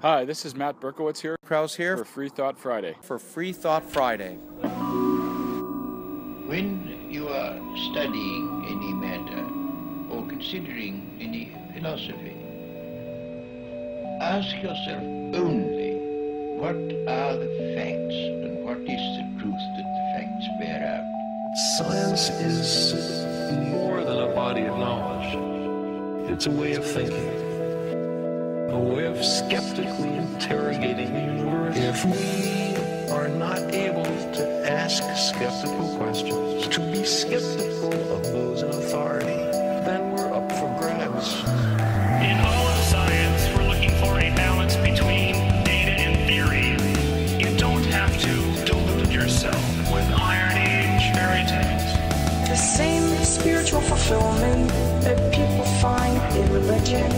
Hi, this is Matt Berkowitz here. Krause here For Freethought Friday. for Freethought Friday. When you are studying any matter or considering any philosophy, ask yourself only what are the facts and what is the truth that the facts bear out. Science is more than a body of knowledge. It's a way of thinking, a way of skeptically interrogating the universe. If we are not able to ask skeptical questions, to be skeptical of those in authority, then we're up for grabs. In all of science, we're looking for a balance between data and theory. You don't have to delude yourself with irony, fairy tales. The same spiritual fulfillment that people find in religion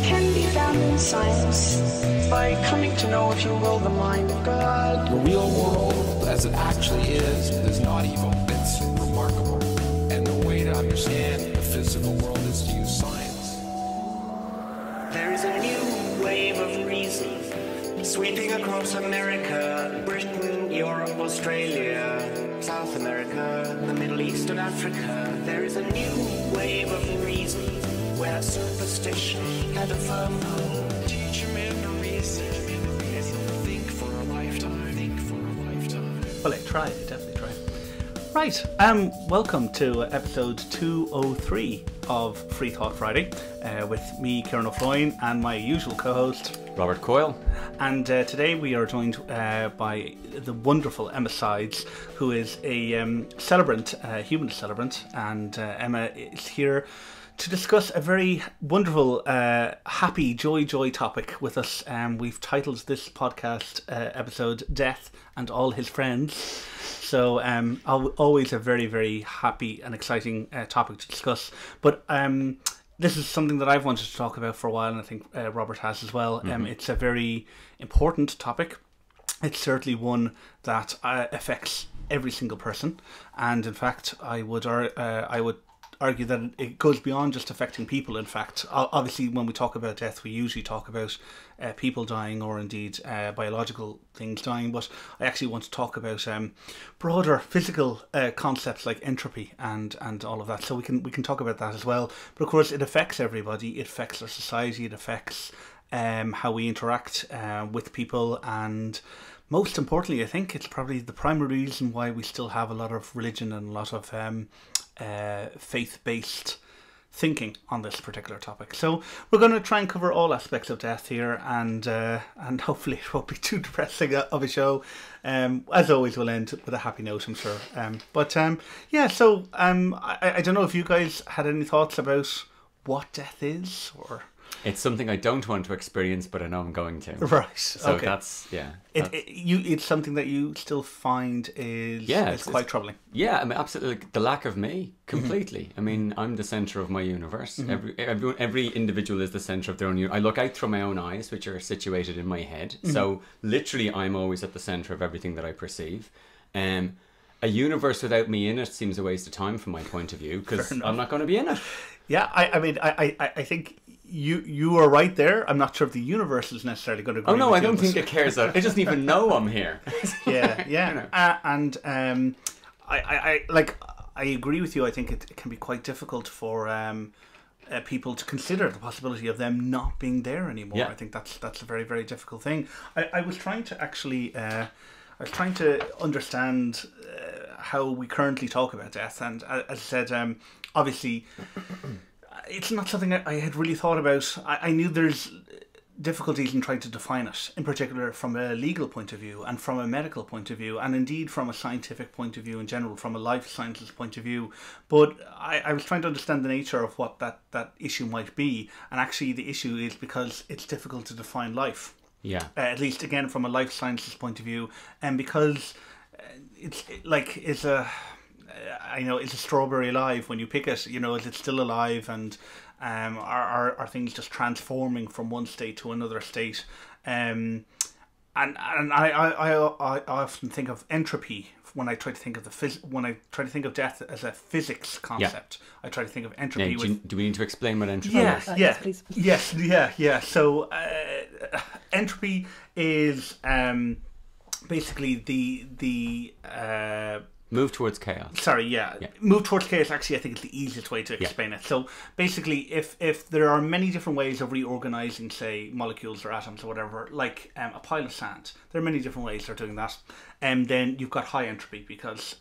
can be found in science by coming to know, if you will, the mind of God. The real world, as it actually is not evil. It's remarkable. And the way to understand the physical world is to use science. There is a new wave of reason sweeping across America, Britain, Europe, Australia, South America, the Middle East and Africa. There is a new wave of reason where superstition had a firm hold. Teach a man to reason and he'll think for a lifetime. Think for a lifetime. Well, I definitely tried. Right, welcome to episode 203 of Freethought Friday with me, Ciarán O'Flynn, and my usual co-host, Robert Coyle. And today we are joined by the wonderful Emma Sides, who is a celebrant, humanist celebrant, and Emma is here to discuss a very wonderful, happy, joy topic with us. We've titled this podcast episode Death and All His Friends. So always a very, very happy and exciting topic to discuss. But this is something that I've wanted to talk about for a while, and I think Robert has as well. It's a very important topic. It's certainly one that affects every single person. And in fact, I would argue that it goes beyond just affecting people. In fact, obviously when we talk about death, we usually talk about people dying, or indeed biological things dying, but I actually want to talk about broader physical concepts like entropy and all of that. So we can talk about that as well. But of course it affects everybody. It affects our society. It affects how we interact with people, and most importantly, I think it's probably the primary reason why we still have a lot of religion and a lot of faith-based thinking on this particular topic. So we're going to try and cover all aspects of death here, and hopefully it won't be too depressing of a show. As always, we'll end with a happy note, I'm sure. Yeah, so I don't know if you guys had any thoughts about what death is, or... It's something I don't want to experience, but I know I'm going to. Right. So okay. It's something that you still find is quite troubling. Yeah, I mean, absolutely. The lack of me, completely. I mean, I'm the centre of my universe. Every individual is the centre of their own universe. I look out through my own eyes, which are situated in my head. So literally, I'm always at the centre of everything that I perceive. A universe without me in it seems a waste of time from my point of view, because I'm not going to be in it. Yeah, I mean, I think you are right there. I'm not sure if the universe is necessarily going to agree. Oh no, with I don't think it cares. It doesn't even know I'm here. Yeah. You know. I agree with you. I think it can be quite difficult for people to consider the possibility of them not being there anymore. Yeah. I think that's a very, very difficult thing. I was trying to actually understand how we currently talk about death, and as I said, obviously it's not something I had really thought about. I knew there's difficulties in trying to define it, in particular from a legal point of view and from a medical point of view, and indeed from a scientific point of view in general, from a life sciences point of view. But I was trying to understand the nature of what that issue might be, and actually the issue is because it's difficult to define life. Yeah. At least, again, from a life sciences point of view, and because is a strawberry alive when you pick it? You know, is it still alive, and are things just transforming from one state to another state? And I often think of entropy when I try to think of death as a physics concept. Yeah. I try to think of entropy. Do we need to explain what entropy is? Yes, please. Yes. So entropy is basically the move towards chaos. Sorry, yeah. Move towards chaos, actually, I think is the easiest way to explain it. So basically, if there are many different ways of reorganizing, say, molecules or atoms or whatever, like a pile of sand, there are many different ways of doing that. And then you've got high entropy because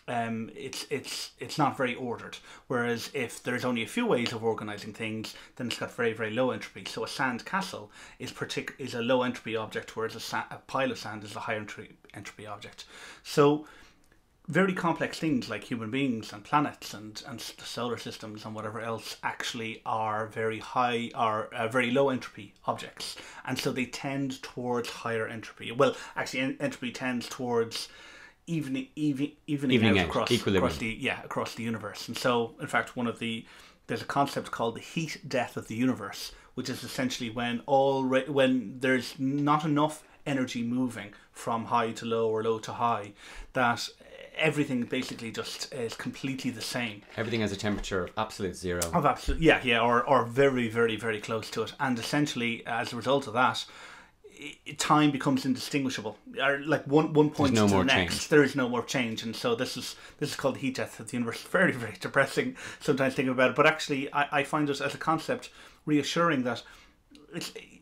it's not very ordered. Whereas if there's only a few ways of organizing things, then it's got very, very low entropy. So a sand castle is a low entropy object, whereas a pile of sand is a high entropy object. So very complex things like human beings and planets and the solar systems and whatever else actually are very very low entropy objects, and so they tend towards higher entropy. Well, actually, entropy tends towards evening out across the universe. And so, in fact, there's a concept called the heat death of the universe, which is essentially when there's not enough energy moving from high to low or low to high, that everything basically just is completely the same. Everything has a temperature of absolute zero. Or very, very, very close to it. And essentially, as a result of that, time becomes indistinguishable. Like one point to the next, there is no more change. And so this is called the heat death of the universe. Very, very depressing sometimes thinking about it. But actually, I find it as a concept reassuring that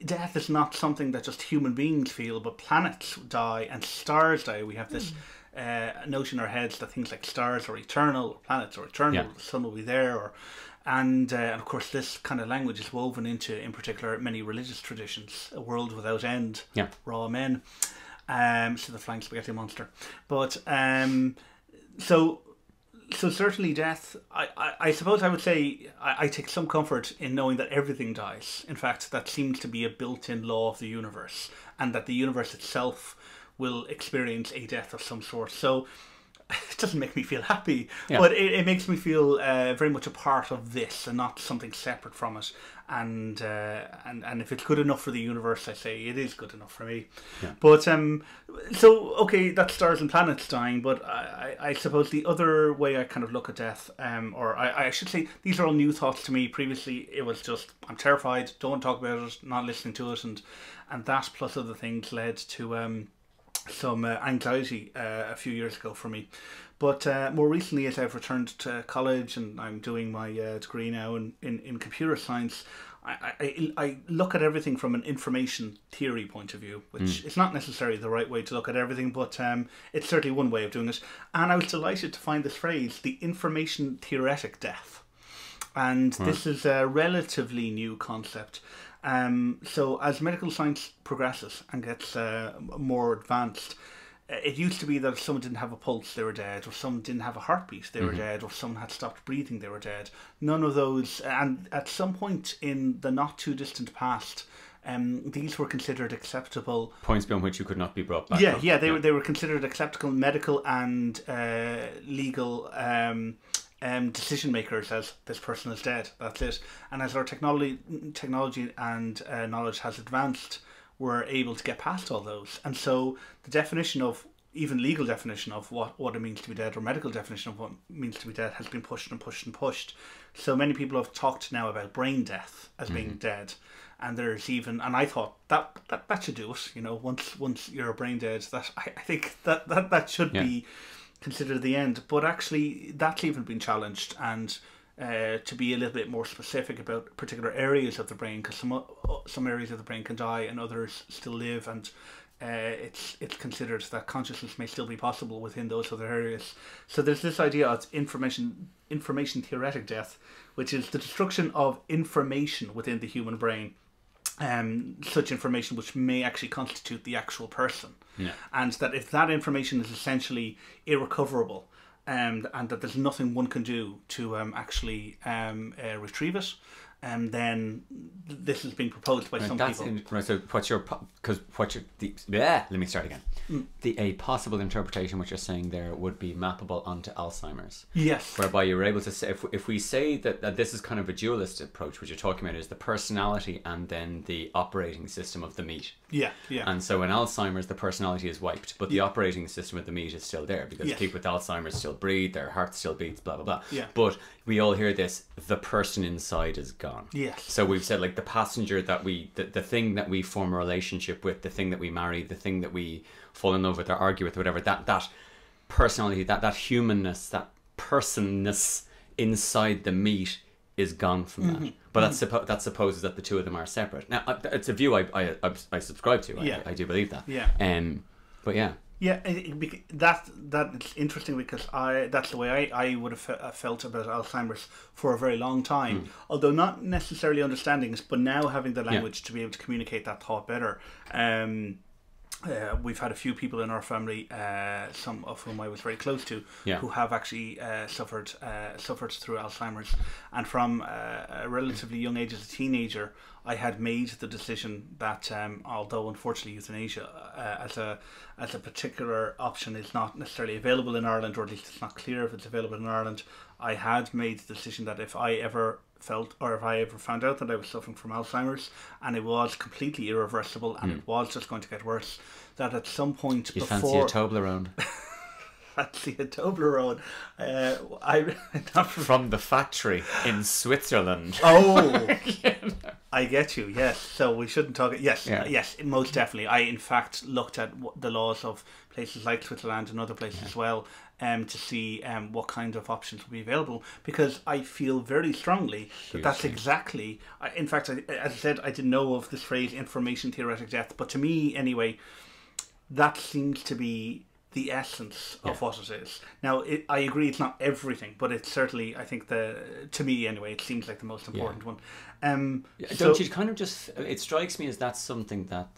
death is not something that just human beings feel, but planets die and stars die. We have this notion in our heads that things like stars are eternal, or planets are eternal, the sun will be there, and of course this kind of language is woven into, in particular, many religious traditions. A world without end, raw men, so the flying spaghetti monster. But so certainly death, I suppose I would say I take some comfort in knowing that everything dies. In fact, that seems to be a built-in law of the universe, and that the universe itself will experience a death of some sort. So it doesn't make me feel happy, but it makes me feel very much a part of this and not something separate from it. And if it's good enough for the universe, I say it is good enough for me. But so okay, that's stars and planets dying, but I suppose the other way I kind of look at death, or I should say, these are all new thoughts to me. Previously it was just, I'm terrified, don't want to talk about it, not listening to it, and that plus other things led to some anxiety a few years ago for me. But more recently, as I've returned to college and I'm doing my degree now in computer science, I look at everything from an information theory point of view, which is not necessarily the right way to look at everything, but it's certainly one way of doing it. And I was delighted to find this phrase, the information theoretic death. And this is a relatively new concept. So as medical science progresses and gets more advanced, it used to be that if someone didn't have a pulse, they were dead, or someone didn't have a heartbeat, they were dead, or someone had stopped breathing, they were dead. None of those, and at some point in the not too distant past, these were considered acceptable points beyond which you could not be brought back. They were considered acceptable medical and legal decision makers, as this person is dead, that's it. And as our technology and knowledge has advanced, we're able to get past all those. And so the definition of, even legal definition of what it means to be dead, or medical definition of what it means to be dead, has been pushed and pushed and pushed. So many people have talked now about brain death as being dead. And there's even, and I thought that should do it, once you're brain dead, that I think that should be considered the end. But actually that's even been challenged, and to be a little bit more specific about particular areas of the brain, because some areas of the brain can die and others still live, and it's considered that consciousness may still be possible within those other areas. So there's this idea of information theoretic death, which is the destruction of information within the human brain, such information which may actually constitute the actual person, and that if that information is essentially irrecoverable, and that there's nothing one can do to actually retrieve it, and then this is being proposed by some people. So let me start again. A possible interpretation, what you're saying there, would be mappable onto Alzheimer's. Yes. Whereby you're able to say, if we say that this is kind of a dualist approach, what you're talking about is the personality and then the operating system of the meat. Yeah. And so in Alzheimer's, the personality is wiped, but the operating system of the meat is still there, because people with Alzheimer's still breathe, their heart still beats, blah, blah, blah. Yeah. But we all hear this, the person inside is gone. gone. Yes. So we've said like the passenger that the thing that we form a relationship with, the thing that we marry, the thing that we fall in love with or argue with, or whatever, that personality, that humanness, that personness inside the meat is gone from that. But that supposes that the two of them are separate. Now, it's a view I subscribe to. I do believe that. Yeah. But yeah. Yeah, that's interesting because that's the way I would have felt about Alzheimer's for a very long time. Although not necessarily understanding it, but now having the language to be able to communicate that thought better. We've had a few people in our family, some of whom I was very close to, who have actually suffered through Alzheimer's. And from a relatively young age, as a teenager, I had made the decision that although unfortunately euthanasia as a particular option is not necessarily available in Ireland, or at least it's not clear if it's available in Ireland, I had made the decision that if I ever felt, or if I ever found out that I was suffering from Alzheimer's and it was completely irreversible and it was just going to get worse, that at some point you before... fancy a Toblerone? Fancy a Toblerone. From the factory in Switzerland. Oh, I get you, yes. So we shouldn't talk... Yes, yes, most definitely. I, in fact, looked at the laws of places like Switzerland and other places as well, to see what kind of options would be available, because I feel very strongly that that's exactly... In fact, as I said, I didn't know of this phrase, information theoretic death, but to me, anyway, that seems to be the essence of what it is. Now, I agree it's not everything, but it's certainly, I think, to me anyway, it seems like the most important one. Don't you kind of just... It strikes me as that's something that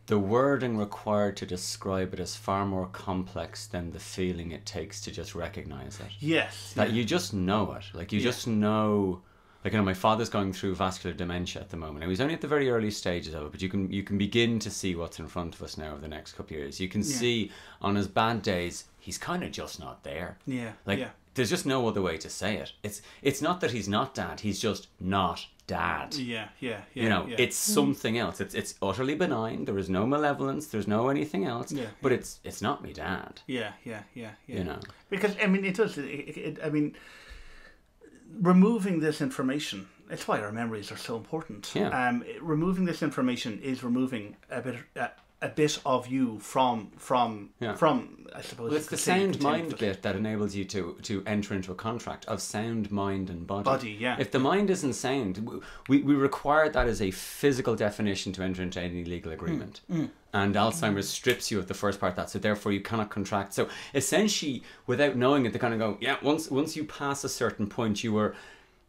the wording required to describe it is far more complex than the feeling it takes to just recognise it. Yes. That you just know it. Like, you just know... Like, you know, my father's going through vascular dementia at the moment. And he's only at the very early stages of it, but you can begin to see what's in front of us now over the next couple of years. You can see on his bad days, he's kind of just not there. Yeah. Like, there's just no other way to say it. It's not that he's not dad, he's just not dad. Yeah. You know, it's something else. It's utterly benign. There is no malevolence. There's no anything else. But it's not me dad. Yeah. You know, because I mean, it does. I mean, removing this information. It's why our memories are so important. Yeah. Removing this information is removing a bit of you from I suppose. Well, it's the sound mind bit that enables you to enter into a contract of sound mind and body. If the mind isn't sound, we require that as a physical definition to enter into any legal agreement. And Alzheimer's strips you of the first part of that, so therefore you cannot contract. So essentially, without knowing it, they kind of go, once you pass a certain point, you were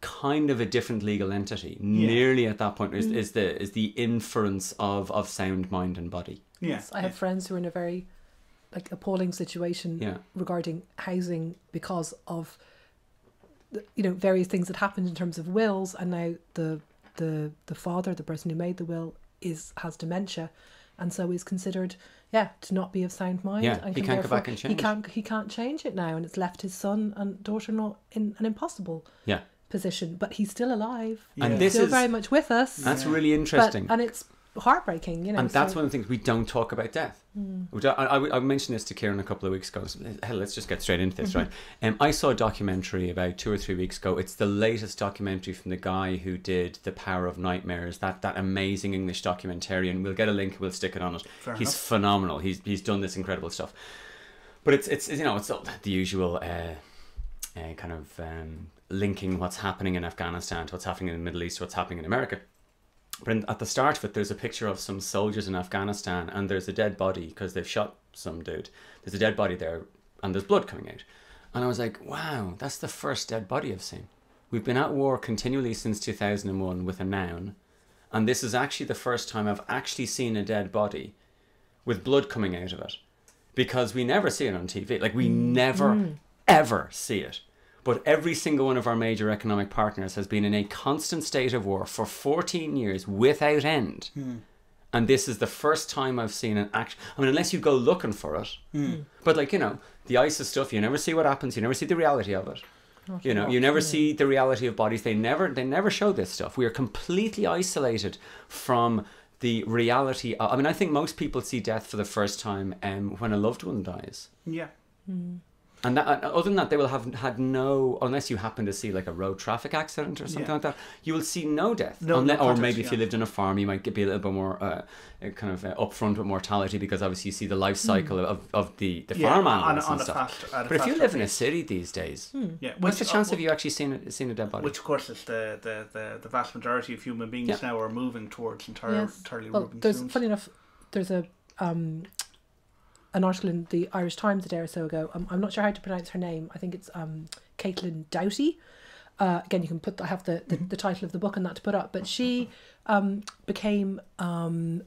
kind of a different legal entity. Nearly at that point is the inference of sound mind and body. Yes, I have friends who are in a very appalling situation regarding housing because of various things that happened in terms of wills, and now the father, the person who made the will, has dementia, and so is considered to not be of sound mind. And he can't go back and change. He can't change it now, and it's left his son and daughter-in-law in an impossible position, but he's still alive and this is very much with us. That's really interesting, and it's heartbreaking, and that's one of the things we don't talk about death. Which I mentioned this to Ciarán a couple of weeks ago. Hell, let's just get straight into this, right? I saw a documentary about 2 or 3 weeks ago. It's the latest documentary from the guy who did The Power of Nightmares, that amazing English documentarian. We'll get a link, we'll stick it on it. He's phenomenal. He's done this incredible stuff. But it's it's the usual kind of linking what's happening in Afghanistan to what's happening in the Middle East, to what's happening in America. But at the start of it, there's a picture of some soldiers in Afghanistan, and there's a dead body because they've shot some dude. There's a dead body there, and there's blood coming out. And I was like, wow, that's the first dead body I've seen. We've been at war continually since 2001 with a noun, and this is actually the first time I've actually seen a dead body with blood coming out of it. Because we never see it on TV. Like, we never, ever see it. But every single one of our major economic partners has been in a constant state of war for 14 years without end. And this is the first time I've seen an action. I mean, unless you go looking for it. But the ISIS stuff, you never see what happens. You never see the reality of it. You never see the reality of bodies. They never show this stuff. We are completely isolated from the reality. I think most people see death for the first time when a loved one dies. Yeah. And other than that, they will have had no, unless you happen to see like a road traffic accident or something like that, you will see no death. Or maybe if you lived in a farm, you might be a little bit more upfront with mortality, because obviously you see the life cycle of the farm animals and stuff. But if you live in a city these days, what's the chance of you actually seeing a dead body? Which, of course, is the vast majority of human beings now are moving towards entirely urban. Funny enough, there's an article in the Irish Times a day or so ago. I'm not sure how to pronounce her name. I think it's Caitlin Doughty. Again, you can put. I have the title of the book and that to put up. But she became a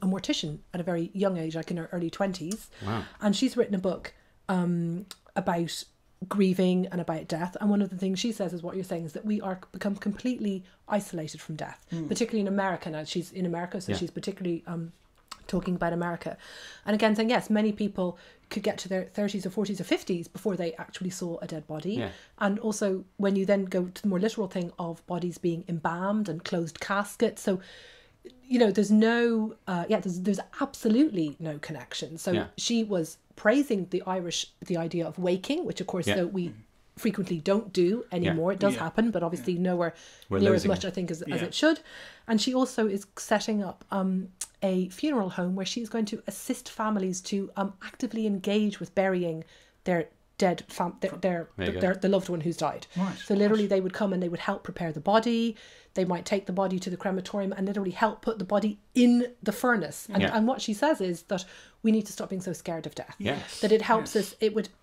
mortician at a very young age, like in her early 20s. Wow. And she's written a book about grieving and about death. And one of the things she says is what you're saying, is that we are become completely isolated from death, particularly in America now. She's in America, so she's particularly talking about America. And again, saying, yes, many people could get to their 30s or 40s or 50s before they actually saw a dead body. Yeah. And also when you then go to the more literal thing of bodies being embalmed and closed caskets. So, you know, there's no, there's absolutely no connection. So she was praising the idea of waking, which of course we frequently don't do anymore. It does happen, but obviously nowhere near as much, I think, as it should. And she also is setting up a funeral home where she's going to assist families to actively engage with burying their dead the loved one who's died. Right. So literally they would come and they would help prepare the body. They might take the body to the crematorium and literally help put the body in the furnace. And what she says is that we need to stop being so scared of death. Yes. That it helps us,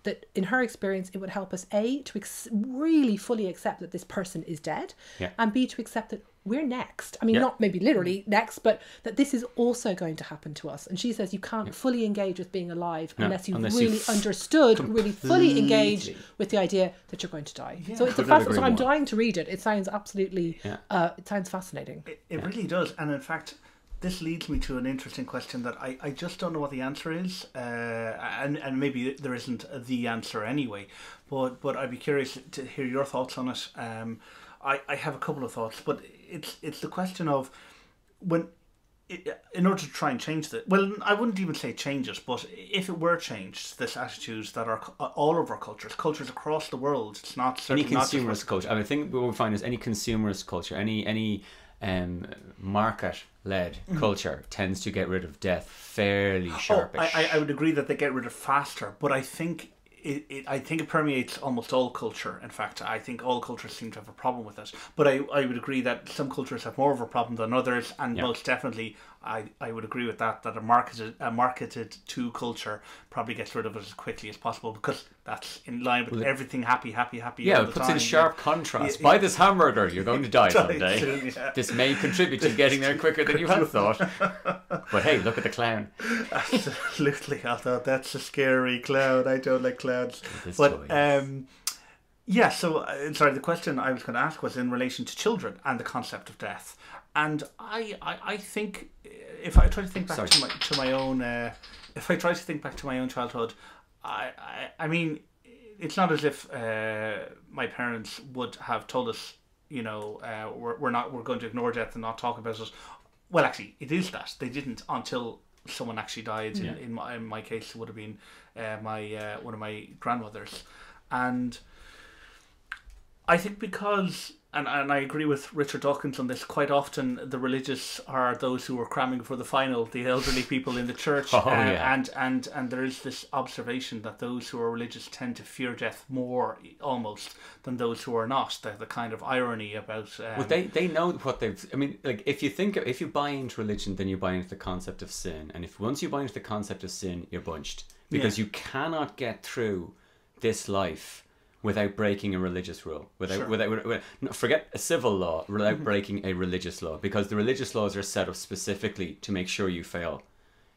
that in her experience, it would help us, A, to really fully accept that this person is dead, and B, to accept that we're next. I mean, not maybe literally next, but that this is also going to happen to us. And she says you can't fully engage with being alive unless you've really understood, really fully engaged with the idea that you're going to die. So it's so I'm dying to read it. It sounds absolutely, it sounds fascinating. It really does. And in fact, this leads me to an interesting question that I just don't know what the answer is, and maybe there isn't the answer anyway, but I'd be curious to hear your thoughts on it. I have a couple of thoughts, but it's the question of in order to try and change that. Well, I wouldn't even say change it, but if it were changed, this attitudes that are all over cultures across the world, it's not any consumerist culture. I mean, I think what we find is any consumerist culture, any market-led culture tends to get rid of death fairly sharpish. I would agree that they get rid of faster, but I think it permeates almost all culture. In fact, I think all cultures seem to have a problem with it. But I would agree that some cultures have more of a problem than others, and most definitely I would agree with that a marketed to culture probably gets rid of it as quickly as possible, because that's in line with everything happy all the time. Yeah, it puts in sharp contrast. Buy this hamburger, you're going to die someday. Soon, This may contribute to getting there quicker than you had thought. But hey, look at the clown. Absolutely, although that's a scary clown. I don't like clowns. But sorry, the question I was going to ask was in relation to children and the concept of death. And I think if I try to think back to my own if I try to think back to my own childhood, I mean, it's not as if my parents would have told us, you know, we're going to ignore death and not talk about it. Well, actually, it is that they didn't until someone actually died. Yeah. In my case, it would have been one of my grandmothers, and I think because. And I agree with Richard Dawkins on this. Quite often, the religious are those who are cramming for the final, the elderly people in the church. And there is this observation that those who are religious tend to fear death more, almost, than those who are not. The kind of irony about. Well, they know what they've. I mean, like if you buy into religion, then you buy into the concept of sin, and once you buy into the concept of sin, you're bunched, because you cannot get through this life without breaking a religious rule, without forget a civil law, without breaking a religious law, because the religious laws are set up specifically to make sure you fail.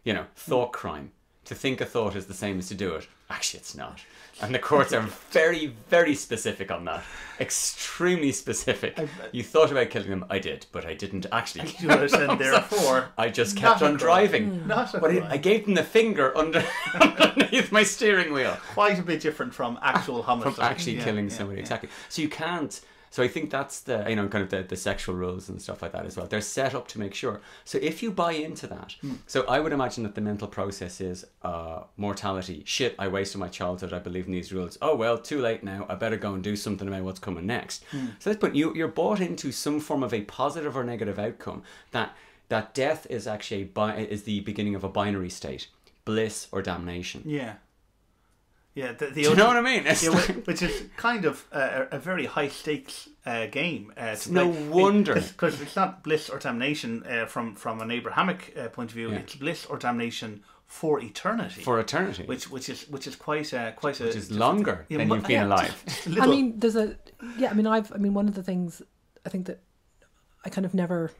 You know, thought crime. To think a thought is the same as to do it. Actually, it's not. And the courts are very, very specific on that. Extremely specific. You thought about killing them. I did, but I didn't actually. Therefore, I just kept on driving. I gave them the finger underneath my steering wheel. Quite a bit different from actual homicide. From actually killing somebody, exactly. So you can't. So I think that's the, you know, kind of the sexual rules and stuff like that as well. They're set up to make sure. So if you buy into that, so I would imagine that the mental process is mortality. Shit, I wasted my childhood. I believe in these rules. Oh, well, too late now. I better go and do something about what's coming next. So that's point. You're bought into some form of a positive or negative outcome that death is actually is the beginning of a binary state. Bliss or damnation. Yeah. Yeah, do you know what I mean? Which is kind of a very high stakes game. No wonder, because it's not bliss or damnation from an Abrahamic point of view. Yeah. It's bliss or damnation for eternity. For eternity, which is quite a which is longer than you've been alive. I mean, there's a one of the things I think that I kind of never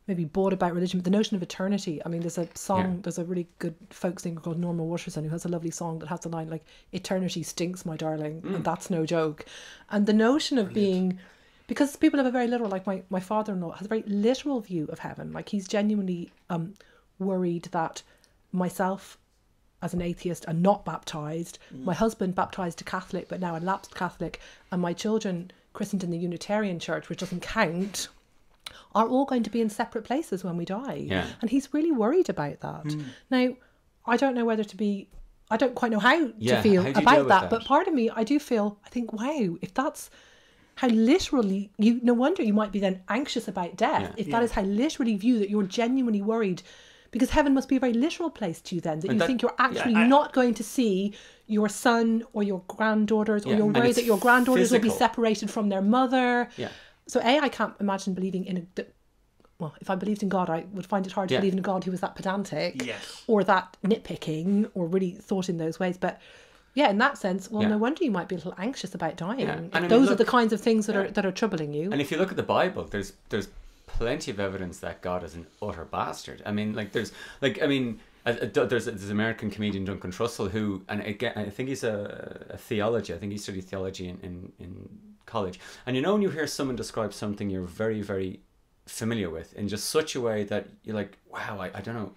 maybe bought about religion, but the notion of eternity. I mean, there's a song, there's a really good folk singer called Norma Waterson who has a lovely song that has the line like, eternity stinks, my darling, and that's no joke. And the notion of being, because people have a very literal, like my father-in-law has a very literal view of heaven. Like he's genuinely worried that myself as an atheist and not baptised, my husband baptised a Catholic but now a lapsed Catholic, and my children christened in the Unitarian Church, which doesn't count, are all going to be in separate places when we die. Yeah. And he's really worried about that. Now, I don't know whether to be, I don't quite know how to feel about that, but part of me, I think, wow, if that's how literally, no wonder you might be then anxious about death, if that is how literally view that you're genuinely worried, because heaven must be a very literal place to you then, that you think you're actually not going to see your son or your granddaughters, or you're worried that your granddaughters will be separated from their mother. Yeah. So I can't imagine believing in well, if I believed in God, I would find it hard to believe in a God who was that pedantic or that nitpicking or really thought in those ways. But yeah, in that sense, well, no wonder you might be a little anxious about dying. Yeah. And those are the kinds of things that are troubling you. And if you look at the Bible, there's plenty of evidence that God is an utter bastard. I mean, there's an American comedian, Duncan Trussell, who, and again, I think he's a theology. I think he studied theology in college. And you know, when you hear someone describe something you're very, very familiar with in just such a way that you're like, wow, I don't know,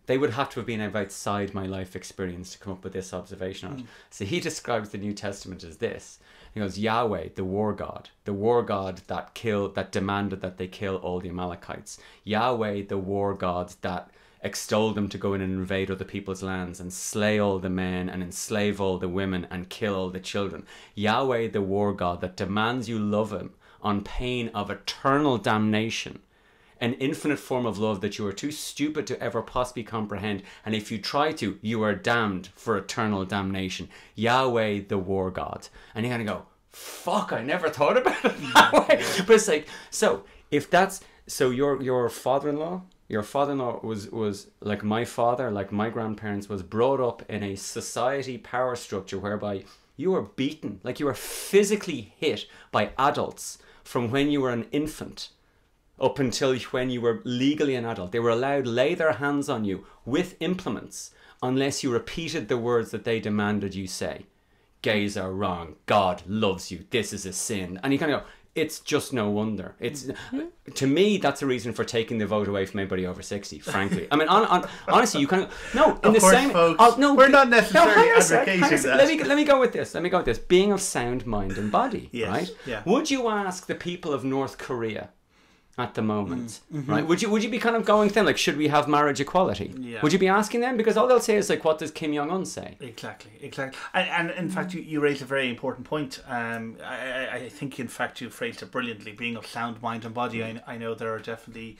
they would have to have been outside my life experience to come up with this observation on it. So he describes the New Testament as this. He goes, Yahweh, the war god that demanded that they kill all the Amalekites. Yahweh, the war god that extolled them to go in and invade other people's lands and slay all the men and enslave all the women and kill all the children. Yahweh, the war god that demands you love him on pain of eternal damnation, an infinite form of love that you are too stupid to ever possibly comprehend, and if you try to, you are damned for eternal damnation. Yahweh, the war god. And you're gonna go, fuck, I never thought about it that way. But it's like, so if that's, so your father-in-law was like my father, like my grandparents, was brought up in a society power structure whereby you were beaten, like you were physically hit by adults from when you were an infant up until when you were legally an adult. They were allowed to lay their hands on you with implements unless you repeated the words that they demanded you say. Gays are wrong. God loves you. This is a sin. And you kind of go, it's just no wonder. It's to me, that's a reason for taking the vote away from anybody over 60. Frankly, I mean, honestly, you kind of no. In the same, folks, no, we're not necessarily advocating that. Let me go with this. Being of sound mind and body, yes, right? Yeah. Would you ask the people of North Korea at the moment, right? Would you be kind of going to them like, should we have marriage equality? Yeah. Would you be asking them? Because all they'll say is like, what does Kim Jong-un say? Exactly. And in fact, you raised a very important point. I think, in fact, you phrased it brilliantly. Being of sound mind and body. I know there are definitely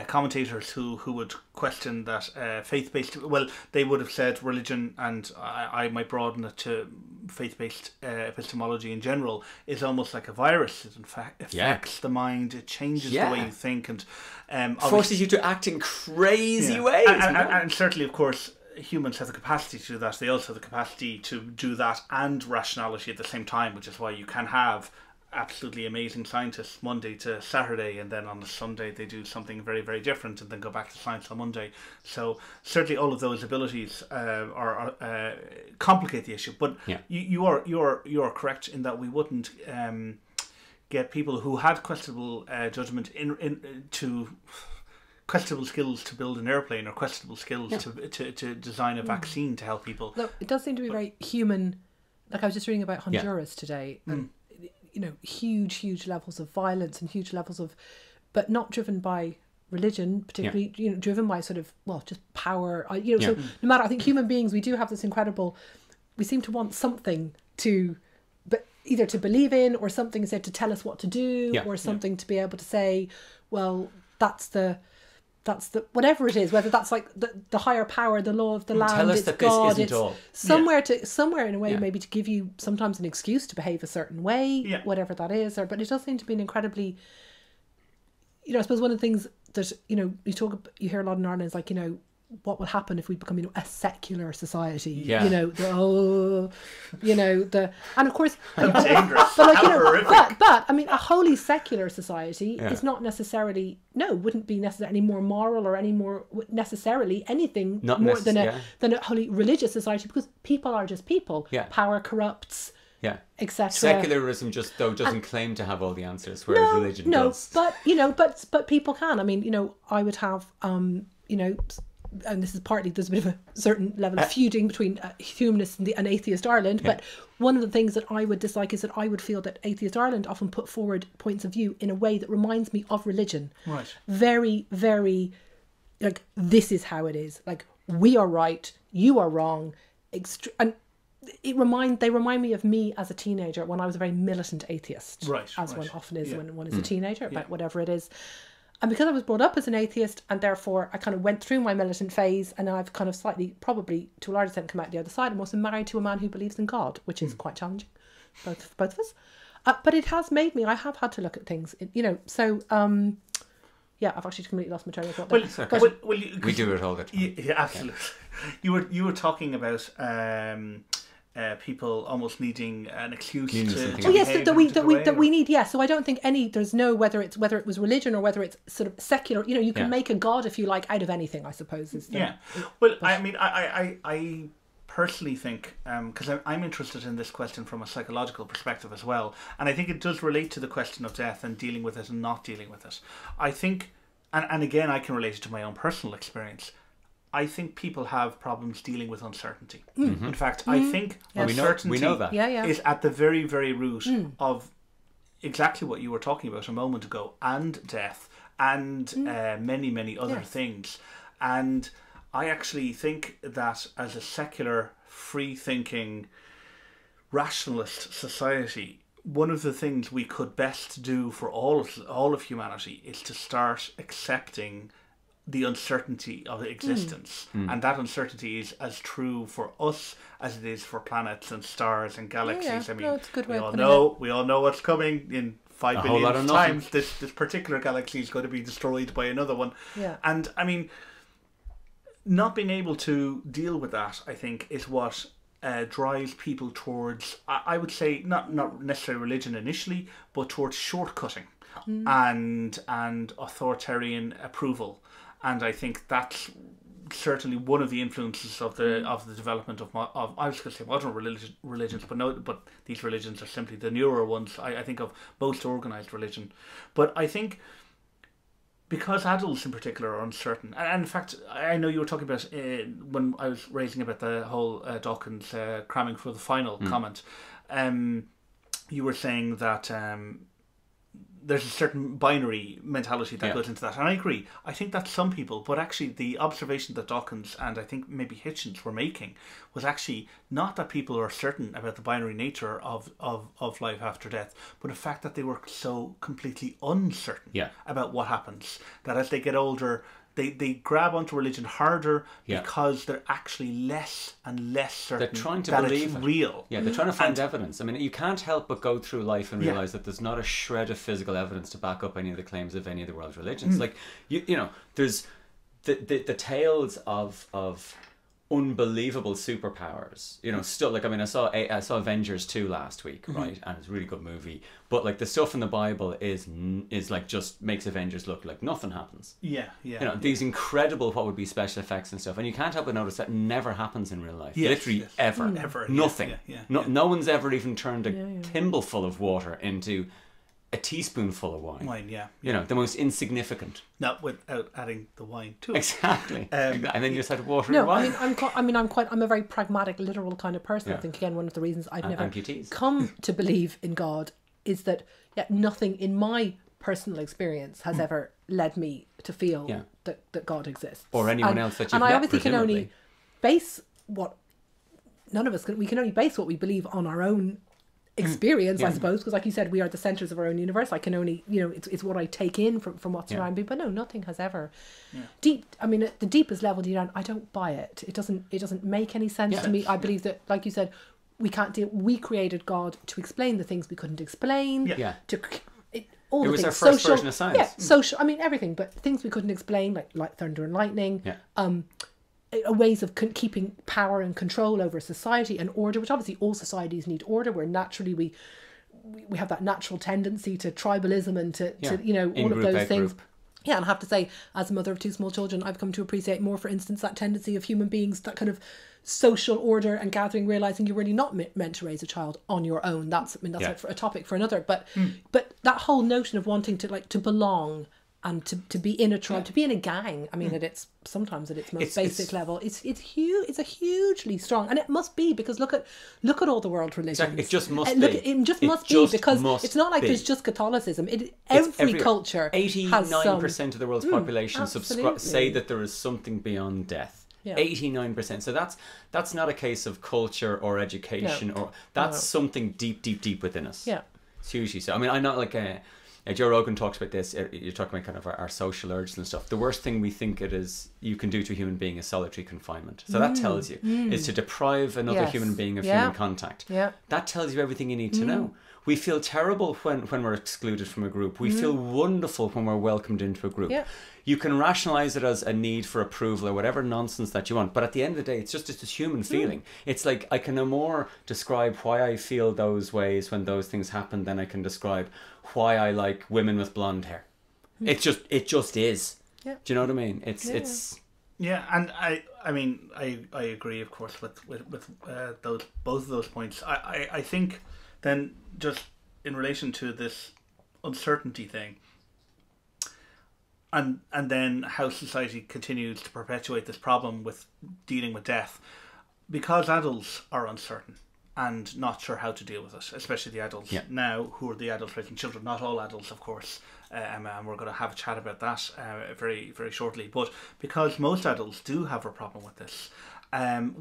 commentators who would question that faith-based. Well, they would have said religion, and I might broaden it to faith-based epistemology in general, is almost like a virus. It in fact affects the mind. It changes the way you think, and forces you to act in crazy ways. And certainly, of course, humans have the capacity to do that. They also have the capacity to do that and rationality at the same time, which is why you can have absolutely amazing scientists Monday to Saturday, and then on a Sunday they do something very, very different, and then go back to science on Monday. So certainly all of those abilities complicate the issue. But you are correct in that we wouldn't get people who had questionable judgment to questionable skills to build an airplane, or questionable skills to design a vaccine to help people. Look, it does seem to be very human. Like I was just reading about Honduras today, and huge levels of violence and huge levels of, but not driven by religion particularly, driven by sort of, well, just power. So no matter, I think human beings, we do have this incredible, we seem to want something to, but either to believe in, or something said to tell us what to do, or something to be able to say, well, that's the whatever it is, whether that's like the higher power, the law of the land, tell us it's that God, this isn't it's all. somewhere in a way, maybe to give you sometimes an excuse to behave a certain way, whatever that is, but it does seem to be an incredibly, I suppose one of the things that, you hear a lot in Ireland is like, what will happen if we become, a secular society? And of course, dangerous, but I mean, a wholly secular society is not necessarily, wouldn't be necessarily any more moral or any more necessarily anything more than a wholly religious society, because people are just people. Power corrupts. Etc. Secularism just doesn't claim to have all the answers, whereas religion does. But people can. I mean, I would have and this is partly, there's a bit of a certain level of feuding between humanists and atheist Ireland, but one of the things that I would dislike is that I would feel that atheist Ireland often put forward points of view in a way that reminds me of religion. Right. Very, very, like, this is how it is. Like, we are right, you are wrong. And they remind me of me as a teenager when I was a very militant atheist. As one often is when one is a teenager, about whatever it is. And because I was brought up as an atheist, and therefore I kind of went through my militant phase, and I've kind of slightly, probably to a large extent, come out the other side, and also married to a man who believes in God, which is quite challenging, both of us. But it has made me, I have had to look at things, so, I've actually completely lost my train of thought there. We do it all the time. Yeah, absolutely. You were talking about people almost needing an excuse to that we need. So I don't think there's no, whether it was religion or whether it's sort of secular. You can make a god, if you like, out of anything, I suppose. I mean, I personally think, because I'm interested in this question from a psychological perspective as well, and I think it does relate to the question of death and dealing with it and not dealing with it. I think, and again, I can relate it to my own personal experience. I think people have problems dealing with uncertainty. In fact, I think uncertainty we know that. Is at the very, very root of exactly what you were talking about a moment ago, and death, and many, many other things. And I actually think that as a secular, free-thinking, rationalist society, one of the things we could best do for all of humanity is to start accepting the uncertainty of existence, and that uncertainty is as true for us as it is for planets and stars and galaxies. I mean, it's a good way we all know what's coming in 5 billion times. This particular galaxy is going to be destroyed by another one. And I mean, not being able to deal with that, I think, is what drives people towards, I would say, not necessarily religion initially, but towards shortcutting and authoritarian approval. And I think that's certainly one of the influences of the development of I was going to say modern religions, but these religions are simply the newer ones. I think of most organised religion, but I think because adults in particular are uncertain, and in fact, I know you were talking about when I was raising about the whole Dawkins cramming for the final comment. You were saying that there's a certain binary mentality that goes into that, and I agree. I think that's some people, but actually the observation that Dawkins and I think maybe Hitchens were making was actually not that people are certain about the binary nature of life after death, but the fact that they were so completely uncertain about what happens, that as they get older, they grab onto religion harder because they're actually less and less certain they're trying to that believe it's it. real. Yeah, they're trying to find evidence. I mean, you can't help but go through life and realise that there's not a shred of physical evidence to back up any of the claims of any of the world's religions. Like, you know, there's the tales of unbelievable superpowers, you know, still, like, I mean, I saw Avengers 2 last week, right, and it's a really good movie, but like the stuff in the Bible is like just makes Avengers look like nothing happens. You know, these incredible what would be special effects and stuff, and you can't help but notice that never happens in real life. Literally ever. Nothing. No one's ever even turned a thimbleful of water into a teaspoonful of wine. You know, the most insignificant. Not without adding the wine to it. Exactly. And then you just had water and wine. I'm a very pragmatic, literal kind of person. I think, again, one of the reasons I've never come to believe in God is that nothing in my personal experience has ever led me to feel that God exists. Or anyone else that you've met, And I obviously presumably. can only base we can only base what we believe on our own experience, I suppose, because like you said, we are the centers of our own universe. I can only, it's what I take in from what's around me. But no, nothing has ever at the deepest level, I don't buy it. It doesn't make any sense to me. I believe that, like you said, we created God to explain the things we couldn't explain. It was our first version of science. Yeah, social. I mean, everything, but things we couldn't explain, like thunder and lightning. Ways of keeping power and control over society and order, which obviously all societies need order, where naturally we have that natural tendency to tribalism and to all of those things. Yeah, and I have to say, as a mother of 2 small children, I've come to appreciate more, for instance, that tendency of human beings, that kind of social order and gathering, realizing you're really not meant to raise a child on your own. That's a topic for another. But that whole notion of wanting to belong and to be in a tribe, to be in a gang. I mean, sometimes at its most basic level, it's huge. It's a hugely strong, and it must be, because look at all the world religions. Exactly. It just must be. It just must be, because it's not like there's just Catholicism. Every culture 89% of the world's population say that there is something beyond death. 89%. So that's not a case of culture or education, or that's something deep within us. Yeah, it's hugely so. I mean, I know, like Joe Rogan talks about this. You're talking about kind of our social urges and stuff. The worst thing we think you can do to a human being is solitary confinement. So that tells you is to deprive another human being of human contact. Yeah. That tells you everything you need to know. We feel terrible when we're excluded from a group. We feel wonderful when we're welcomed into a group. Yeah. You can rationalize it as a need for approval or whatever nonsense that you want. But at the end of the day, it's just this human feeling. It's like, I can no more describe why I feel those ways when those things happen than I can describe why I like women with blonde hair. It just is. Yeah. Do you know what I mean? It's Yeah, and I mean I agree, of course, with both of those points. I think then, just in relation to this uncertainty thing, and then how society continues to perpetuate this problem with dealing with death, because adults are uncertain and not sure how to deal with it, especially the adults now who are the adults raising children. Not all adults, of course, Emma, and we're going to have a chat about that very, very shortly. But because most adults do have a problem with this,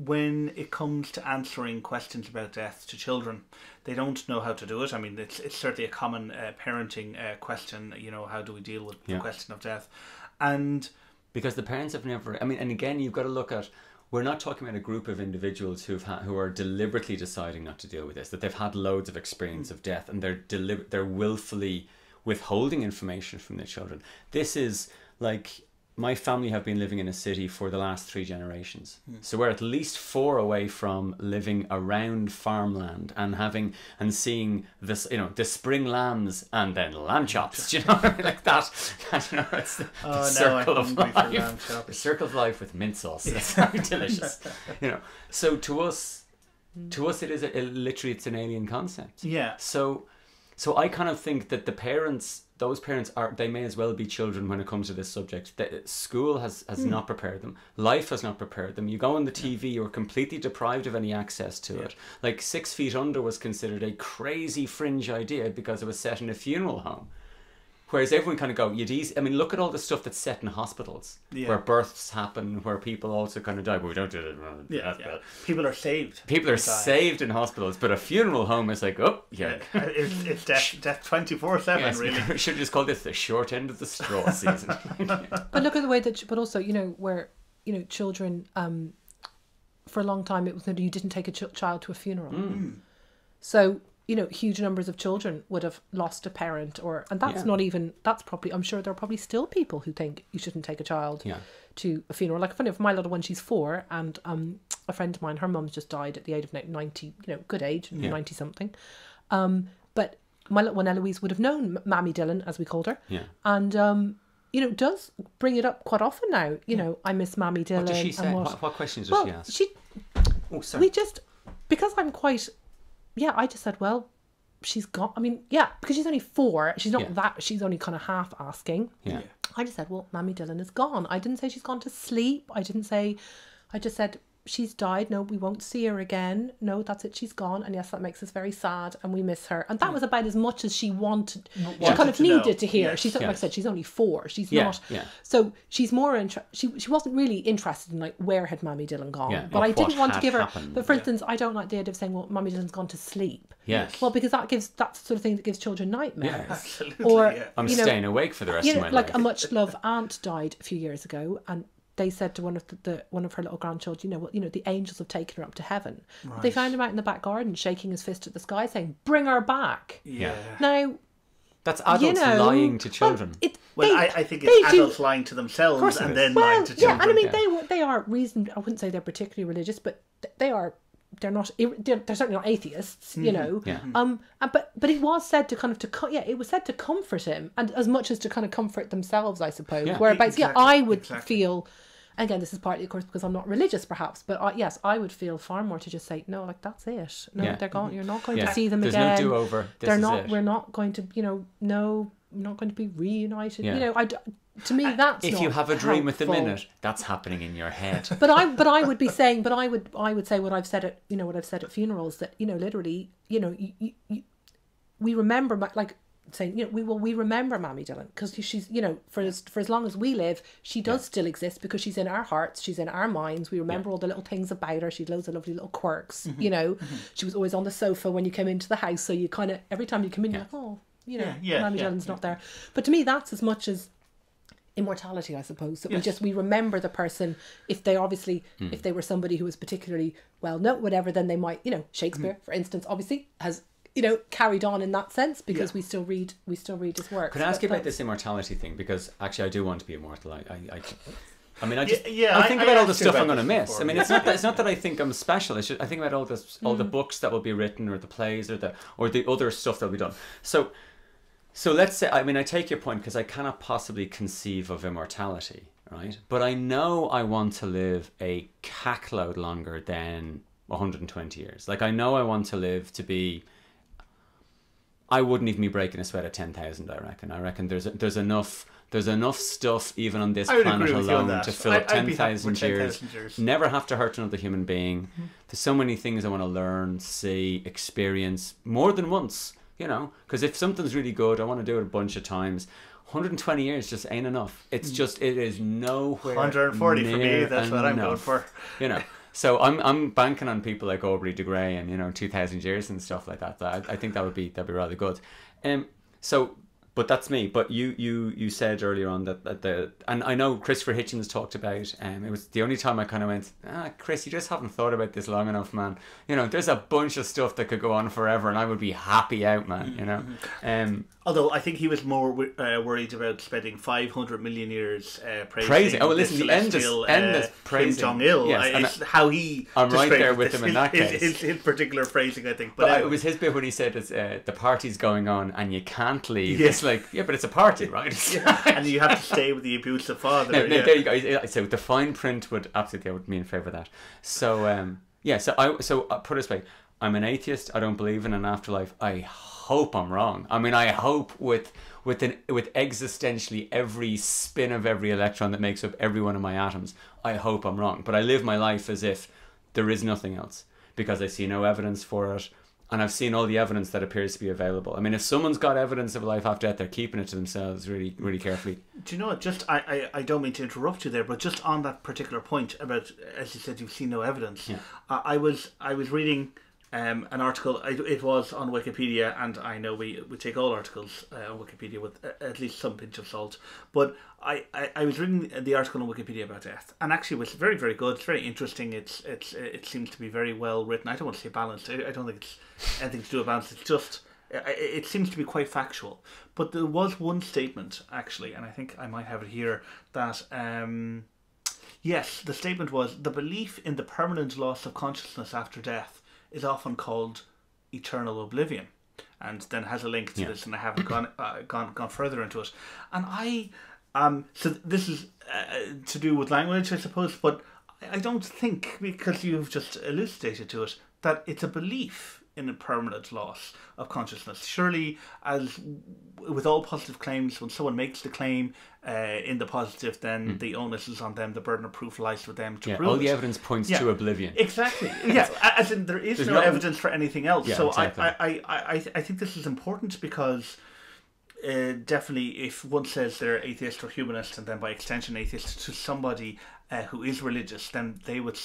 when it comes to answering questions about death to children, they don't know how to do it. I mean, it's certainly a common parenting question, how do we deal with the question of death? And because the parents have never, I mean, and again, you've got to look at, we're not talking about a group of individuals who are deliberately deciding not to deal with this, that they've had loads of experience of death and they're willfully withholding information from their children. This is like, my family have been living in a city for the last 3 generations. So we're at least 4 away from living around farmland and seeing this, the spring lambs and then lamb chops. Do you know what I mean? Like that. It's the circle of life. The circle of life with mint sauce. It's very delicious. So to us it is literally, it's an alien concept. Yeah. So I kind of think that those parents they may as well be children when it comes to this subject. School has not prepared them. Life has not prepared them. You go on the TV, you're completely deprived of any access to it. Like 6 Feet Under was considered a crazy fringe idea because it was set in a funeral home. Whereas everyone kind of go, look at all the stuff that's set in hospitals, where births happen, where people also kind of die, but we don't do it. People are saved. People are saved in hospitals, but a funeral home is like, it's death 24/7, really. We should just call this the short end of the straw season. But look at the way but also, where, children, for a long time, it was that you didn't take a child to a funeral. So, huge numbers of children would have lost a parent, and that's probably, I'm sure there are probably still people who think you shouldn't take a child to a funeral. Like, funny, for my little one, she's 4, and a friend of mine, her mum's just died at the age of 90, good age, 90 something. But my little one, Eloise, would have known Mammy Dillon, as we called her. Yeah. And, does bring it up quite often now. I miss Mammy Dillon. What does she say? What questions does she ask? Because I'm quite... Yeah, I just said, well, she's gone. I mean, because she's only 4. She's not that. She's only kind of half asking. Yeah. I just said, well, Mammy Dillon is gone. I didn't say she's gone to sleep. I just said, she's died. No, we won't see her again. No, that's it. She's gone. And yes, that makes us very sad, and we miss her. And that was about as much as she wanted. She kind of needed to hear. Yes. She's like I said, she's only 4. She's Yeah, not. yeah. So she's more she wasn't really interested in like where had Mammy Dillon gone. Yeah, But or I didn't what want to had give her. happened. But for instance, I don't like the idea of saying, well, Mammy Dillon's gone to sleep. Yes. Well, because that's the sort of thing that gives children nightmares. Yeah. Absolutely. Or I'm you know, staying awake for the rest of my like life. a much loved aunt died a few years ago, and they said to one of her little grandchildren, the angels have taken her up to heaven. But they found him out in the back garden shaking his fist at the sky, saying, "Bring her back." Yeah. Now, That's adults lying to children. I think it's adults lying to themselves and then lying to children. Yeah, and I mean they are reasonably. I wouldn't say they're particularly religious, but they are. They're not. They're certainly not atheists, you know. Yeah. But it was said to it was said to comfort him, and as much as to kind of comfort themselves, I suppose. Yeah. Whereabouts, I would feel. Again, this is partly, of course, because I'm not religious, perhaps. But yes, I would feel far more to just say, no, like that's it. No, they're gone. You're not going to see them There's again. no do-over. They're not. We're not going to. No, we're not going to be reunited. Yeah. To me, that's if not you have a dream at the helpful. minute, that's happening in your head. But I would be saying, I would say what I've said at funerals, that literally, we remember, like saying, we remember Mammy Dillon because she's, for as long as we live, she does still exist because she's in our hearts, she's in our minds. We remember all the little things about her. She had loads of lovely little quirks. She was always on the sofa when you came into the house, so you kind of every time you come in, you're like, oh, Mammy Dillon's not there. But to me, that's as much as immortality, I suppose, that we remember the person. If they if they were somebody who was particularly well known, whatever, then they might, Shakespeare, for instance, obviously has carried on in that sense because we still read his work. Can I ask you about this immortality thing? Because actually I do want to be immortal. I think about all the stuff I'm going to miss. Before. I mean, it's not that I think I'm special. It's just, I think about all the books that will be written, or the plays, or the other stuff that'll be done. So let's say, I mean, I take your point because I cannot possibly conceive of immortality, right? But I know I want to live a cackload longer than 120 years. Like, I know I want to live to be, I wouldn't even be breaking a sweat at 10,000, I reckon. I reckon there's enough stuff even on this planet alone to fill up 10,000 years. Never have to hurt another human being. There's so many things I want to learn, see, experience more than once. Because if something's really good, I want to do it a bunch of times. 120 years just ain't enough. It's just, it is nowhere 140 for me, that's what I'm going for. So I'm banking on people like Aubrey de Grey and 2000 years and stuff like that. I think that'd be rather good. But that's me. But you said earlier on that and I know Christopher Hitchens talked about, it was the only time I kind of went, Chris, you just haven't thought about this long enough, man. There's a bunch of stuff that could go on forever and I would be happy out, man. Although I think he was more worried about spending 500 million years praising. Oh, listen, the endless praising Kim Jong-il. Yes, it's how he. I'm right there with him in that case. His particular phrasing, I think. But it was his bit when he said, "The party's going on and you can't leave." Yes. It's like, yeah, but it's a party, right? And you have to stay with the abusive father. No, there you go. So the fine print would absolutely, I would be in favour of that. So So put it this way: I'm an atheist. I don't believe in an afterlife. I hope I'm wrong. I mean, I hope with existentially every spin of every electron that makes up every one of my atoms, I hope I'm wrong. But I live my life as if there is nothing else because I see no evidence for it, and I've seen all the evidence that appears to be available. I mean, if someone's got evidence of life after death, they're keeping it to themselves really, really carefully. Do you know what? Just I don't mean to interrupt you there, but just on that particular point about, as you said, you've seen no evidence. Yeah. I was reading an article. It was on Wikipedia, and I know we take all articles on Wikipedia with at least some pinch of salt. But I was reading the article on Wikipedia about death, and actually it was very, very good. It's very interesting. It seems to be very well written. I don't want to say balanced. I don't think it's anything to do with balance. It's just it seems to be quite factual. But there was one statement actually, and I think I might have it here, that yes, the statement was: the belief in the permanent loss of consciousness after death is often called eternal oblivion, and then has a link to this, and I haven't gone further into it. And so this is to do with language, I suppose, but I don't think, because you've just elucidated to it, that it's a belief in a permanent loss of consciousness. Surely, as with all positive claims, when someone makes the claim in the positive, then the onus is on them, the burden of proof lies with them to prove all the it. evidence points to oblivion. Exactly. Yeah, as in there's no evidence for anything else. Yeah, so exactly. I think this is important because definitely if one says they're atheist or humanist, and then by extension atheist, to somebody who is religious, then they would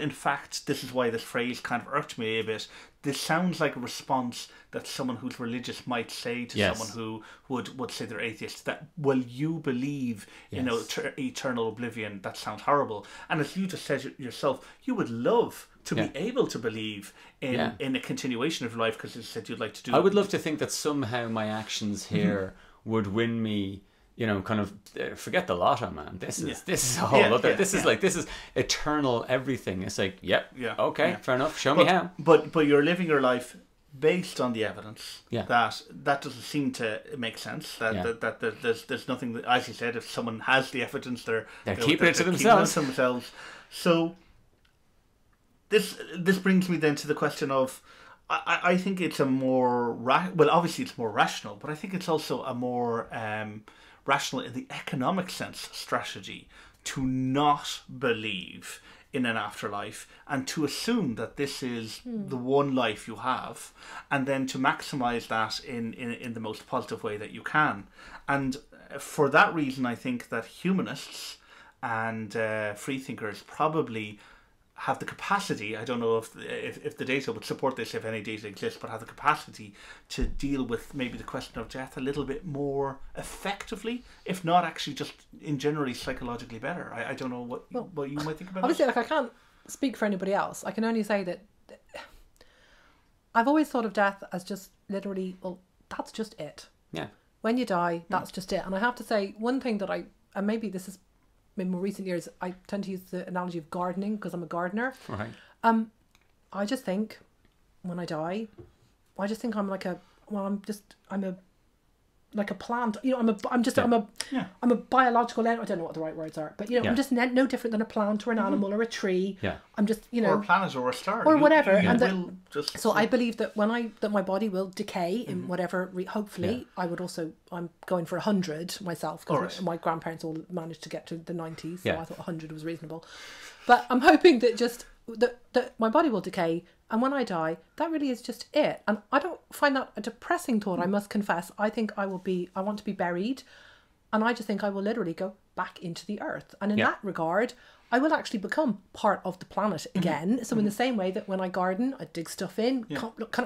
in fact, this is why this phrase kind of irked me a bit, this sounds like a response that someone who's religious might say to someone who would say they're atheist, that, well, you believe in eternal oblivion. That sounds horrible. And as you just said yourself, you would love to be able to believe in a continuation of life, because you said you'd like to do I would love to think that somehow my actions here would win me, you know, kind of forget the lotto, man. This is a whole other. This is eternal everything. It's like, okay, fair enough. Show me how. But you're living your life based on the evidence. Yeah. That doesn't seem to make sense. That there's nothing that, as you said, if someone has the evidence, they're keeping it to themselves. So this brings me then to the question of, I think it's a more obviously it's more rational, but I think it's also a more rational in the economic sense strategy to not believe in an afterlife and to assume that this is the one life you have, and then to maximize that in the most positive way that you can. And for that reason, I think that humanists and freethinkers probably have the capacity, I don't know if the data would support this, if any data exists, but have the capacity to deal with maybe the question of death a little bit more effectively, if not actually just in generally psychologically better. I don't know what you might think about obviously, it. I can't speak for anybody else. I can only say that I've always thought of death as just literally, well, that's just it. Yeah. When you die, that's just it. And I have to say, one thing that and maybe this is in more recent years, I tend to use the analogy of gardening because I'm a gardener. Right. I just think when I die, I just think I'm like a plant. You know, I'm a biological. I don't know what the right words are, but you know, I'm just no different than a plant or an animal or a tree. Yeah. I'm just, you know, or a planet or a star or whatever. So I believe that that my body will decay in whatever. Hopefully, I'm going for 100 myself because my grandparents all managed to get to the 90s, so I thought 100 was reasonable. But I'm hoping that just that my body will decay, and when I die, that really is just it. And I don't find that a depressing thought, I must confess. I think I want to be buried, and I just think I will literally go back into the earth. And in that regard, I will actually become part of the planet again. So in the same way that when I garden, I dig stuff in,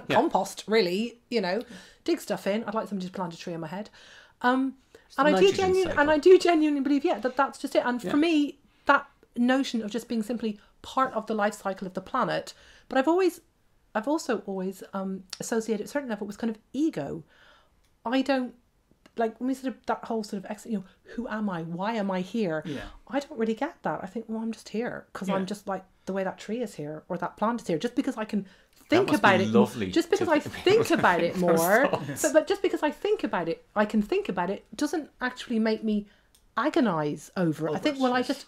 compost, really, you know, dig stuff in. I'd like somebody to plant a tree on my head. And I do genuinely believe, that's just it. And for me, that notion of just being simply part of the life cycle of the planet. But I've also always associated a certain level with kind of ego. I don't like when we sort of that whole sort of, you know, who am I? Why am I here? Yeah. I don't really get that. I think, well, I'm just here because I'm just like the way that tree is here or that plant is here. Just because I can think about it, just because I think about it more. But just because I think about it, I can think about it, doesn't actually make me agonize over it. I think, well, I just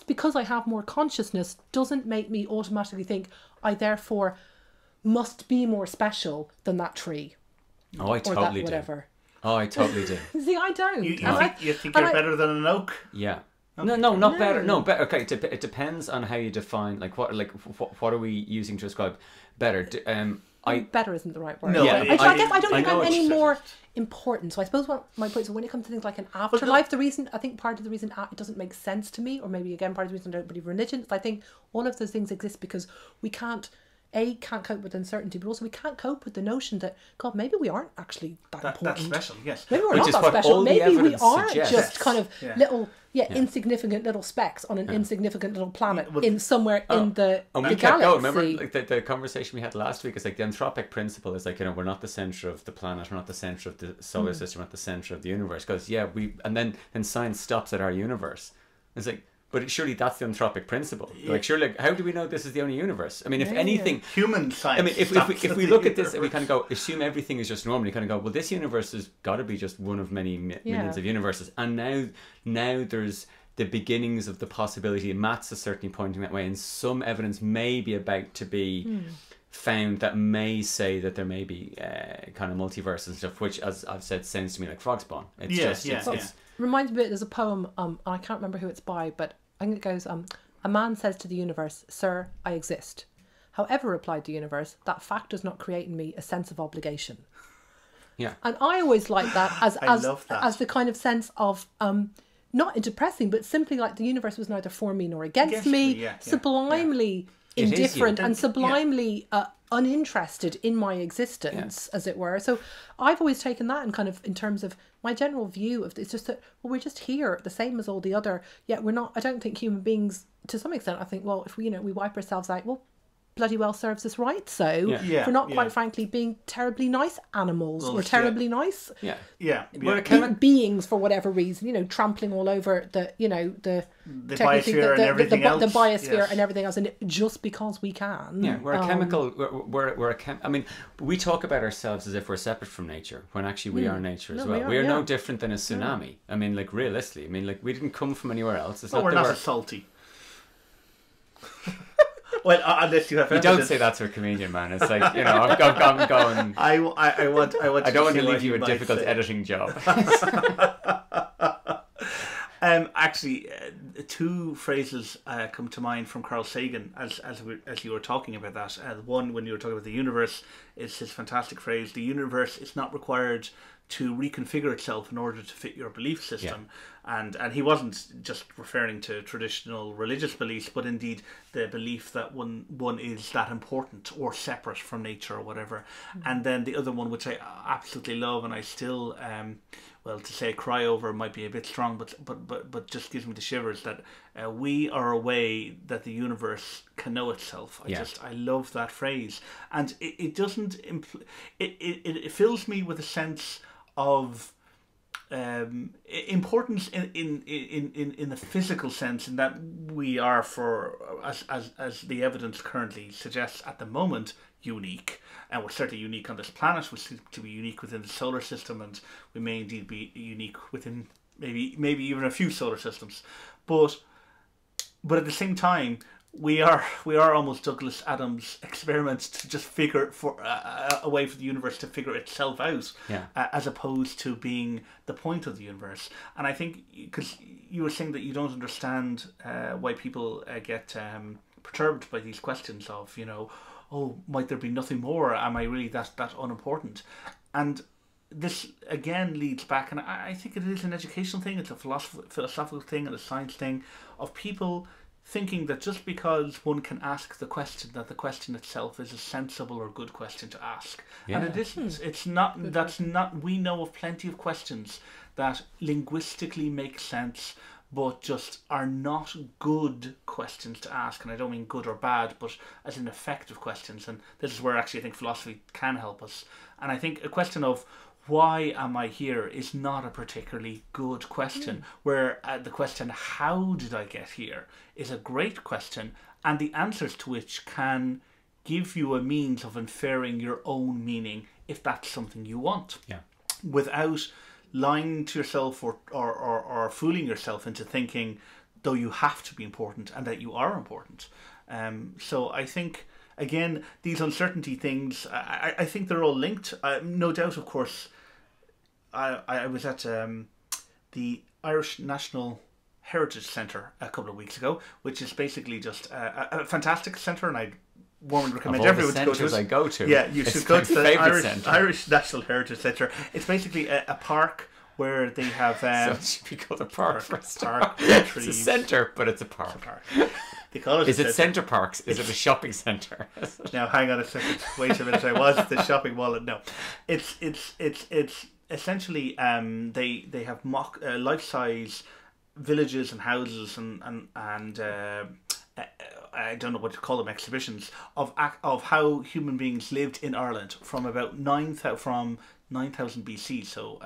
because I have more consciousness doesn't make me automatically think I therefore must be more special than that tree. Oh, I totally do. Oh, I totally do. See, I don't. You think you're better than an oak? Yeah. Okay. No, not better. No, better. Okay, it depends on how you define. What are we using to describe better? Better isn't the right word. No, I guess I don't think I'm any more important. So I suppose my point is, when it comes to things like an afterlife, part of the reason it doesn't make sense to me, or maybe again part of the reason I don't believe in religion, is I think all of those things exist because we can't cope with uncertainty, but also we can't cope with the notion that, God, maybe we aren't actually that important. That's special, yes. Maybe we're not that special. Maybe we are just kind of little, insignificant little specks on an insignificant little planet in somewhere in the galaxy. Remember the conversation we had last week is like the anthropic principle is like, you know, we're not the centre of the planet, we're not the centre of the solar system, we're not the centre of the universe. Because, and then science stops at our universe. It's like, but surely that's the anthropic principle. Like, surely, how do we know this is the only universe? I mean, if anything, human science. I mean, if we look at this and we kind of go, assume everything is just normal, you kind of go, well, this universe has got to be just one of many millions of universes, and now there's the beginnings of the possibility. And maths is certainly pointing that way, and some evidence may be about to be found that may say that there may be kind of multiverse and stuff, which, as I've said, sounds to me like frog spawn. It's it's reminds me, there's a poem, I can't remember who it's by, but I think it goes, a man says to the universe, "Sir, I exist. However," replied the universe, "that fact does not create in me a sense of obligation." Yeah. And I always like that love that. as the kind of sense of not depressing, but simply like the universe was neither for me nor against me, sublimely indifferent and sublimely uninterested in my existence, as it were. So I've always taken that and kind of in terms of my general view of it's just that, well, we're just here the same as all the other, yet we're not. I don't think human beings, to some extent, I think, well, if we wipe ourselves out, well, bloody well serves us right. So we're not quite frankly being terribly nice animals or terribly nice beings for whatever reason, trampling all over the biosphere and everything else. The biosphere and everything else, and just because we can. We're a chemical. I mean, we talk about ourselves as if we're separate from nature, when actually we are nature as well. We are no different than a tsunami. I mean, like realistically, we didn't come from anywhere else. It's we're not as salty. Well, unless you have evidence. You don't say that to a comedian, man. It's like, I'm going. I don't want to leave you a difficult editing job. Actually, two phrases come to mind from Carl Sagan as you were talking about that. One, when you were talking about the universe, is his fantastic phrase: "The universe is not required to reconfigure itself in order to fit your belief system." And he wasn't just referring to traditional religious beliefs, but indeed the belief that one is that important or separate from nature or whatever. And then the other one, which I absolutely love, and I still to say cry over might be a bit strong, but just gives me the shivers, that we are a way that the universe can know itself. I love that phrase, and it doesn't it fills me with a sense of importance in the physical sense, in that we are, as the evidence currently suggests at the moment, unique, and we're certainly unique on this planet. We seem to be unique within the solar system, and we may indeed be unique within maybe even a few solar systems, but at the same time, we are almost Douglas Adams' experiments to just figure for a way for the universe to figure itself out, as opposed to being the point of the universe. And I think, because you were saying that you don't understand why people get perturbed by these questions of, might there be nothing more? Am I really that unimportant? And this again leads back, and I think it is an educational thing, it's a philosophical thing and a science thing, of people thinking that just because one can ask the question, that the question itself is a sensible or good question to ask. And it isn't. It's not. That's not. We know of plenty of questions that linguistically make sense, but just are not good questions to ask. And I don't mean good or bad, but as in effective questions. And this is where actually I think philosophy can help us. And I think a question of why am I here is not a particularly good question, where the question, how did I get here, is a great question, and the answers to which can give you a means of inferring your own meaning, if that's something you want, without lying to yourself or fooling yourself into thinking, though, you have to be important and that you are important. So I think, again, these uncertainty things, I think they're all linked. No doubt, of course, I was at the Irish National Heritage Centre a couple of weeks ago, which is basically just a fantastic centre, and I'd warmly recommend everyone to go to it. I go to. Yeah, you should go to the Irish National Heritage Centre. It's basically a park where they have... so it should be called a park. It's a centre, but it's a park. It's a park. They call it Centre Parks? Is it a shopping centre? Now, hang on a second. Wait a minute. I was at the shopping mall. No. It's essentially they have mock life-size villages and houses and I don't know what to call them, exhibitions of how human beings lived in Ireland from about 9,000 BC. So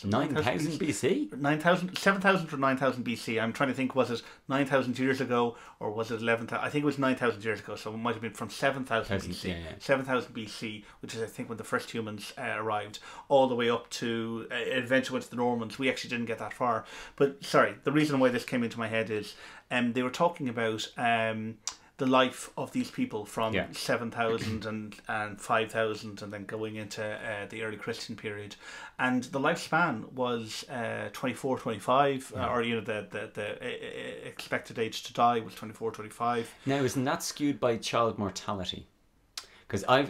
9,000 BC? 7,000 or 9,000 BC. I'm trying to think, was it 9,000 years ago or was it 11,000? I think it was 9,000 years ago, so it might have been from 7,000 BC. 7,000 BC, which is I think when the first humans arrived, all the way up to eventually went to the Normans. We actually didn't get that far. But sorry, the reason why this came into my head is they were talking about the life of these people from 7,000 and 5,000 and then going into the early Christian period. And the lifespan was 24, 25, or the expected age to die was 24, 25. Now, isn't that skewed by child mortality? Because I've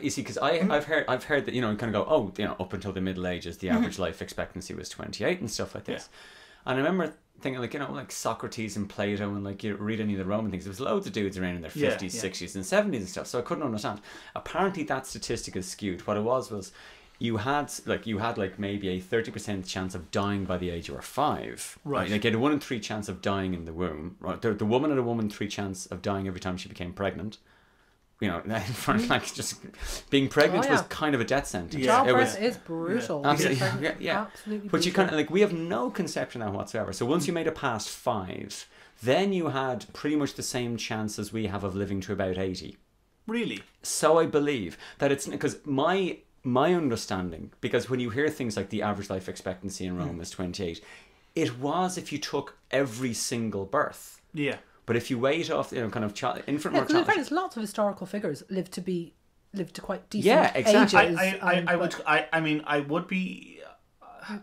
heard that, kind of go, up until the Middle Ages, the average life expectancy was 28 and stuff like this. Yeah. And I remember thinking, like Socrates and Plato, and you read any of the Roman things, there was loads of dudes around in their 50s, 60s and 70s and stuff. So I couldn't understand. Apparently that statistic is skewed. What it was you had maybe a 30% chance of dying by the age you were 5. Right. Like you had a 1 in 3 chance of dying in the womb. Right. The woman had a 1 in 3 chance of dying every time she became pregnant. Just being pregnant was kind of a death sentence. Childbirth is brutal. Absolutely, Absolutely but you kind of we have no conception of that whatsoever. So once you made it past 5, then you had pretty much the same chance as we have of living to about 80. Really? So I believe that it's because my understanding, because when you hear things like the average life expectancy in Rome is 28, it was if you took every single birth. Yeah. But if you wait off, infant mortality... Because in fact, lots of historical figures live to quite decent exactly. ages. I would be...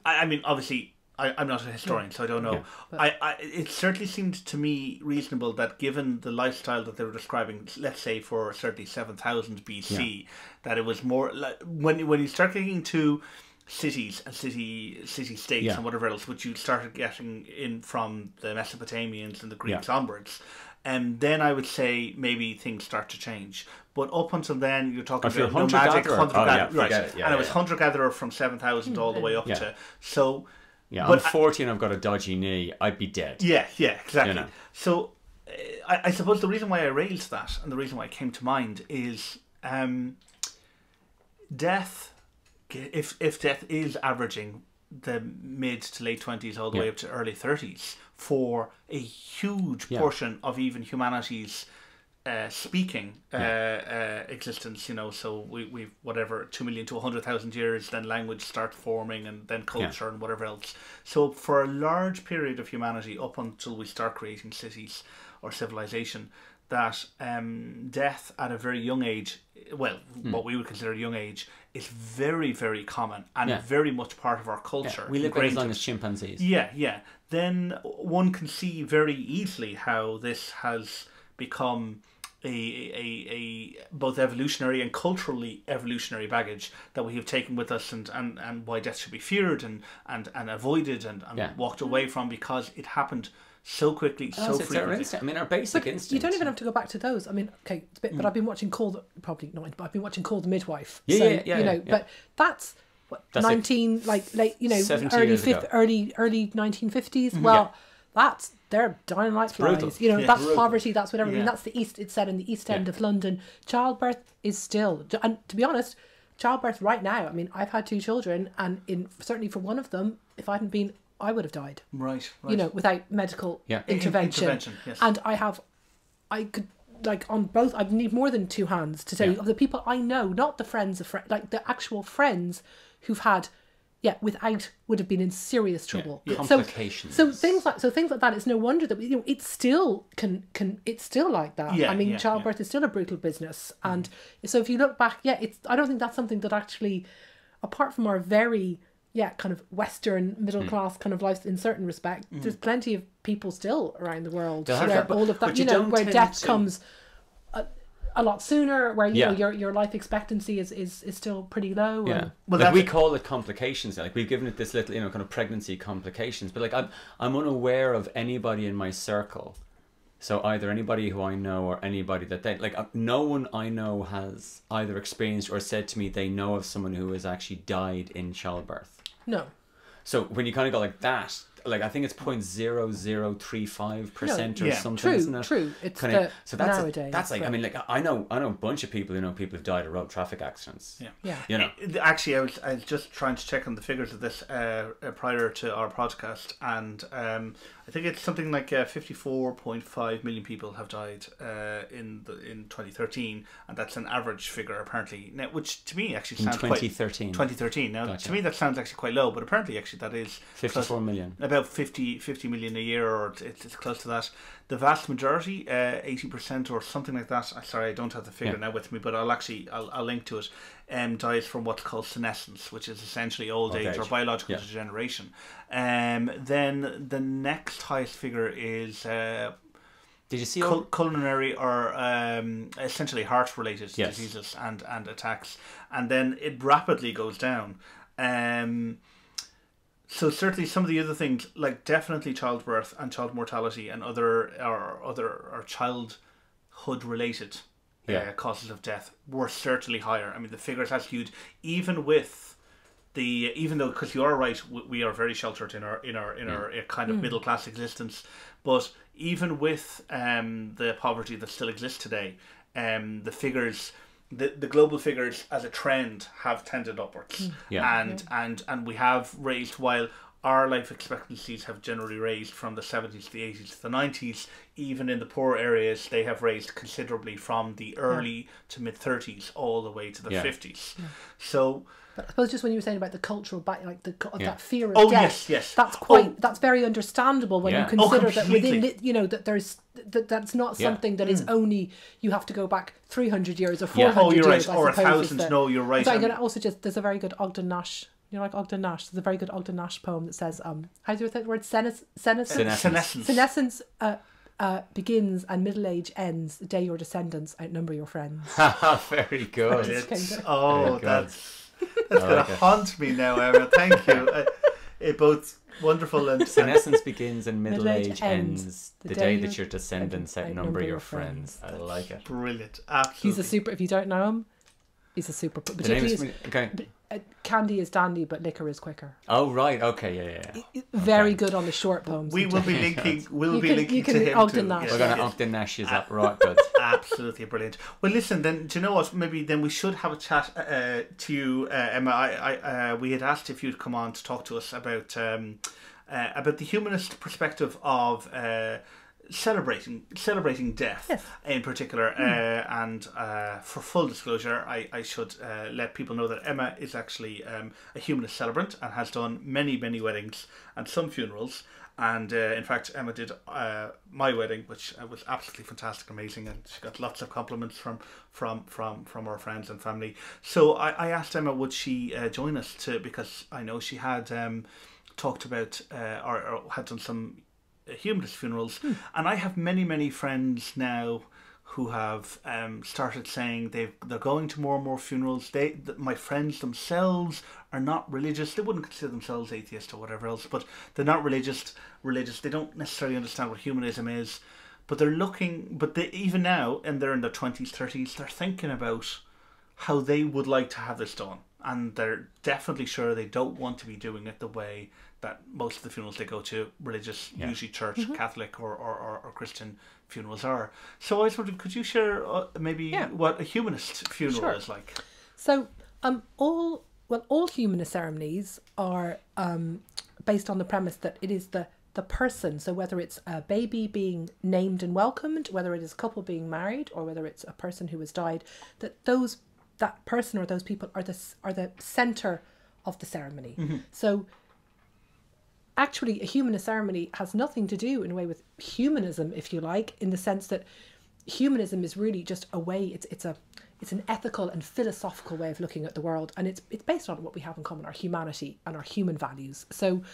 obviously, I'm not a historian, so I don't know. Yeah, it certainly seemed to me reasonable that given the lifestyle that they were describing, let's say for certainly 7,000 BC, that it was more... When you start getting to cities and city-states and whatever else, which you started getting in from the Mesopotamians and the Greeks onwards, and then I would say maybe things start to change. But up until then, you're talking about nomadic hunter-gatherer, right? And it was hunter-gatherer from 7,000 all the way up to so. Yeah, I'm 40 and I've got a dodgy knee. I'd be dead. Yeah, exactly. So, I suppose the reason why I raised that and the reason why it came to mind is death. If death is averaging the mid to late 20s all the way up to early 30s for a huge portion of even humanity's speaking existence, so we've whatever 2 million to 100,000 years, then language starts forming and then culture and whatever else. So for a large period of humanity up until we start creating cities or civilization, that death at a very young age, what we would consider a young age, is very, very common and very much part of our culture. Yeah. We live as long as chimpanzees. Yeah. Then one can see very easily how this has become a both evolutionary and culturally evolutionary baggage that we have taken with us, and why death should be feared and avoided and walked away from, because it happened so quickly, so frequently. Our basic instinct. You don't even have to go back to those. But I've been watching Call the Midwife. But that's what, that's 19 late, early 1950s. Well, they're dying like flies. Brutal. That's poverty. That's whatever. I mean, that's the East. It's set in the East End of London. Childbirth is still, and to be honest, childbirth right now. I mean, I've had 2 children, and certainly for one of them, if I hadn't been, I would have died. Right. Without medical intervention. Yes. And I could, on both, I need more than 2 hands to tell you of the people I know, not the friends of the actual friends who've had, would have been in serious trouble. Complications. So things like that. It's no wonder that it's still it's still like that. Childbirth is still a brutal business, and so if you look back, I don't think that's something that actually, apart from our very kind of Western middle class kind of life in certain respect, there's plenty of people still around the world where all of that, where death comes a lot sooner, where your life expectancy is still pretty low. Yeah, we call it complications. We've given it this little kind of pregnancy complications, but I'm unaware of anybody in my circle. So either anybody who I know or anybody that they no one I know has either experienced or said to me they know of someone who has actually died in childbirth. No. So when you kind of go like that, I think it's 0.0035% or something, true, isn't it? True. It's so that's nowadays. That's I know a bunch of people people who've died of road traffic accidents. Yeah. Actually, I was just trying to check on the figures of this prior to our podcast, and I think it's something like 54.5 million people have died in 2013, and that's an average figure apparently. Now, which to me actually sounds 2013. 2013. Now, to me that sounds actually quite low, but apparently actually that is 54 million. About about 50 million a year, or it's close to that. The vast majority, 80% or something like that. Sorry, I don't have the figure now with me, but I'll link to it. Dies from what's called senescence, which is essentially old age or biological degeneration. Then the next highest figure is did you see culinary or essentially heart-related diseases and attacks, and then it rapidly goes down. So certainly some of the other things, like definitely childbirth and child mortality and other childhood related causes of death were certainly higher. I mean, the figures that's huge. Even though, because you are right, we are very sheltered in our kind of middle class existence, but even with the poverty that still exists today, the figures. The global figures as a trend have tended upwards, and we have raised, while our life expectancies have generally raised from the 70s to the 80s to the 90s, even in the poor areas they have raised considerably from the early to mid 30s all the way to the 50s. So but I suppose just when you were saying about the cultural that fear of death, that's very understandable when you consider that within that that's not something that is only you have to go back 300 years or 400 years, right, or 1,000. No, you're right. So also there's a very good Ogden Nash. You know, like Ogden Nash. There's a very good Ogden Nash poem that says, how do you say the word? Senescence begins and middle age ends the day your descendants outnumber your friends. Very good. That's going to haunt me now, Emma. Thank you. It both wonderful and... Senescence begins and middle age ends the day that your descendants outnumber your friends. I like it. Brilliant. Absolutely. He's a super... If you don't know him, he's a super... Candy is dandy, but liquor is quicker. Oh, right. Okay, yeah. Very good on the short poems. We will be linking. We'll be linking to him Ogden Nash. We're going to Ogden Nash is up right good. Absolutely brilliant. Well, listen. Then do you know what? Maybe then we should have a chat to you, Emma. We had asked if you'd come on to talk to us about the humanist perspective of celebrating death in particular, and for full disclosure, I should let people know that Emma is actually a humanist celebrant and has done many our and some funerals, and in fact Emma did my wedding, which was absolutely fantastic, amazing, and she got lots of compliments from our friends and family. So I asked Emma would she join us because I know she had talked about or had done some humanist funerals, and I have many friends now who have started saying they're going to more and more funerals. My friends themselves are not religious. They wouldn't consider themselves atheist or whatever else, but they're not religious. They don't necessarily understand what humanism is, but they're looking. But even now, and they're in their 20s, 30s, they're thinking about how they would like to have this done, and they're definitely sure they don't want to be doing it the way that most of the funerals they go to, religious, usually church, Catholic or Christian funerals are. So I was wondering, could you share what a humanist funeral is like? So all humanist ceremonies are based on the premise that it is the person. So whether it's a baby being named and welcomed, whether it is a couple being married, or whether it's a person who has died, that person or those people are the center of the ceremony. So actually, a humanist ceremony has nothing to do in a way with humanism, if you like, in the sense that humanism is really just a way. It's an ethical and philosophical way of looking at the world, and it's based on what we have in common, our humanity and our human values. So,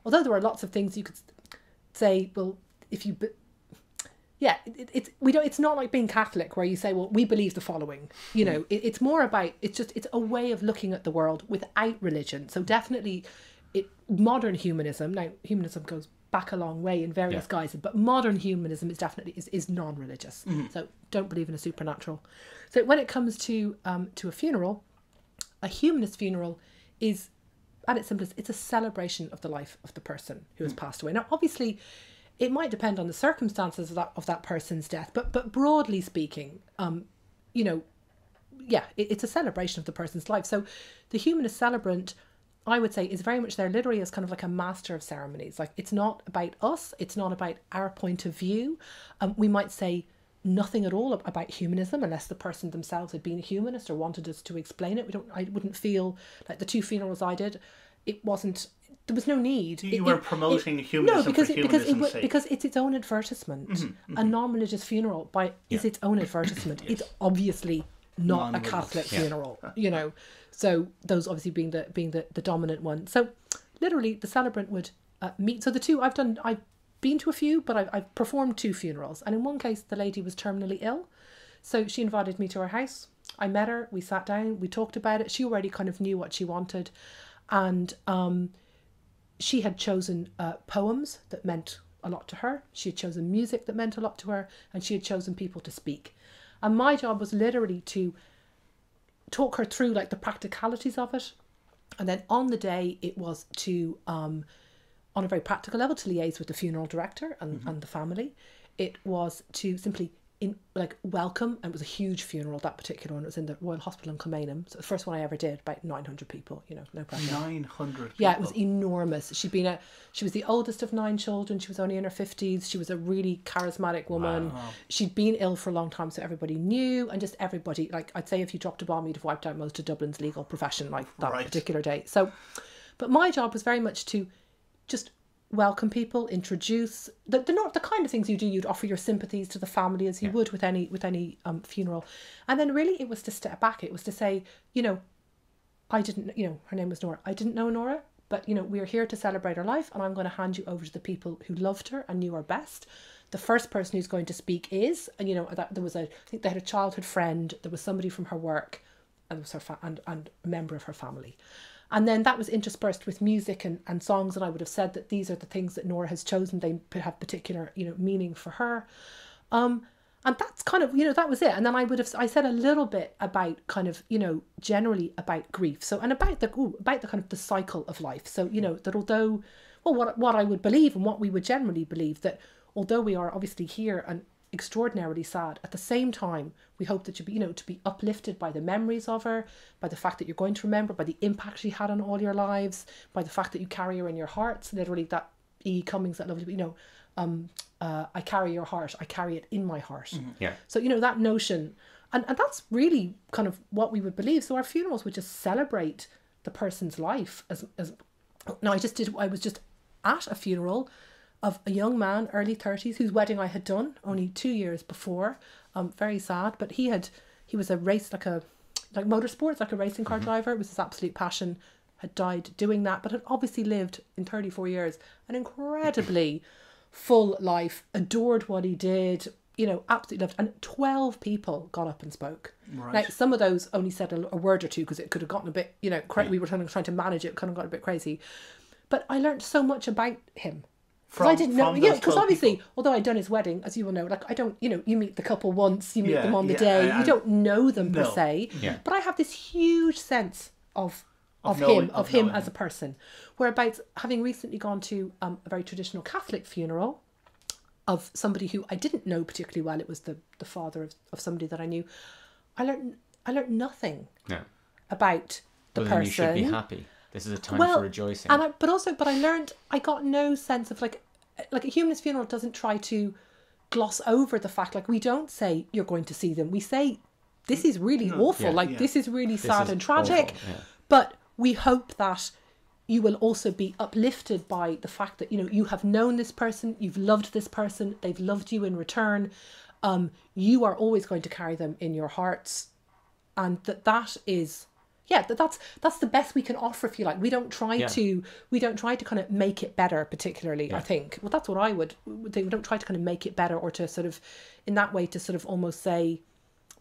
although there are lots of things you could say, well, if you, it's not like being Catholic where you say, well, we believe the following. You know, it's more about it's a way of looking at the world without religion. So definitely. Modern humanism, now humanism goes back a long way in various guises, but modern humanism is definitely is non-religious. So don't believe in a supernatural. So when it comes to a funeral, a humanist funeral is, at its simplest, it's a celebration of the life of the person who has passed away. Now, obviously, it might depend on the circumstances of that person's death, but broadly speaking, it's a celebration of the person's life. So the humanist celebrant, I would say, is very much there literally as kind of like a master of ceremonies. Like, it's not about us, it's not about our point of view. We might say nothing at all about humanism unless the person themselves had been a humanist or wanted us to explain it. I wouldn't feel like the two funerals I did, it wasn't there was no need. You were promoting humanism because for humanism's sake. Because it's its own advertisement. A non-religious funeral is its own advertisement. It's obviously not a Catholic funeral, you know. So those obviously being the dominant one. So literally the celebrant would meet. So the two I've been to a few, but I've performed 2 funerals. And in one case, the lady was terminally ill. So she invited me to her house. I met her, we sat down, we talked about it. She already kind of knew what she wanted. And she had chosen poems that meant a lot to her. She had chosen music that meant a lot to her. And she had chosen people to speak. And my job was literally to talk her through like the practicalities of it. And then on the day, it was to, on a very practical level, to liaise with the funeral director and the family. It was to simply welcome, and it was a huge funeral, that particular one. It was in the Royal Hospital in Kilmainham. So the first one I ever did, about 900 people, you know, no pressure. 900 people? Yeah, it was enormous. She was the oldest of 9 children. She was only in her 50s. She was a really charismatic woman. Wow. She'd been ill for a long time, so everybody knew, and just everybody, like, I'd say if you dropped a bomb, you'd have wiped out most of Dublin's legal profession, like, that particular day. So, but my job was very much to just welcome people, introduce the kind of things you do. You'd offer your sympathies to the family as you would with any funeral, and then really it was to step back. It was to say, you know, I didn't, you know, her name was Nora. I didn't know Nora, but you know, we're here to celebrate her life, and I'm going to hand you over to the people who loved her and knew her best. The first person who's going to speak is, and you know, that there was I think they had a childhood friend. There was somebody from her work, and there was her and a member of her family. And then that was interspersed with music and songs. And I would have said that these are the things that Nora has chosen. They have particular, you know, meaning for her. And that's kind of, you know, that was it. And then I said a little bit about kind of, you know, generally about grief. So, and about the kind of the cycle of life. So, you know, that although, well, what I would believe and what we would generally believe, that although we are obviously here and extraordinarily sad, at the same time we hope that you be, you know, to be uplifted by the memories of her, by the fact that you're going to remember, by the impact she had on all your lives, by the fact that you carry her in your hearts. Literally, that E. Cummings, that lovely, you know, I carry your heart, I carry it in my heart. Yeah. So, you know, that notion, and that's really kind of what we would believe. So our funerals would just celebrate the person's life as now I was just at a funeral of a young man, early 30s, whose wedding I had done only 2 years before. Very sad, but he was a race, like motorsports, like a racing car driver. It was his absolute passion. Had died doing that, but had obviously lived in 34 years an incredibly full life, adored what he did, you know, absolutely loved. And 12 people got up and spoke. Right. Now, some of those only said a word or two because it could have gotten a bit, you know, we were trying to manage it, kind of got a bit crazy. But I learned so much about him. Because I didn't know, because obviously, although I'd done his wedding, as you will know, like I don't, you know, you meet the couple once, you meet them on the day, you don't know them per se, but I have this huge sense of him as a person. Whereabouts, having recently gone to a very traditional Catholic funeral of somebody who I didn't know particularly well, it was the father of somebody that I knew, I learned nothing about the person. Then you should be happy. This is a time for rejoicing. But I got no sense of like a humanist funeral doesn't try to gloss over the fact, like we don't say you're going to see them. We say this is really awful. This is really sad and tragic. But we hope that you will also be uplifted by the fact that, you know, you have known this person, you've loved this person, they've loved you in return. You are always going to carry them in your hearts, and that is. Yeah, that's the best we can offer, if you like. We don't try to kind of make it better, particularly. I think. Well, that's what I would think. We don't try to kind of make it better, or to sort of, in that way, to sort of almost say,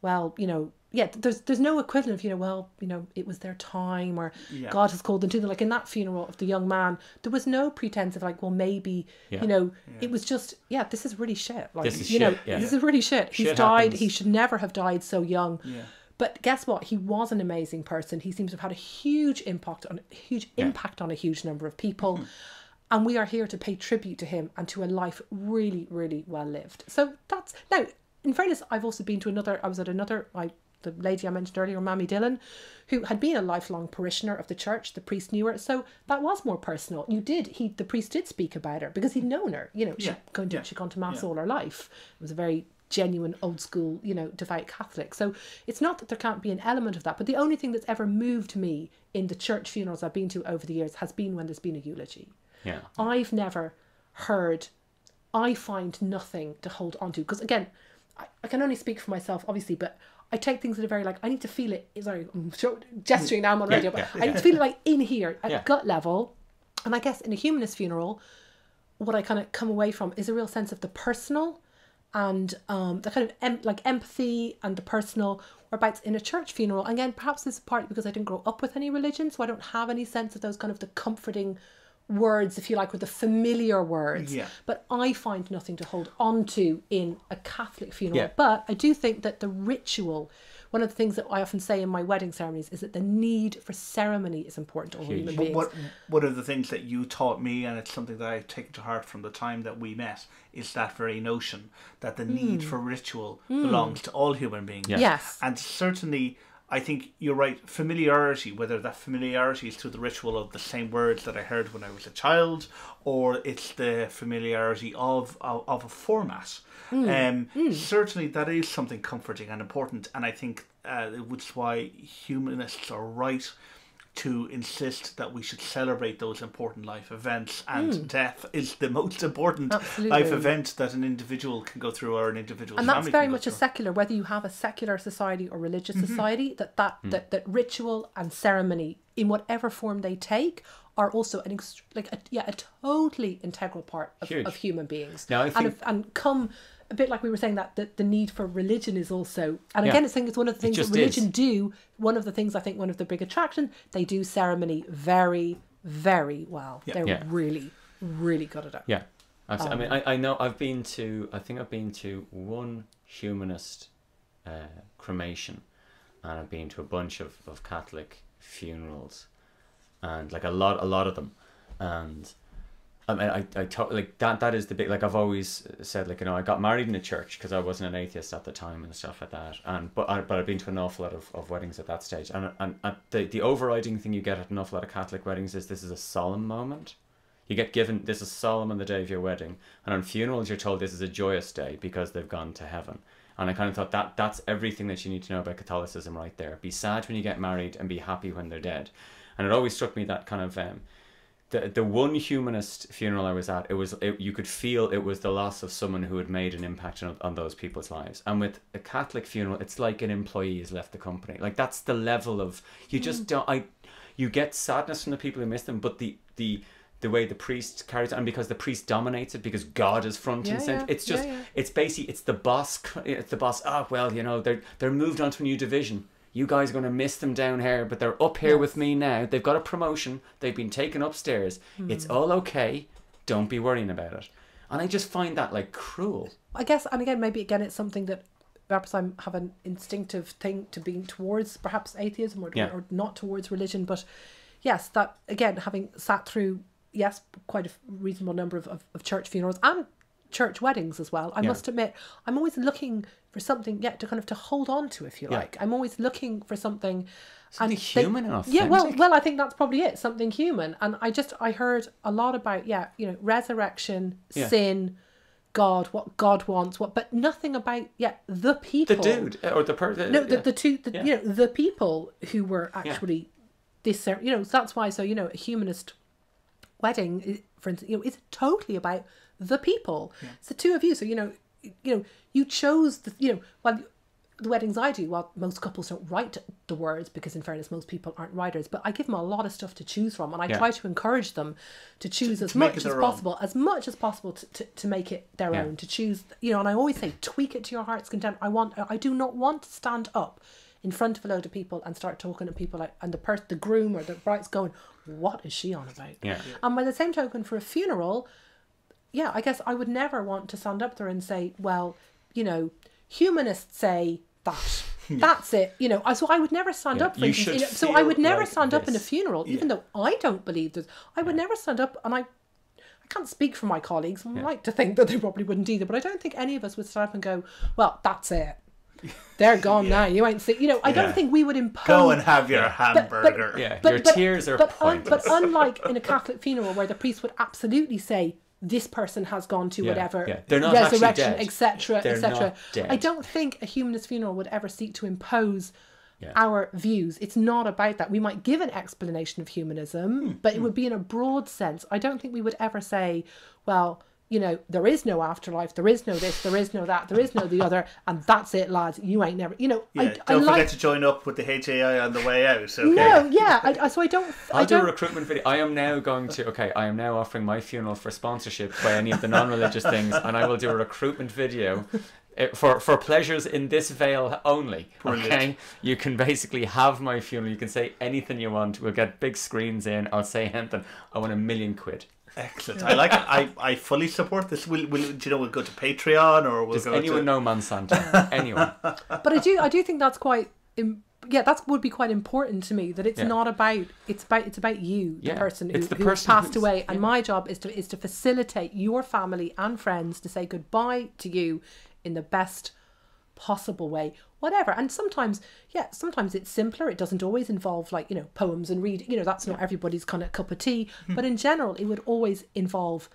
well, you know, there's no equivalent of, you know, well, you know, it was their time, or God has called them to them. Like in that funeral of the young man, there was no pretense of like, well, maybe, you know, it was just, this is really shit. Like, this is this is really shit. He's died. Happens. He should never have died so young. Yeah. But guess what? He was an amazing person. He seems to have had a huge impact on a huge number of people. And we are here to pay tribute to him and to a life really, really well lived. So that's... Now, in fairness, I've also been to the lady I mentioned earlier, Mammy Dillon, who had been a lifelong parishioner of the church. The priest knew her. So that was more personal. The priest did speak about her because he'd known her. You know, she'd gone to Mass all her life. It was a very genuine old school, devout Catholic. So it's not that there can't be an element of that, but the only thing that's ever moved me in the church funerals I've been to over the years has been when there's been a eulogy. Yeah. I've never heard, I find nothing to hold on to. Because again, I can only speak for myself, obviously, but I take things that are very I need to feel it. Sorry, I'm gesturing now, I'm on radio, but I need to feel it in here at gut level. And I guess in a humanist funeral, what I kind of come away from is a real sense of the personal and the kind of empathy and the personal, whereabouts in a church funeral, again, perhaps this is partly because I didn't grow up with any religion, so I don't have any sense of those kind of the comforting words, if you like, or the familiar words. Yeah. But I find nothing to hold on to in a Catholic funeral. Yeah. But I do think that the ritual, one of the things that I often say in my wedding ceremonies is that the need for ceremony is important to all human beings. One of the things that you taught me, and it's something that I've taken to heart from the time that we met, is that very notion that the need for ritual belongs to all human beings. Yes. And certainly, I think you're right, familiarity, whether that familiarity is to the ritual of the same words that I heard when I was a child, or it's the familiarity of a format. Certainly that is something comforting and important, and I think which is why humanists are right to insist that we should celebrate those important life events, and death is the most important life event that an individual can go through, or an individual family. And that's very much a secular, whether you have a secular society or religious society, that ritual and ceremony, in whatever form they take, are also a totally integral part of human beings. Now, I think... and come a bit like we were saying, that the need for religion is also, and again, I think it's one of the things that religion do. One of the things, I think, one of the big attractions, they do ceremony very, very well. Yeah. They're really, really good at it. Yeah, absolutely. I know I've been to one humanist cremation, and I've been to a bunch of Catholic funerals, and a lot of them, and I mean, I talk that is the big, I've always said, I got married in a church because I wasn't an atheist at the time and stuff like that, but I've been to an awful lot of weddings at that stage, and the overriding thing you get at an awful lot of Catholic weddings is this is a solemn moment. You get given, this is solemn on the day of your wedding, and on funerals you're told this is a joyous day because they've gone to heaven. And I kind of thought that's everything that you need to know about Catholicism right there. Be sad when you get married and be happy when they're dead. And it always struck me that kind of the one humanist funeral I was at, you could feel it was the loss of someone who had made an impact on those people's lives. And with a Catholic funeral, it's like an employee has left the company. That's the level of, you just don't, you get sadness from the people who miss them, but the way the priest carries it, and because the priest dominates it, because God is front and center, it's just, it's basically, it's the boss, oh, well, they're moved on to a new division. You guys are going to miss them down here, but they're up here with me now. They've got a promotion. They've been taken upstairs. It's all okay. Don't be worrying about it. And I just find that cruel. I guess, and again, maybe it's something that perhaps I have an instinctive thing to being towards perhaps atheism or not towards religion. But yes, that again, having sat through, quite a reasonable number of church funerals and church weddings as well, I must admit, I'm always looking for something to kind of to hold on to, if you like. I'm always looking for something human and authentic. Yeah, well, I think that's probably it, something human. And I heard a lot about resurrection, sin, God, what God wants, but nothing about the people, the dude or the person. No, the people who were actually this. So that's why. So a humanist wedding, for instance, is totally about the people. It's the two of you. So you chose the weddings I do. Well, most couples don't write the words because, in fairness, most people aren't writers. But I give them a lot of stuff to choose from, and I try to encourage them to choose as much as possible to make it their own. To choose, and I always say, tweak it to your heart's content. I do not want to stand up in front of a load of people and start talking to people and the groom or the bride's going, what is she on about? And by the same token, for a funeral, I guess I would never want to stand up there and say, well, humanists say that. That's it. So I would never stand up for instance. So I would never stand up in a funeral, even though I don't believe this. I would never stand up, and I can't speak for my colleagues. I like to think that they probably wouldn't either, but I don't think any of us would stand up and go, well, that's it. They're gone now. You ain't see. I don't think we would impose. Go and have your hamburger. Your tears are pointless. But unlike in a Catholic funeral where the priest would absolutely say, this person has gone to whatever They're not resurrection, actually dead. etc., They're etc. not dead. I don't think a humanist funeral would ever seek to impose our views. It's not about that. We might give an explanation of humanism, but it would be in a broad sense. I don't think we would ever say, well, you know, there is no afterlife, there is no this, there is no that, there is no the other, and that's it, lads. You ain't never, you know. Don't forget to join up with the HAI on the way out. Okay? No, yeah. So I don't. I'll do a recruitment video. I am now going to. Okay, I am now offering my funeral for sponsorship by any of the non-religious things, and I will do a recruitment video. For pleasures in this veil only. Brilliant. Okay, you can basically have my funeral. You can say anything you want. We'll get big screens in. I'll say anything. I want $1 million. Excellent. I like it. I fully support this. We'll do you know, we'll go to Patreon, or we'll Does go anyone to... know Monsanto? Anyone? But I do think that's quite. That would be quite important to me. That it's not about. It's about you, the person who passed away, and my job is to facilitate your family and friends to say goodbye to you in the best possible way, whatever. And sometimes it's simpler. It doesn't always involve, like, you know, poems and reading. You know, that's not everybody's kind of cup of tea. But in general, it would always involve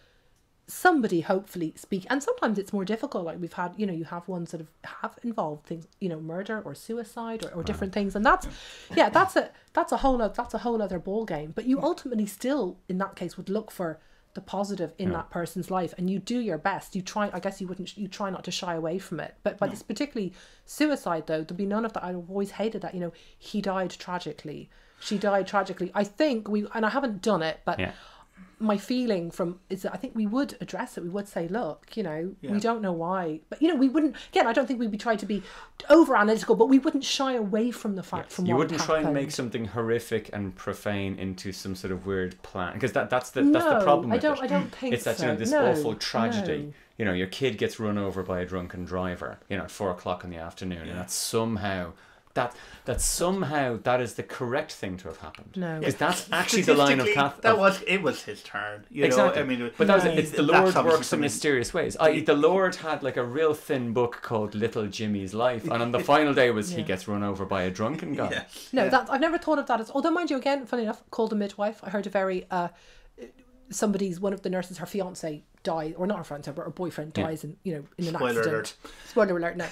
somebody hopefully speak. And sometimes it's more difficult. Like we've had, you know, you have ones that have involved things, you know, murder or suicide or different things. And that's a whole other ball game. But you ultimately still, in that case, would look for the positive in that person's life, and you do your best. You try, I guess you try not to shy away from it. But by this particularly suicide, though, there'll be none of that. I've always hated that, you know, he died tragically, she died tragically. I think and I haven't done it, but my feeling is that I think we would address it. We would say, look, you know, we don't know why, but, you know, we wouldn't, again, I don't think we'd be trying to be over analytical, but we wouldn't shy away from the fact from what you wouldn't try happened. and make something horrific and profane into some sort of weird plan, because that's the problem with I don't think it's that, you know, this awful tragedy. You know, your kid gets run over by a drunken driver, you know, at 4:00 in the afternoon, and that's somehow that is the correct thing to have happened. No, because that's actually the line of path. It was his turn. You exactly. know, I mean, but it's the Lord works in mysterious ways. The Lord had like a real thin book called Little Jimmy's Life, and on the final day he gets run over by a drunken guy. Yes. No, I've never thought of that as. Although, mind you, again, funny enough, called a midwife. I heard a very one of the nurses, her fiance died, or not her fiance, but her boyfriend dies in an accident. Spoiler alert! No,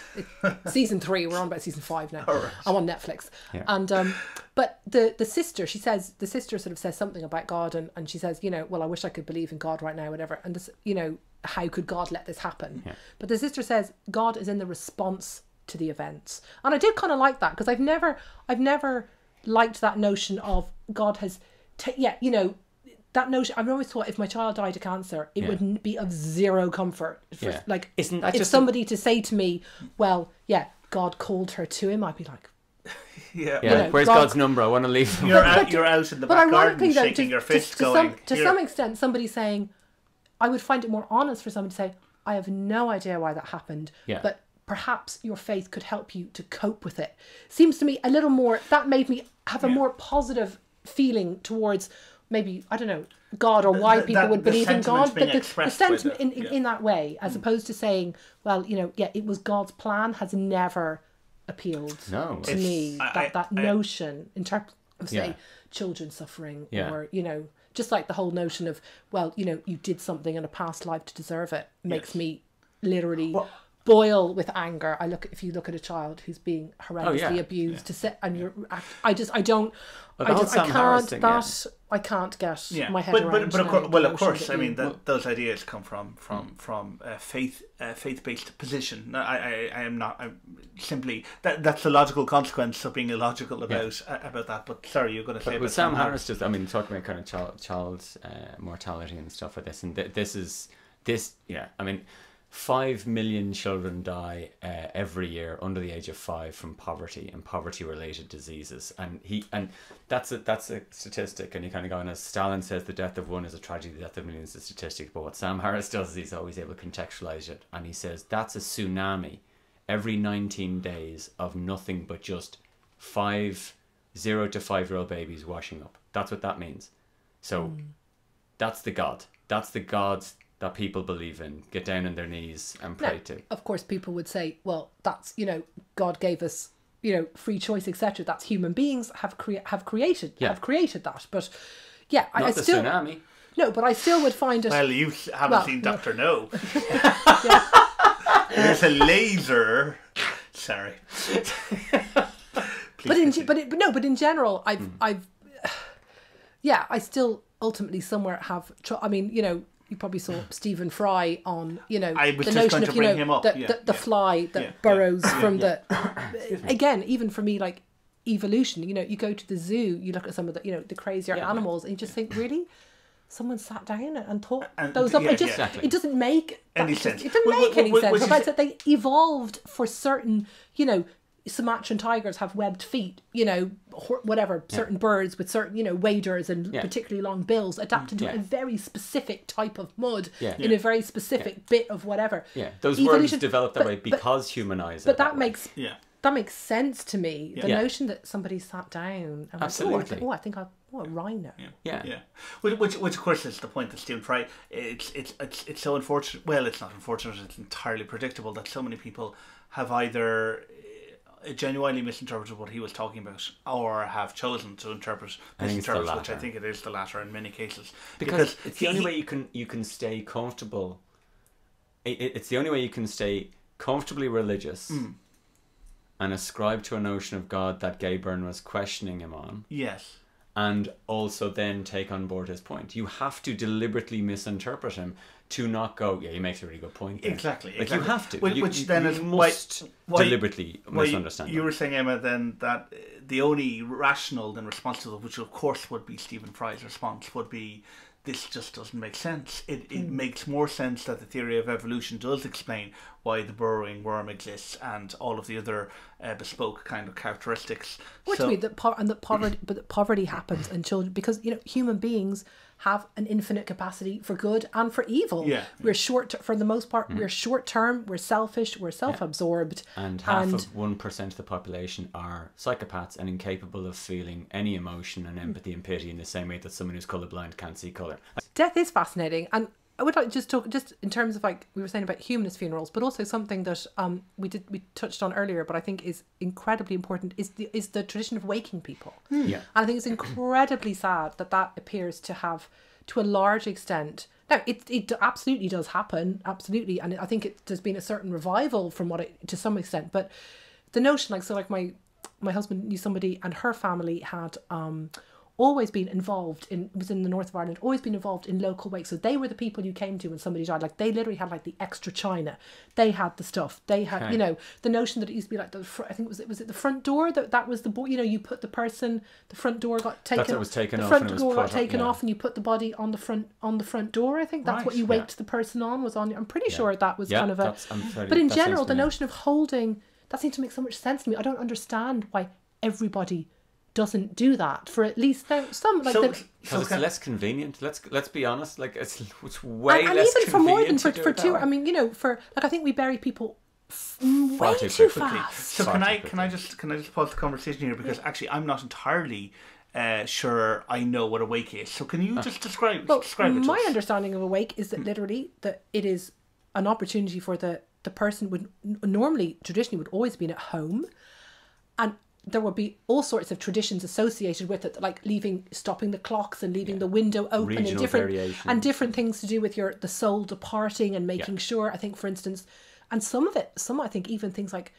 season 3. We're on about season 5 now. Right. I'm on Netflix, and but the sister, the sister sort of says something about God, and she says, you know, well, I wish I could believe in God right now, whatever. And this, you know, how could God let this happen? Yeah. But the sister says God is in the response to the events, and I did kind of like that, because I've never liked that notion of God has, you know. That notion, I've always thought if my child died of cancer, it would be of zero comfort. Like, isn't that if somebody to say to me, well, God called her to him, I'd be like, you know, where's God's number? I want to leave him. You're out in the back garden shaking your fist going. To some extent, somebody saying, I would find it more honest for somebody to say, I have no idea why that happened, but perhaps your faith could help you to cope with it. Seems to me a little more, that made me have a more positive feeling towards maybe, I don't know, God, or why people would believe in God, but the sentiment in that way, as opposed to saying, well, you know, it was God's plan, has never appealed to me. That notion in terms of, say, children suffering, or, you know, just like the whole notion of, well, you know, you did something in a past life to deserve it, makes me literally boil with anger. If you look at a child who's being horrendously abused, to sit and I can't get my head around. But of course, I mean those ideas come from faith-based position. I am not. I'm simply that's the logical consequence of being illogical about that. But sorry, you're going to say. But Sam Harris just, I mean, talking about kind of child mortality and stuff like this, and I mean, 5 million children die every year under the age of 5 from poverty and poverty-related diseases, and that's a statistic. And you kind of go, and as Stalin says, the death of one is a tragedy, the death of millions is a statistic. But what Sam Harris does is he's always able to contextualize it, and he says that's a tsunami every 19 days of nothing but just 0 to 5-year-old babies washing up. That's what that means. So that's the God. That's the God that people believe in, get down on their knees and pray to. Of course, people would say, well, that's, you know, God gave us, you know, free choice, etc. That's human beings have created that. But not the tsunami. No, but I still would find it. Well, you haven't seen Dr. No. There's a laser. Sorry. But in general, I've I still ultimately somewhere have. I mean, you know, you probably saw Stephen Fry on, you know, the notion of, you know, the fly that burrows from the. Again, even for me, like evolution, you know, you go to the zoo, you look at some of the, you know, the crazier animals, and you just think, really, someone sat down and thought those up. It doesn't make any sense. It doesn't make any sense. The fact that they evolved for certain, you know, Sumatran tigers have webbed feet, you know, whatever, certain birds with certain, you know, waders and particularly long bills adapted to a very specific type of mud in a very specific bit of whatever. Yeah, those worms developed that way because humanized. But that makes sense to me. The notion that somebody sat down and absolutely. went, I think a rhino. Yeah. Which of course is the point that Stephen Fry. It's so unfortunate. Well, it's not unfortunate. It's entirely predictable that so many people have either genuinely misinterpreted what he was talking about, or have chosen to misinterpret, which I think it is the latter in many cases. Because it's the only way you can stay comfortable. It's the only way you can stay comfortably religious and ascribe to a notion of God that Gayburn was questioning him on. Yes. And also then take on board his point. You have to deliberately misinterpret him to not go, he makes a really good point there. Exactly. Like, you have to. Which then is must deliberately misunderstand you were saying, Emma, then that the only rational then response to it, which of course would be Stephen Fry's response, would be, this just doesn't make sense. It makes more sense that the theory of evolution does explain why the burrowing worm exists and all of the other bespoke kind of characteristics. What do you mean that poverty happens in children because, you know, human beings have an infinite capacity for good and for evil. Yeah. We're for the most part, we're short term, we're selfish, we're self-absorbed. And half of 1% of the population are psychopaths and incapable of feeling any emotion and empathy and pity in the same way that someone who's colourblind can't see colour. Death is fascinating, and I would like to just talk just in terms of, like we were saying about humanist funerals, but also something that we touched on earlier, but I think is incredibly important is the tradition of waking people. Yeah, and I think it's incredibly sad that appears to have, to a large extent. Now it absolutely does happen, absolutely, and I think there's been a certain revival from to some extent, but the notion, like my husband knew somebody and her family had always been involved was in the north of Ireland, always been involved in local wakes. So they were the people you came to when somebody died. Like, they literally had like the extra china. They had the stuff. They had, you know, the notion that it used to be like I think was it the front door that was the, you know, you put the person, the front door got taken. That's what was taken off. The front door got taken off, and you put the body on the front door. I think that's what you waked the person on, was on. I'm pretty sure that was kind of a. But in general, the notion of holding, that seems to make so much sense to me. I don't understand why everybody doesn't do that, for at least some, like, because it's less convenient. Let's be honest, like it's way and less even for more than convenient for two. I mean, you know, for like, I think we bury people way too fast. So can I just pause the conversation here, because actually I'm not entirely sure I know what a wake is. So can you just describe it to us? My understanding of a wake is that literally that it is an opportunity for the person would normally, traditionally, would always been at home, and there would be all sorts of traditions associated with it, like stopping the clocks and leaving the window open, and different things to do with the soul departing and making sure. I think, for instance, and some I think even things like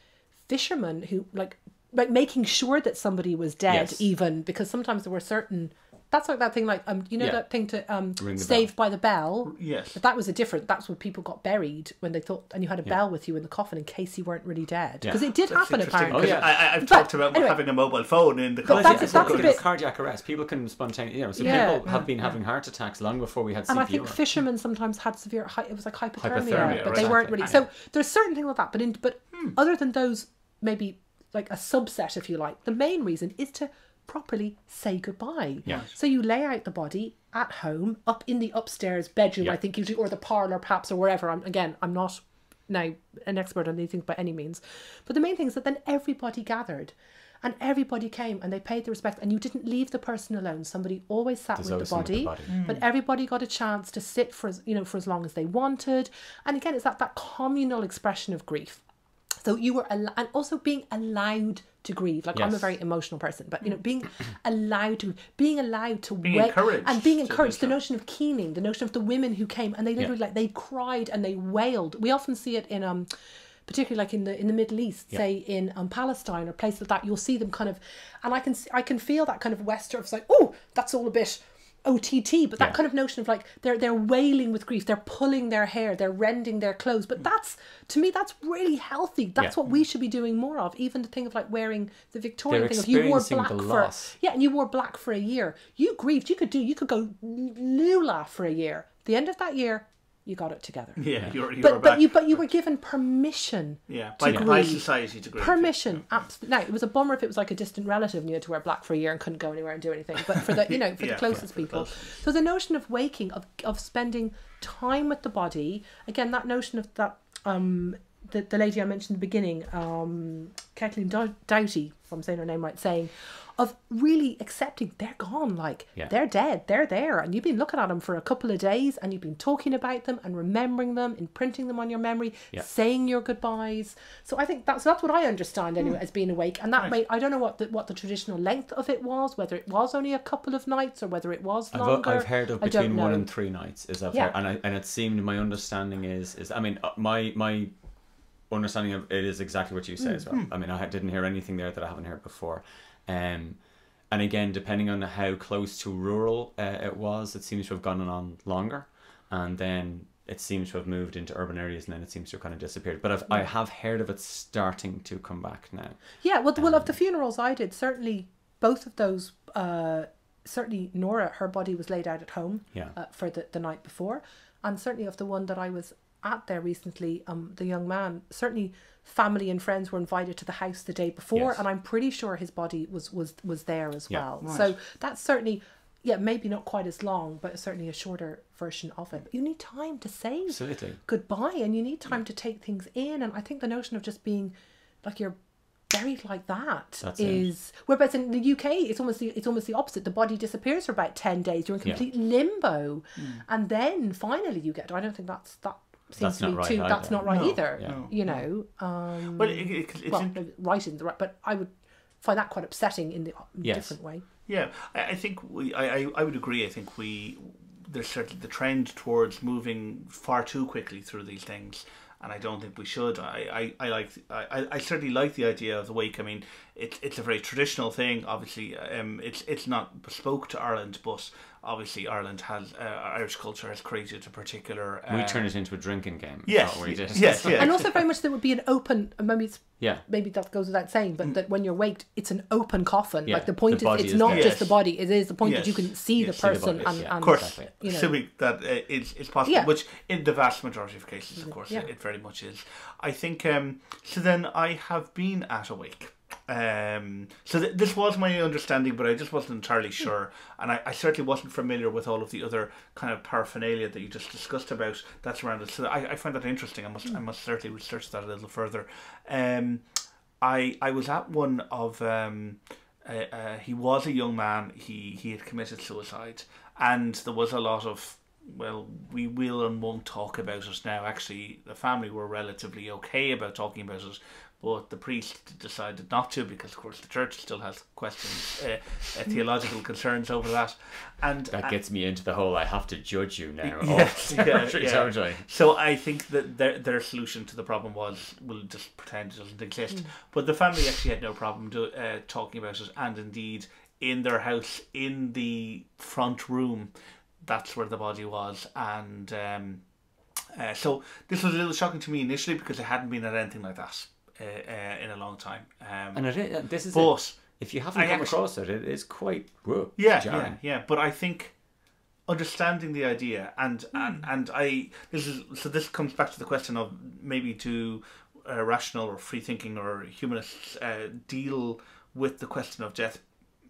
fishermen who like making sure that somebody was dead, even because sometimes there were certain. That's like that thing, like you know, that thing to Saved by the Bell. Yes, but that was that's when people got buried, when they thought, and you had a bell with you in the coffin in case you weren't really dead, because it did happen apparently. I've talked about having a mobile phone in the coffin. That's a bit cardiac arrest. People can spontaneously, you know, so people have been having heart attacks long before we had CPR. And I think fishermen sometimes had severe, it was like hypothermia, but they weren't really. So there's certain things like that, but other than those, maybe like a subset, if you like, the main reason is to properly say goodbye. So you lay out the body at home, up in the upstairs bedroom, I think usually, or the parlour perhaps, or wherever. I'm not now an expert on these things by any means, but the main thing is that then everybody gathered and everybody came and they paid the respect, and you didn't leave the person alone. Somebody always sat with the body. But everybody got a chance to sit for as long as they wanted. And again, it's that communal expression of grief. So you were, and also being allowed to grieve. Like, I'm a very emotional person, but, you know, being allowed to wait, encouraged and being encouraged. The notion of keening, the notion of the women who came and they literally like they cried and they wailed. We often see it in particularly like in the Middle East, say in Palestine or places like that. You'll see them kind of, and I can feel that kind of Western. It's like, oh, that's all a bit OTT, but that kind of notion of like they're wailing with grief, they're pulling their hair, they're rending their clothes, but that's, to me, that's really healthy. That's what we should be doing more of. Even the thing of like wearing the Victorian thing of you wore black and you wore black for a year, you grieved, you could go lula for a year. The end of that year, you got it together. Yeah, but you were given permission. Yeah, by society to grieve. Permission, absolutely. Now, it was a bummer if it was like a distant relative and you had to wear black for a year and couldn't go anywhere and do anything. But for the the closest people, so the notion of waking, of spending time with the body, again, that notion of that the lady I mentioned in the beginning, Kathleen Doughty, if I'm saying her name right, saying, of really accepting they're gone, like they're dead, they're there, and you've been looking at them for a couple of days and you've been talking about them and remembering them, imprinting them on your memory, saying your goodbyes. So I think that's what I understand anyway as being awake. And that I don't know what the traditional length of it was, whether it was only a couple of nights or whether it was longer. I've heard of between 1 and 3 nights heard, and it seemed, my understanding is I mean, my understanding of it is exactly what you say as well. I mean, I didn't hear anything there that I haven't heard before. And again, depending on how close to rural it was, it seems to have gone on longer, and then it seems to have moved into urban areas, and then it seems to have kind of disappeared. But I have heard of it starting to come back now. Yeah, well, of the funerals I did, certainly both of those. Certainly Nora, her body was laid out at home for the night before, and certainly of the one that I was at there recently, the young man, certainly family and friends were invited to the house the day before, and I'm pretty sure his body was there as well. Right. So that's certainly, maybe not quite as long, but certainly a shorter version of it. But you need time to say goodbye, and you need time to take things in. And I think the notion of just being like you're buried like that whereas in the UK it's almost the opposite. The body disappears for about 10 days. You're in complete limbo, and then finally you get. I don't think that seems to me too. That's not right either. You know. Well, it's right in the right, but I would find that quite upsetting in the different way. Yeah, I think I would agree. I think there's certainly the trend towards moving far too quickly through these things, and I don't think we should. I certainly like the idea of the wake. I mean, it's a very traditional thing. Obviously, it's not bespoke to Ireland, but obviously Ireland has Irish culture has created a particular. We turn it into a drinking game. Yes, yes, and also very much there would be an open. Maybe that goes without saying, but that when you're waked, it's an open coffin. Like the point is, it's not just the body; it is the point that you can see the person, and of course, assuming that it's possible, which in the vast majority of cases, of course, it very much is. I think. So then I have been at a wake. So this was my understanding, but I just wasn't entirely sure, and I certainly wasn't familiar with all of the other kind of paraphernalia that you just discussed about that's around it. So I find that interesting. I must certainly research that a little further. I was at one of he was a young man. He had committed suicide, and there was a lot of, well, we will and won't talk about it now. Actually, the family were relatively okay about talking about it, but the priest decided not to, because of course the church still has questions, theological concerns over that, and that gets me into the whole I have to judge you now. Totally. So I think that their solution to the problem was, we'll just pretend it doesn't exist. But the family actually had no problem talking about it, and indeed in their house, in the front room, that's where the body was. And so this was a little shocking to me initially, because I hadn't been at anything like that in a long time. If you haven't come across it is quite jarring. But I think understanding the idea and this comes back to the question of maybe do rational or free thinking or humanists deal with the question of death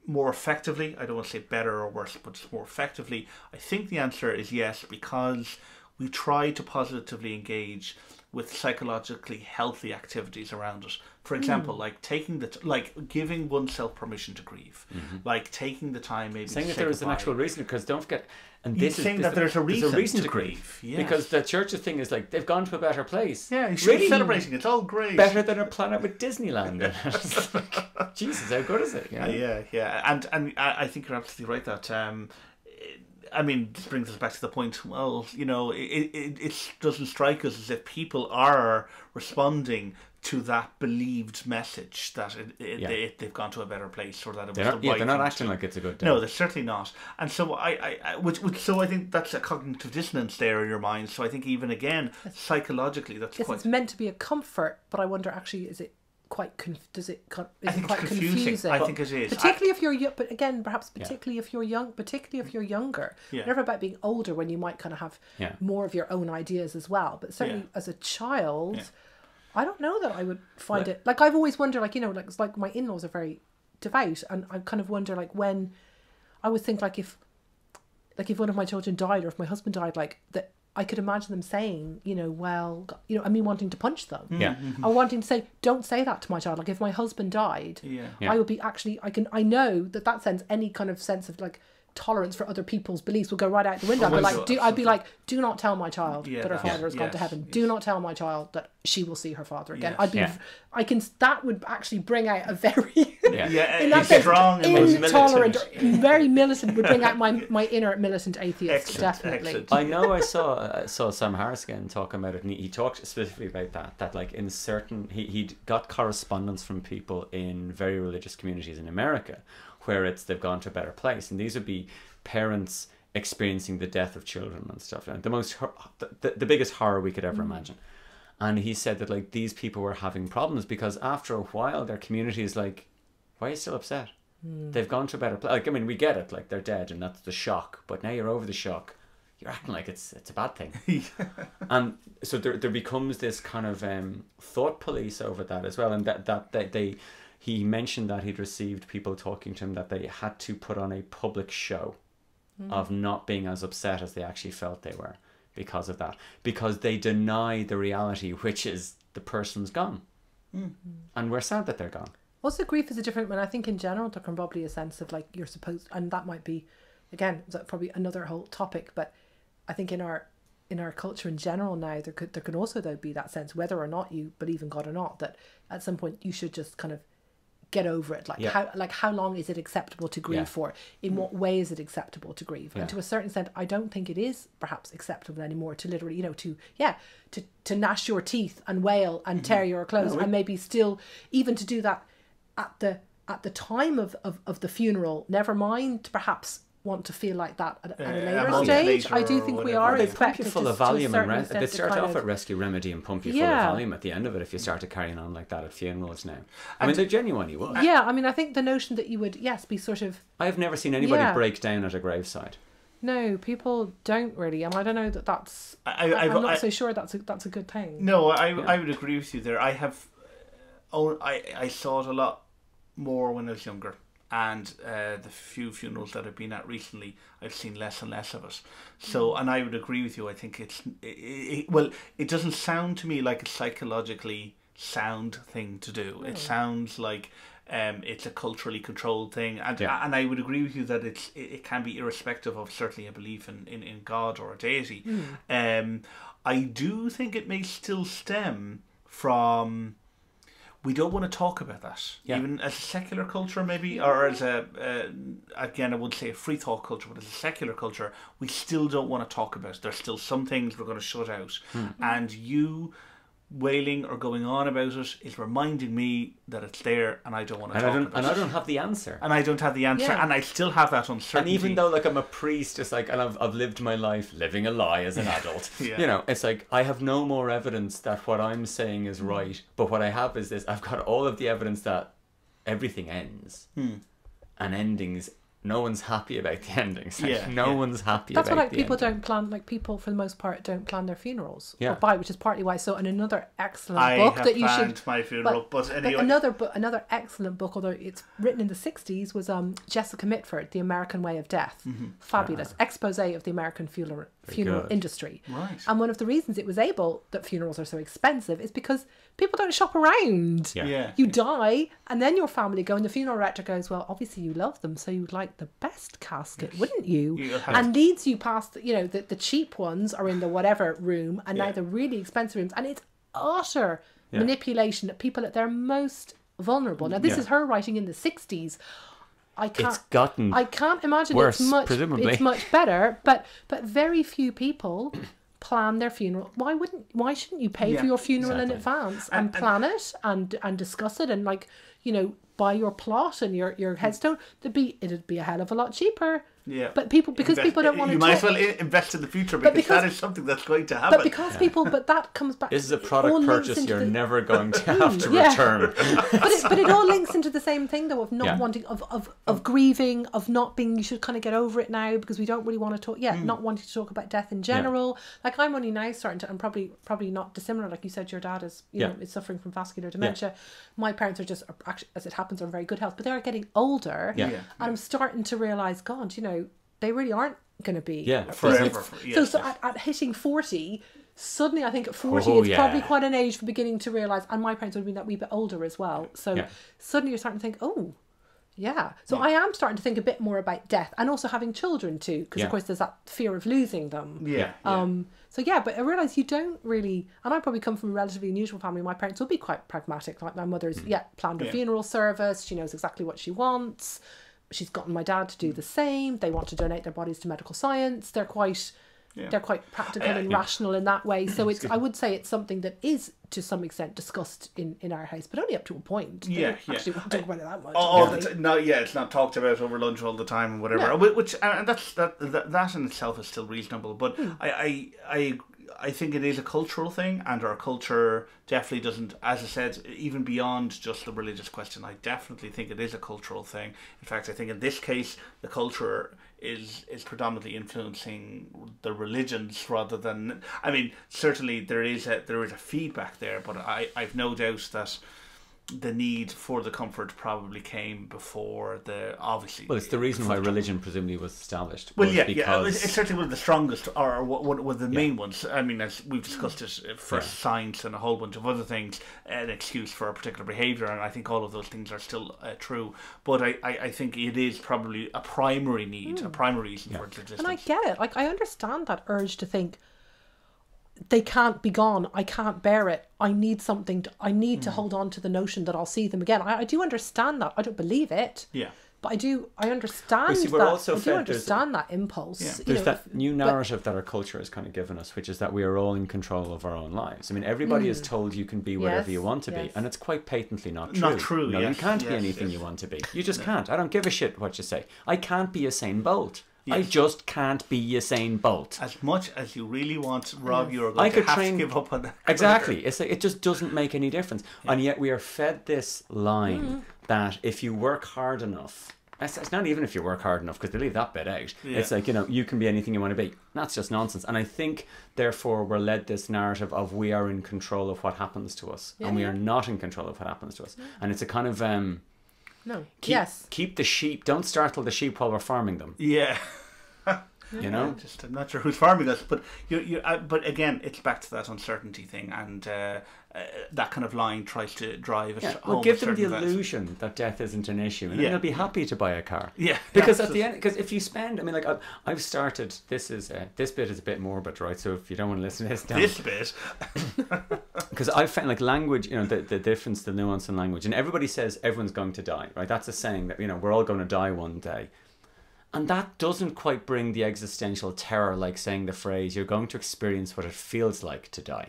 more effectively. I don't want to say better or worse, but just more effectively. I think the answer is yes, because we try to positively engage with psychologically healthy activities around it. For example, like taking like giving oneself permission to grieve, like taking the time maybe saying to that say there is an goodbye. actual reason, because don't forget, and this is saying that there's a reason to grieve, yes. because the church's thing is like they've gone to a better place. Yeah, you should be celebrating. It's all great. Better than a planet with Disneyland. It's like, Jesus, how good is it? You know? Yeah. And I think you're absolutely right that. I mean, this brings us back to the point. Well, you know, it doesn't strike us as if people are responding to that believed message that they've gone to a better place, or that it was the right they're not thing acting to. like it's a good day. No, they're certainly not. And so so I think that's a cognitive dissonance there in your mind. So I think even again, psychologically, that's Yes, quite. it's meant to be a comfort, but I wonder actually, is it quite confusing? I think it's confusing. I think it is. Particularly if you're young, but again, perhaps particularly if you're young, particularly if you're younger. Yeah. Never about being older, when you might kind of have more of your own ideas as well. But certainly as a child, I don't know that I would find it. Like, I've always wondered, like, you know, like, it's like my in-laws are very devout, and I kind of wonder, like, when I would think, like, if one of my children died, or if my husband died, like, that I could imagine them saying, you know, well, you know, I mean, wanting to punch them. Yeah. Or wanting to say, don't say that to my child. Like, if my husband died, I would be actually, I know that sends any kind of sense of, like, tolerance for other people's beliefs will go right out the window. I'd be like, do not tell my child that her father has gone to heaven. Do not tell my child that she will see her father again. That would actually bring out a very in that sense, strong and intolerant, very militant, would bring out my inner militant atheist. Definitely. I know. I saw Sam Harris again talking about it, and he talked specifically about that like in certain he'd got correspondence from people in very religious communities in America where they've gone to a better place, and these would be parents experiencing the death of children and stuff, and the biggest horror we could ever imagine. And he said that like these people were having problems because after a while their community is like, why are you still upset? They've gone to a better place. Like, I mean, we get it, like they're dead and that's the shock, but now you're over the shock, you're acting like it's a bad thing. And so there becomes this kind of thought police over that as well, and that he mentioned that he'd received people talking to him that they had to put on a public show of not being as upset as they actually felt they were because of that, because they deny the reality, which is the person's gone. And we're sad that they're gone. Also, grief is a different one. I think in general there can probably a sense of like you're supposed, and that might be, again, probably another whole topic, but I think in our culture in general now, there can also though be that sense, whether or not you believe in God or not, that at some point you should just kind of get over it. How long is it acceptable to grieve for? In what way is it acceptable to grieve? And to a certain extent, I don't think it is perhaps acceptable anymore to literally, you know, to gnash your teeth and wail and tear your clothes, and maybe still even to do that at the time of the funeral. Never mind, perhaps want to feel like that at a later stage. I do think we are expected to full of Valium, and they start off at Rescue Remedy and pump you full of Valium at the end of it if you started carrying on like that at funerals now. I mean, they genuinely would. Yeah, I mean, I think the notion that you would, be sort of... I have never seen anybody break down at a graveside. No, people don't really, and I don't know that that's... I'm not so sure that's a good thing. No, I would agree with you there. I saw it a lot more when I was younger. And the few funerals that I've been at recently, I've seen less and less of it. So, and I would agree with you. I think it doesn't sound to me like a psychologically sound thing to do. It sounds like it's a culturally controlled thing, and I would agree with you that it can be irrespective of certainly a belief in God or a deity. I do think it may still stem from. We don't want to talk about that, even as a secular culture, maybe, or as again, I would say a Freethought culture, but as a secular culture, we still don't want to talk about it. There's still some things we're going to shut out, and you wailing or going on about it is reminding me that it's there, and I don't want to talk about it. And I don't have the answer. And I don't have the answer, and I still have that uncertainty. And even though, like, I'm a priest, it's like, and I've lived my life living a lie as an adult. You know, it's like, I have no more evidence that what I'm saying is right, but what I have is this, I've got all of the evidence that everything ends. And endings no one's happy about the endings. Like, Yeah, no one's happy That's about why, like, the people ending. don't plan, like, people for the most part don't plan their funerals Yeah. or buy, which is partly why. So, in another excellent I book have that you planned should, my funeral, but anyway. another excellent book, although it's written in the 60s, was Jessica Mitford, The American Way of Death. Mm-hmm. Fabulous expose of the American funeral good. industry. Right. And one of the reasons it was able that funerals are so expensive is because people don't shop around. Yeah. Yeah. You die, and then your family go, and the funeral director goes, well, obviously you love them, so you'd like the best casket, wouldn't you? You'll have And leads you past, the cheap ones are in the whatever room, and now the really expensive rooms, and it's utter manipulation of people at their most vulnerable. Now, this is her writing in the 60s. I can't imagine worse, it's much presumably. It's much better, but very few people plan their funeral. Why shouldn't you pay for your funeral in advance and plan it and discuss it and, like, buy your plot and your headstone? It'd be a hell of a lot cheaper. Yeah, but people don't want to. You might as well invest in the future because that is something that's going to happen. But because but that comes back. This is a product purchase you're never going to have to return. but it all links into the same thing, though, of not wanting, of grieving, of not being. You should kind of get over it now because we don't really want to talk. Not wanting to talk about death in general. Like, I'm only now starting to, and probably not dissimilar. Like you said, your dad is is suffering from vascular dementia. My parents are just, actually, as it happens, are in very good health, but they are getting older. And I'm starting to realise, God, they really aren't going to be forever. So at hitting 40, suddenly I think at 40 it's probably quite an age for beginning to realise, and my parents would have been that wee bit older as well. So suddenly you're starting to think, So I am starting to think a bit more about death, and also having children too, because of course there's that fear of losing them. But I realise you don't really, and I probably come from a relatively unusual family. My parents will be quite pragmatic. Like, my mother's planned a funeral service. She knows exactly what she wants. She's gotten my dad to do the same. They want to donate their bodies to medical science. They're quite practical and rational in that way. So I would say it's something that is to some extent discussed in our house, but only up to a point. They don't actually want to talk about it that much. It's not talked about over lunch all the time and whatever. No. Which and that in itself is still reasonable. But I think it is a cultural thing, and our culture definitely doesn't, as I said, even beyond just the religious question, I definitely think it is a cultural thing. In fact, I think in this case, the culture is predominantly influencing the religions rather than, I mean, certainly there is a feedback there, but I've no doubt that the need for the comfort probably came before obviously. Well, it's the reason why religion presumably was established. Well, it's certainly one of the strongest, or one of the main ones. I mean, as we've discussed it for science and a whole bunch of other things, an excuse for a particular behaviour, and I think all of those things are still true. But I think it is probably a primary need, a primary reason for its existence. And I get it. Like, I understand that urge to think, they can't be gone. I can't bear it. I need something. I need to hold on to the notion that I'll see them again. I do understand that. I don't believe it. Yeah. But I understand that impulse. Yeah. There's that new narrative that our culture has kind of given us, which is that we are all in control of our own lives. I mean, everybody is told you can be whatever you want to be, and it's quite patently not true. Not true. No, you can't be anything you want to be. You just can't. I don't give a shit what you say. I can't be Usain Bolt. Yes. I just can't be Usain Bolt. As much as you really want, Rob, you're going to have to give up on that. Exactly. It's like, it just doesn't make any difference. Yeah. And yet we are fed this line that if you work hard enough, it's not even if you work hard enough, because they leave that bit out. Yeah. It's like, you can be anything you want to be. That's just nonsense. And I think, therefore, we're led this narrative of we are in control of what happens to us. Yeah, and we are not in control of what happens to us. Yeah. And it's a kind of... Keep the sheep. Don't startle the sheep while we're farming them. Yeah. I'm not sure who's farming us, but but again, it's back to that uncertainty thing, and that kind of line tries to drive us home. Well, give them the illusion that death isn't an issue, and then they'll be happy to buy a car. Yeah, because at the end, because if you spend, I mean, like I've started. This bit is a bit morbid, right? So if you don't want to listen to this, this bit, because I found like language, the difference, the nuance in language, and everybody says everyone's going to die, right? That's a saying that we're all going to die one day. And that doesn't quite bring the existential terror like saying the phrase, you're going to experience what it feels like to die.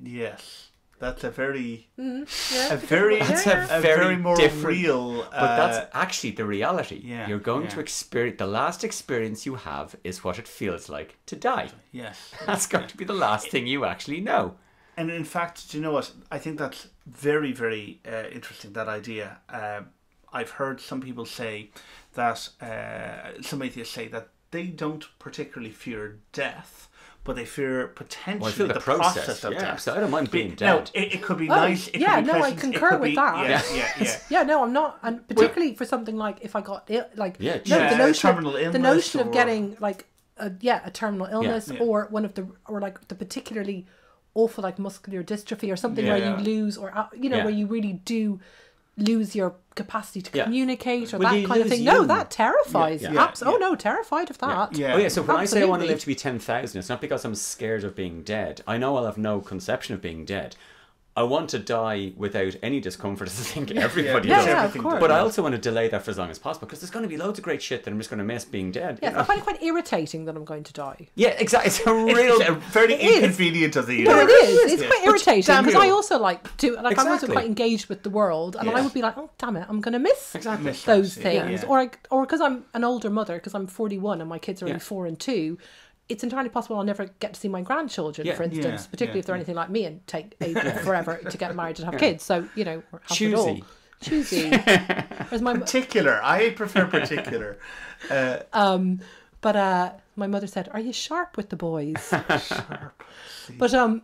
Yes. That's a very... very more different, real... but that's actually the reality. Yeah, you're going to experience... The last experience you have is what it feels like to die. Yes. That's going to be the last thing you actually know. And in fact, do you know what? I think that's very, very interesting, that idea. I've heard some people say that some atheists say that they don't particularly fear death, but they fear potentially the process of death. So I don't mind being dead. Now, it could be nice. It could be I pleasant, concur with that. Yeah. No, I'm not, and particularly for something like if I got ill, like terminal illness, the notion of getting like a terminal illness or one of the the particularly awful like muscular dystrophy or something where you lose or where you really do lose your capacity to communicate or that kind of thing. No, that terrifies me. Oh no, terrified of that. So when I say I want to live to be 10,000, it's not because I'm scared of being dead. I know I'll have no conception of being dead. I want to die without any discomfort, as I think everybody does. Yeah, of course. But I also want to delay that for as long as possible, because there's going to be loads of great shit that I'm just going to miss being dead. Yeah, I find it quite irritating that I'm going to die. Yeah, exactly. It's a very inconvenient of the universe. No, it is. It's quite irritating, because I also I'm also quite engaged with the world, and I would be like, oh, damn it, I'm going to miss those things. Or because I'm an older mother, because I'm 41 and my kids are only 4 and 2, it's entirely possible I'll never get to see my grandchildren, for instance, particularly if they're anything like me and take forever to get married and have kids. So, have it all. Choosy. Particular. I prefer particular. But my mother said, "Are you sharp with the boys?" Sharp. But so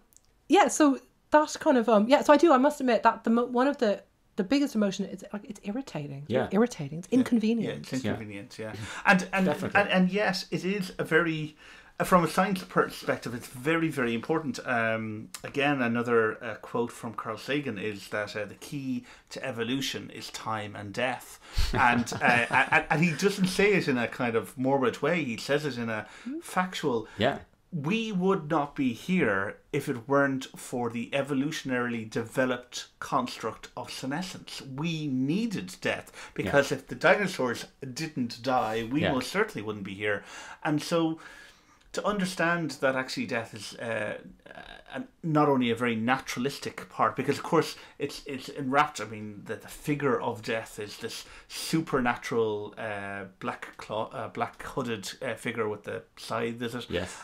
that kind of so I do. I must admit that one of the biggest emotion is like it's irritating. Yeah, irritating. It's inconvenient. Yeah, it's inconvenient. Yeah, and yes, it is a very. From a science perspective, it's very, very important. Again, another quote from Carl Sagan is that the key to evolution is time and death. And he doesn't say it in a kind of morbid way. He says it in a factual... Yeah. We would not be here if it weren't for the evolutionarily developed construct of senescence. We needed death, because if the dinosaurs didn't die, we most certainly wouldn't be here. And so... to understand that actually death is not only a very naturalistic part, because of course it's enwrapped. I mean, the figure of death is this supernatural black hooded figure with the scythe, is it? Yes.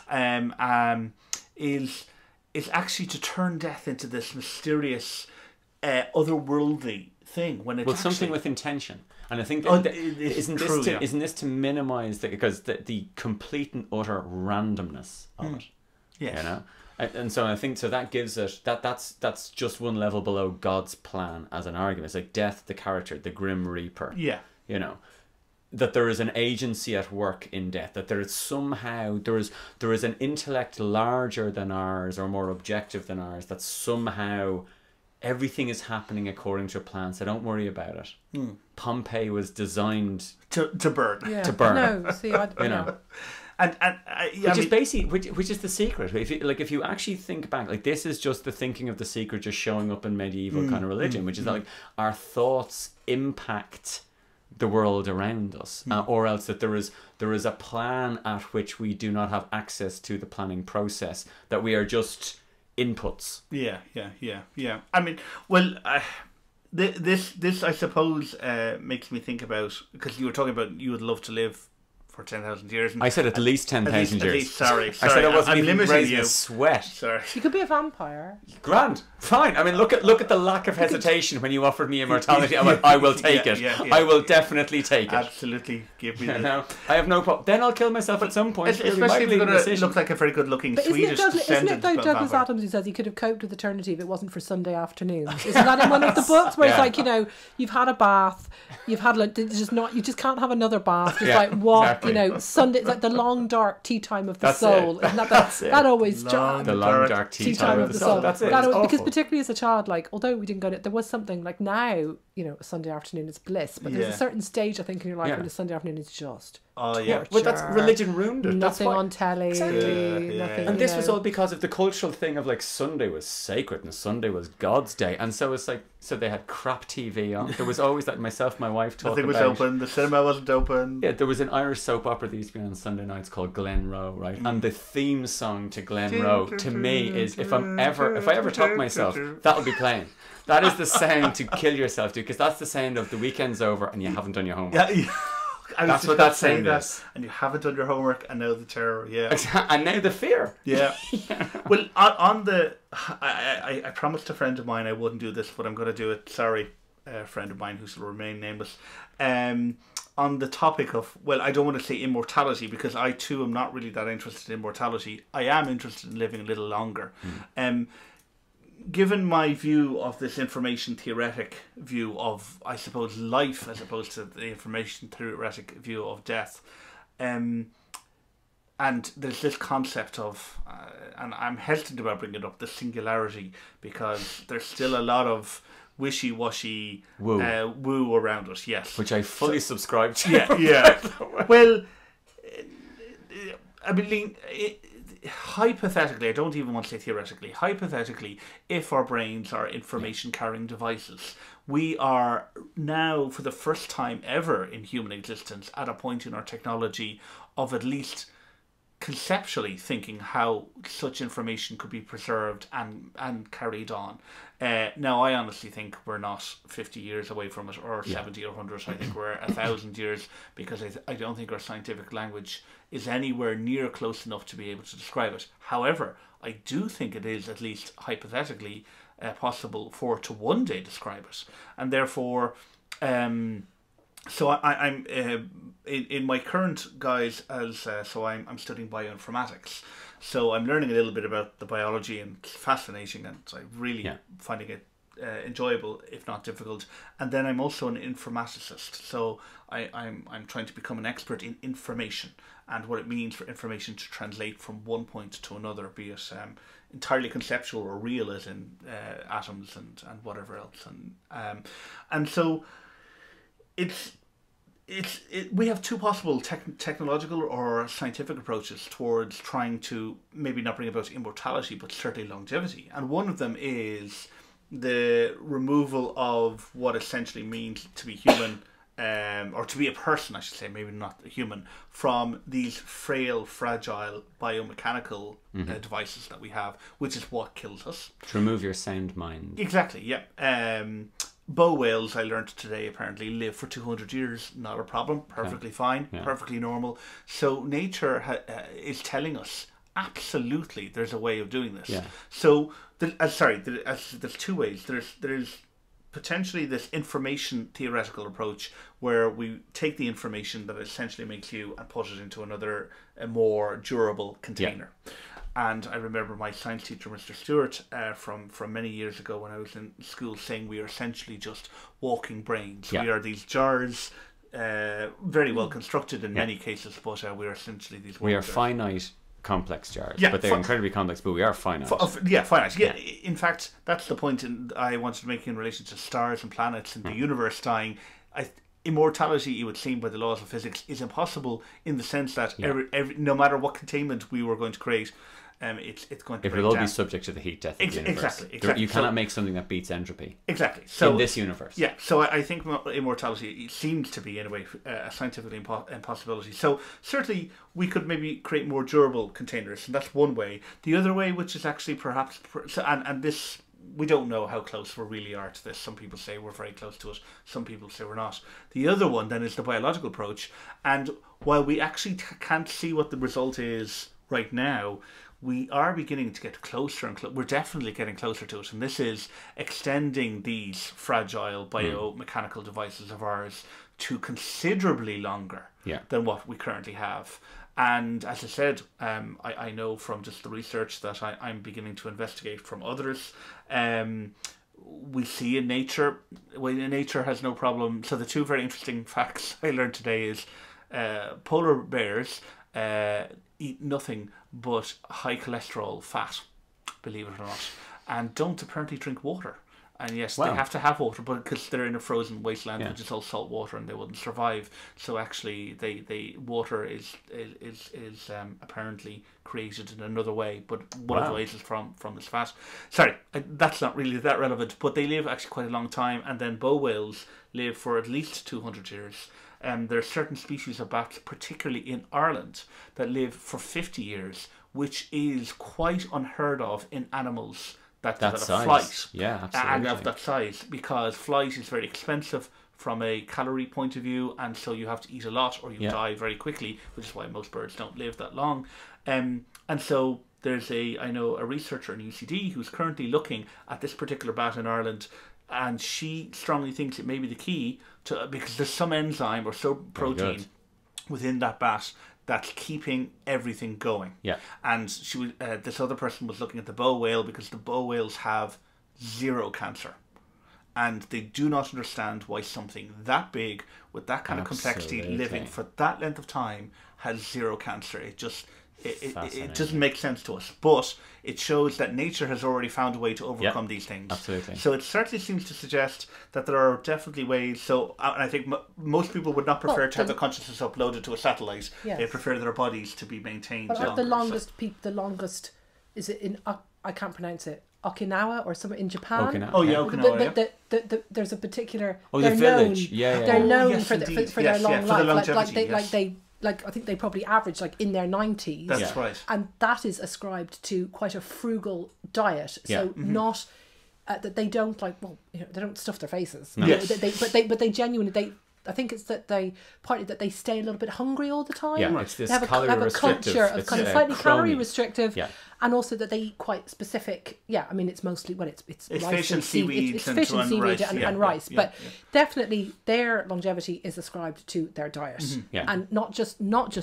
Is actually to turn death into this mysterious, otherworldly thing when it's something with intention. And I think isn't this to minimise because the complete and utter randomness of it. Yes. And so I think that gives it that's just one level below God's plan as an argument. It's like death, the character, the Grim Reaper. Yeah. That there is an agency at work in death, that there is somehow there is an intellect larger than ours or more objective than ours, that somehow everything is happening according to a plan, so don't worry about it. Pompeii was designed to burn. Yeah. To burn. No, see, I know. Which is the secret. If you actually think back, like this is just the thinking of the secret just showing up in medieval kind of religion, which is that like our thoughts impact the world around us, or else that there is a plan at which we do not have access to the planning process, that we are just inputs. Yeah. I mean, well, this I suppose makes me think about, because you were talking about you would love to live for 10,000 years. And I said at least 10,000 years. Sorry. I said I wasn't I'm even limiting raising you. a sweat. Sorry. You could be a vampire. Grand. Fine. I mean, look at the lack of hesitation when you offered me immortality. I'm like, I will take it. I will definitely take it. Absolutely. Give me that. I have no problem. Then I'll kill myself at some point. Especially if you're going to look like a very good-looking Swedish descendant. Isn't it though Douglas Adams who says he could have coped with eternity if it wasn't for Sunday afternoons? Isn't that in one of the books where it's like, you've had a bath, you've had like you just can't have another bath. It's like what exactly. Sunday. It's like the long dark tea time of the soul. Isn't that always the long dark tea time of the soul. That's it. Because particularly as a child, like although we didn't go to, there was something like now, a Sunday afternoon is bliss, but there's a certain stage I think in your life when a Sunday afternoon is just torture. Well, that's religion ruined it. Nothing on telly. Exactly. Nothing. And this was all because of the cultural thing of like Sunday was sacred and Sunday was God's day, and so it's like they had crap TV on. There was always that my wife talked about. Nothing was open. The cinema wasn't open. Yeah, there was an Irish soap opera that used to be on Sunday nights called Glen Roe, right? And the theme song to Glen Roe to me is if I ever top myself, that'll be playing. That is the sound to kill yourself to, because that's the sound of the weekend's over and you haven't done your homework. Yeah. That's what that sound is. And you haven't done your homework, and now the terror, and now the fear. Yeah. Well, on the... I promised a friend of mine I wouldn't do this, but I'm going to do it. Sorry. friend of mine who shall remain nameless, on the topic of, well, I don't want to say immortality, because I too am not really that interested in immortality. I am interested in living a little longer. Given my view of this information theoretic view of, I suppose, life as opposed to the information theoretic view of death, and there's this concept of, and I'm hesitant about bringing it up, the singularity, because there's still a lot of wishy-washy woo around us, yes. Which I fully subscribe to. Yeah. Well, I mean, hypothetically, I don't even want to say theoretically, hypothetically, if our brains are information-carrying devices, we are now, for the first time ever in human existence, at a point in our technology of at least conceptually thinking how such information could be preserved and carried on. Now, I honestly think we're not 50 years away from it, or 70 or 100. I think we're 1,000 years, because I don't think our scientific language is anywhere near close enough to be able to describe it. However, I do think it is, at least hypothetically, possible for it to one day describe it. And therefore, so I'm in my current guise as so I'm studying bioinformatics. So I'm learning a little bit about the biology, and it's fascinating, and I'm really finding it enjoyable, if not difficult. And then I'm also an informaticist. So I'm trying to become an expert in information and what it means for information to translate from one point to another, be it entirely conceptual or real, as in atoms and whatever else. And so we have two possible technological or scientific approaches towards trying to maybe not bring about immortality, but certainly longevity. And one of them is the removal of what essentially means to be human, or to be a person, I should say, maybe not a human, from these frail, fragile biomechanical devices that we have, which is what kills us. To remove your sound mind. Exactly, yeah. Bow whales, I learned today, apparently live for 200 years. Not a problem. Perfectly fine. Yeah. Perfectly normal. So nature is telling us, absolutely, there's a way of doing this. Yeah. So, there's two ways. There's potentially this information theoretical approach, where we take the information that essentially makes you and put it into another, a more durable container. Yeah. And I remember my science teacher, Mr. Stewart, from many years ago when I was in school, saying we are essentially just walking brains. Yeah. We are these jars, very well constructed in many cases, but we are essentially these. We are jars. Finite, complex jars, but they're incredibly complex. But we are finite. Finite. Yeah. In fact, that's the point I wanted to make in relation to stars and planets and the universe dying. Immortality, it would seem, by the laws of physics, is impossible, in the sense that every no matter what containment we were going to create, it's going to break down. It will all be subject to the heat death of the universe. Exactly. You cannot make something that beats entropy. Exactly. So in this universe. Yeah. So I think immortality seems to be, in a way, a scientific impossibility. So certainly we could maybe create more durable containers, and that's one way. The other way, which is actually perhaps, and this, we don't know how close we really are to this. Some people say we're very close to it. Some people say we're not. The other one then is the biological approach. And while we actually can't see what the result is right now, we are beginning to get closer and we're definitely getting closer to it. And this is extending these fragile biomechanical devices of ours to considerably longer than what we currently have. And as I said, I know from just the research that I'm beginning to investigate from others, we see in nature, nature has no problem. So the two very interesting facts I learned today is polar bears eat nothing but high cholesterol fat, believe it or not, and don't apparently drink water. And yes, they have to have water, but because they're in a frozen wasteland, which is all salt water, and they wouldn't survive. So actually, water is apparently created in another way, but one of the ways is from this fat. Sorry, that's not really that relevant, but they live actually quite a long time. And then bow whales live for at least 200 years. There are certain species of bats, particularly in Ireland, that live for 50 years, which is quite unheard of in animals that size. Flight. Yeah, absolutely. And of that size, because flight is very expensive from a calorie point of view, and so you have to eat a lot or you die very quickly, which is why most birds don't live that long. And so there's I know a researcher in UCD who's currently looking at this particular bat in Ireland and she strongly thinks it may be the key to, because there's some enzyme or some protein within that bat that's keeping everything going. Yeah. And she was, this other person was looking at the bow whale, because the bow whales have 0 cancer. And they do not understand why something that big, with that kind of complexity, living for that length of time, has 0 cancer. It just... It doesn't make sense to us, but it shows that nature has already found a way to overcome these things. Absolutely. So it certainly seems to suggest that there are definitely ways. So, and I think most people would not prefer to have their consciousness uploaded to a satellite. Yes. They prefer their bodies to be maintained. But the longest, is it in? I can't pronounce it. Okinawa or somewhere in Japan. Okinawa. Oh yeah, Okinawa. There's a particular. The village. They're known for their long life. Longevity, I think they probably average in their 90s. That's right. And that is ascribed to quite a frugal diet. So not that they don't they don't stuff their faces. No. Yes. But they genuinely I think it's that they partly that they stay a little bit hungry all the time. Yeah, it's this they have calorie a restrictive. culture of kind of slightly calorie restrictive. Yeah. And also that they eat quite specific. Yeah, I mean it's mostly it's fish and seaweed, it's fish and seaweed and rice. But definitely their longevity is ascribed to their diet, and not just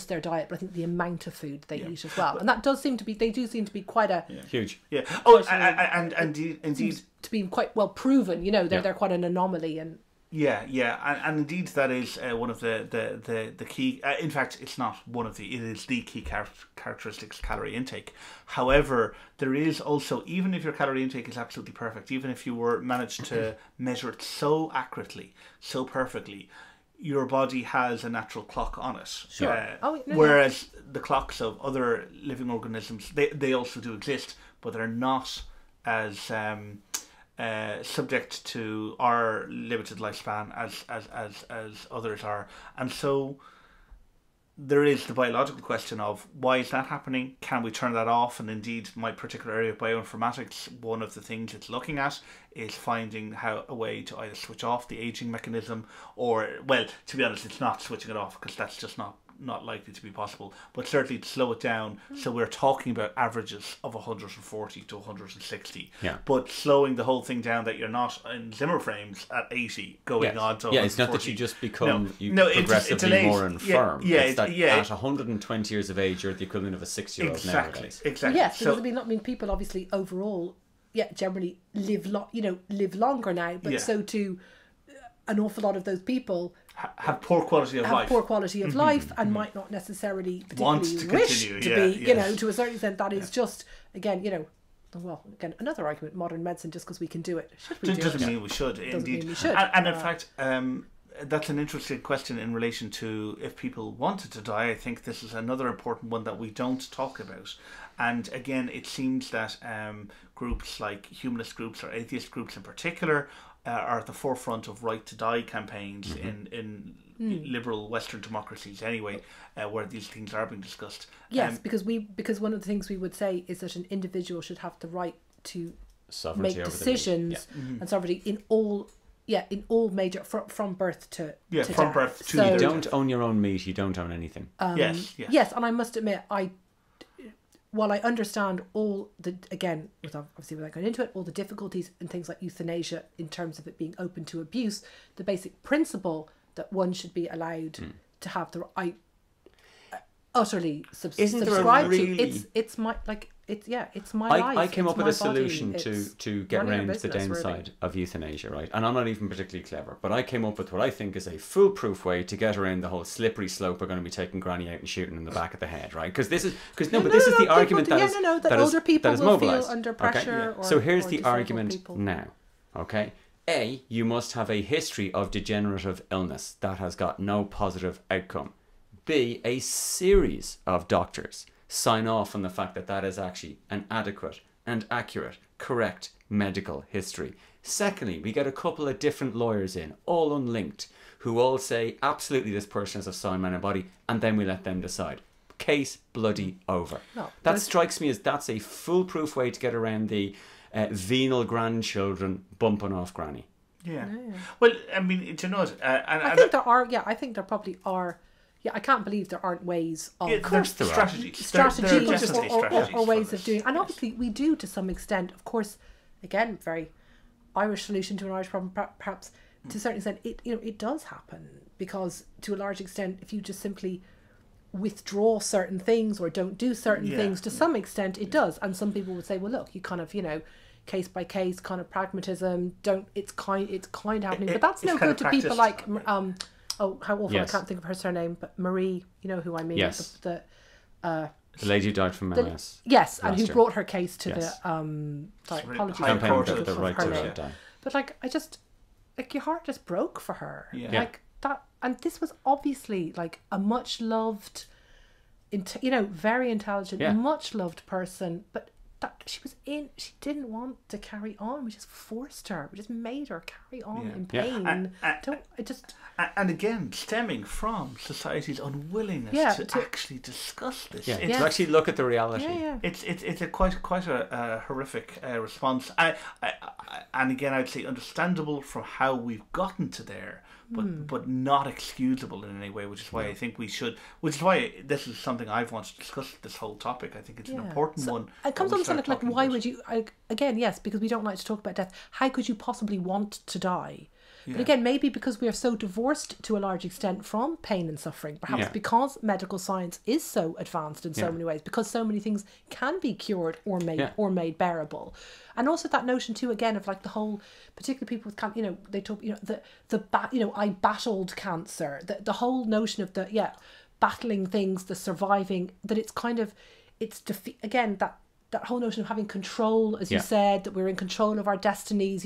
their diet, but I think the amount of food they eat as well. And that does seem to be they do seem to be quite a huge. Yeah. Oh, and indeed to be quite well proven. They're quite an anomaly and. Yeah, and indeed that is one of the key. In fact, it's not one of it is the key characteristics: calorie intake. However, there is also, even if your calorie intake is absolutely perfect, even if you were managed to measure it so accurately, so perfectly, your body has a natural clock on it. Sure. Whereas the clocks of other living organisms, they also do exist, but they're not as subject to our limited lifespan as others are. And so there is the biological question of why is that happening? Can we turn that off? And indeed, my particular area of bioinformatics, one of the things it's looking at is finding a way to either switch off the aging mechanism or, well, to be honest, it's not switching it off because that's just not likely to be possible, but certainly to slow it down. So we're talking about averages of 140 to 160. Yeah. But slowing the whole thing down, that you're not in Zimmer frames at 80 going on to 140. Yeah, it's not that you just become progressively more infirm. It's that at 120 years of age, you're the equivalent of a 6-year-old nowadays. Exactly. Yes, because people obviously overall, generally live longer now, but so too an awful lot of those people have poor quality of life. And might not necessarily particularly wish to be, to a certain extent. That is just, again, another argument, modern medicine, just because we can do it. Should we do it? Doesn't mean we should, indeed. Mean we should. And in fact, that's an interesting question in relation to if people wanted to die. I think this is another important one that we don't talk about. And again, it seems that groups like humanist groups or atheist groups in particular are at the forefront of right to die campaigns in liberal Western democracies anyway, where these things are being discussed. Yes, because one of the things we would say is that an individual should have the right to make decisions and sovereignty in all major from birth to from death. Birth to you don't own your own meat, you don't own anything. Yes, and I must admit, while I understand all the, again, obviously without going into it, all the difficulties and things like euthanasia in terms of it being open to abuse, the basic principle that one should be allowed to have the right, utterly subscribe to. It's my it's my life. I came up with a solution body. to get around the downside of euthanasia, right? And I'm not even particularly clever, but I came up with what I think is a foolproof way to get around the whole slippery slope we're going to be taking Granny out and shooting in the back of the head, right? Because this is the argument that older people is will mobilized. Feel under pressure. Okay? So here's the argument now. Okay. A, you must have a history of degenerative illness that has got no positive outcome. B, a series of doctors sign off on the fact that that is actually an adequate and accurate, correct medical history. Secondly, we get a couple of different lawyers in, all unlinked, who all say, absolutely, this person has a sound mind and body, and then we let them decide. Case bloody over. No, that strikes me as that's a foolproof way to get around the venal grandchildren bumping off Granny. Yeah. Well, I mean, do you know what? I think there are. Yeah, I think there probably are. Yeah, I can't believe there aren't ways of strategies or ways of doing. And obviously we do to some extent, of course, again, very Irish solution to an Irish problem, perhaps to a certain extent, it does happen, because to a large extent, if you just simply withdraw certain things or don't do certain things, to some extent it does. And some people would say, well, look, you kind of, case by case kind of pragmatism, it's kind of happening. But that's no good to people like how awful, I can't think of her surname, but Marie, you know who I mean. Yes. The lady who died from MS. Yes, and who brought her case to the sorry, apologies, the right to die. But I just your heart just broke for her. Yeah. That, and this was obviously a much loved, very intelligent, much loved person, but that she didn't want to carry on. We just forced her. We just made her carry on in pain. And again, stemming from society's unwillingness to actually discuss this. To actually look at the reality. It's a quite a horrific response. And again, I'd say understandable from how we've gotten to there, but not excusable in any way, which is why I think we should, which is why this is something I've wanted to discuss, this whole topic. I think it's an important one. It comes on to like why would you, again, yes, because we don't like to talk about death. How could you possibly want to die? But again, maybe because we are so divorced to a large extent from pain and suffering, perhaps because medical science is so advanced in so many ways, because so many things can be cured or made bearable. And also that notion too, again, of like the whole, particularly people with cancer, they talk, I battled cancer, the whole notion of battling things, the surviving, that it's kind of, it's defeat, again, that whole notion of having control, as you said, that we're in control of our destinies.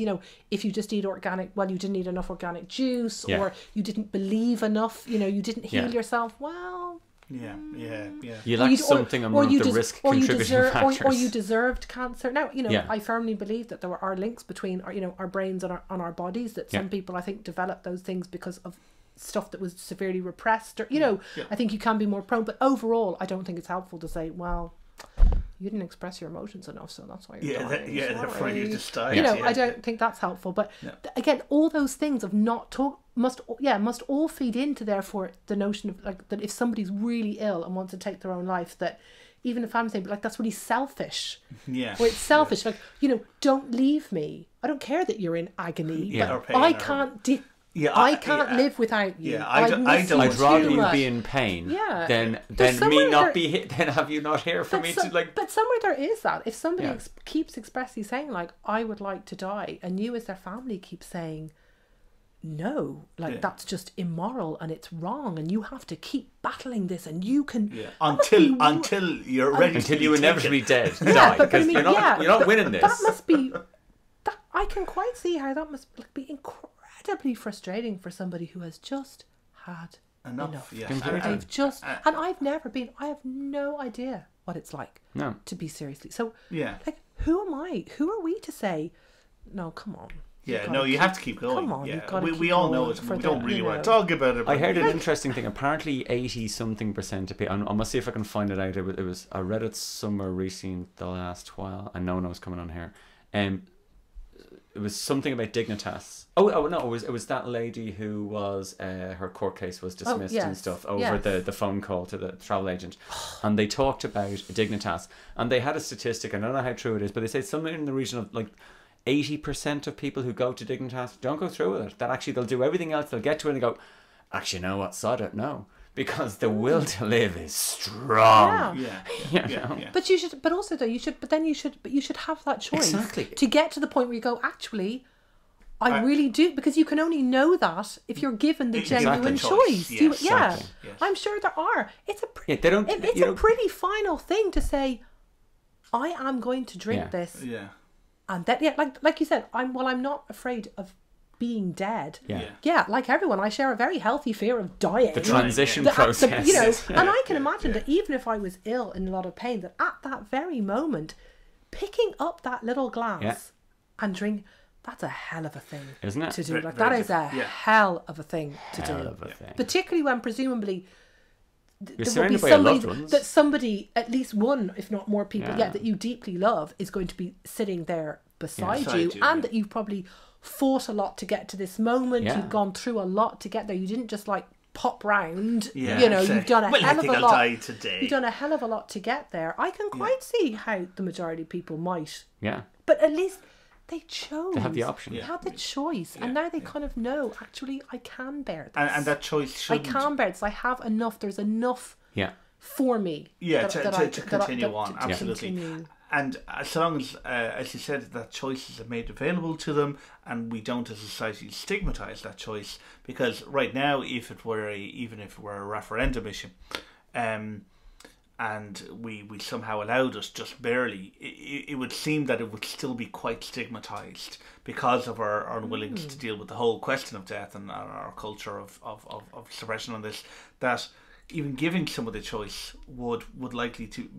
If you just eat organic, well, you didn't eat enough organic juice, or you didn't believe enough, you didn't heal yourself. Well, you lacked something among the risk contributing factors. Or you deserved cancer. Now, I firmly believe that there are links between our brains and our bodies, that some people, I think, develop those things because of stuff that was severely repressed, or, I think you can be more prone. But overall, I don't think it's helpful to say, well, you didn't express your emotions enough, so that's why you're dying. Therefore you just died. I don't think that's helpful. But again, all those things of not talk must all feed into, therefore, the notion of that if somebody's really ill and wants to take their own life, that even if I'm saying that's really selfish. Yeah. Or it's selfish. Don't leave me. I don't care that you're in agony, but I can't I can't live without you. I'd rather you be in pain than me not be hit, than have you not here for me to like. But somewhere there is that. If somebody keeps expressly saying I would like to die, and you as their family keep saying no, that's just immoral and it's wrong, and you have to keep battling this, and you can until you're ready, until you inevitably dead die, because you're not winning this. That must be. I can quite see how that must be incredibly frustrating for somebody who has just had enough. I've just, and I've never been. I have no idea what it's like to be seriously. So who am I? Who are we to say? No, come on. You have to keep going. Come on, we all know it. We don't really want to talk about it. I heard an interesting thing. Apparently, 80-something% of people. I must see if I can find it out. It was I read it somewhere recently the last while, and no one was coming on here. It was something about Dignitas. Oh no! It was that lady who was her court case was dismissed and stuff over the phone call to the travel agent, and they talked about Dignitas, and they had a statistic. I don't know how true it is, but they say something in the region of 80% of people who go to Dignitas don't go through with it. That actually they'll do everything else. They'll get to it and go, actually, you know what? Sod it, no. Because the will to live is strong. But you should. But also, though, you should. But then you should. But you should have that choice to get to the point where you go. Actually, I really do, because you can only know that if you're given the genuine choice. Yes. I'm sure there are. It's a. It's a pretty final thing to say. I am going to drink this. Yeah. And that, like you said, I'm not afraid of being dead. Like everyone, I share a very healthy fear of dying. The transition process. And I can imagine that even if I was ill in a lot of pain, that at that very moment, picking up that little glass and drink, that's a hell of a thing, isn't it? To do. That is a hell of a thing to do. Particularly when presumably there will be somebody, at least one, if not more people, that you deeply love is going to be sitting there beside you, and that you've probably fought a lot to get to this moment. You've gone through a lot to get there. You didn't just pop round. You've done a hell of a lot. You've done a hell of a lot to get there. I can quite see how the majority of people might. But at least they chose. They have the option. They had the choice, and now they kind of know. Actually, I can bear this, and that choice shouldn't... I can bear this. I have enough. There's enough. Yeah. For me. Yeah, to continue on. Absolutely. Continue. And so long as you said, that choices are made available to them, and we don't as a society stigmatise that choice, because right now, even if it were a referendum issue, and we somehow allowed us just barely, it would seem that it would still be quite stigmatised because of our unwillingness to deal with the whole question of death and our culture of suppression on this, that even giving some of the choice would likely to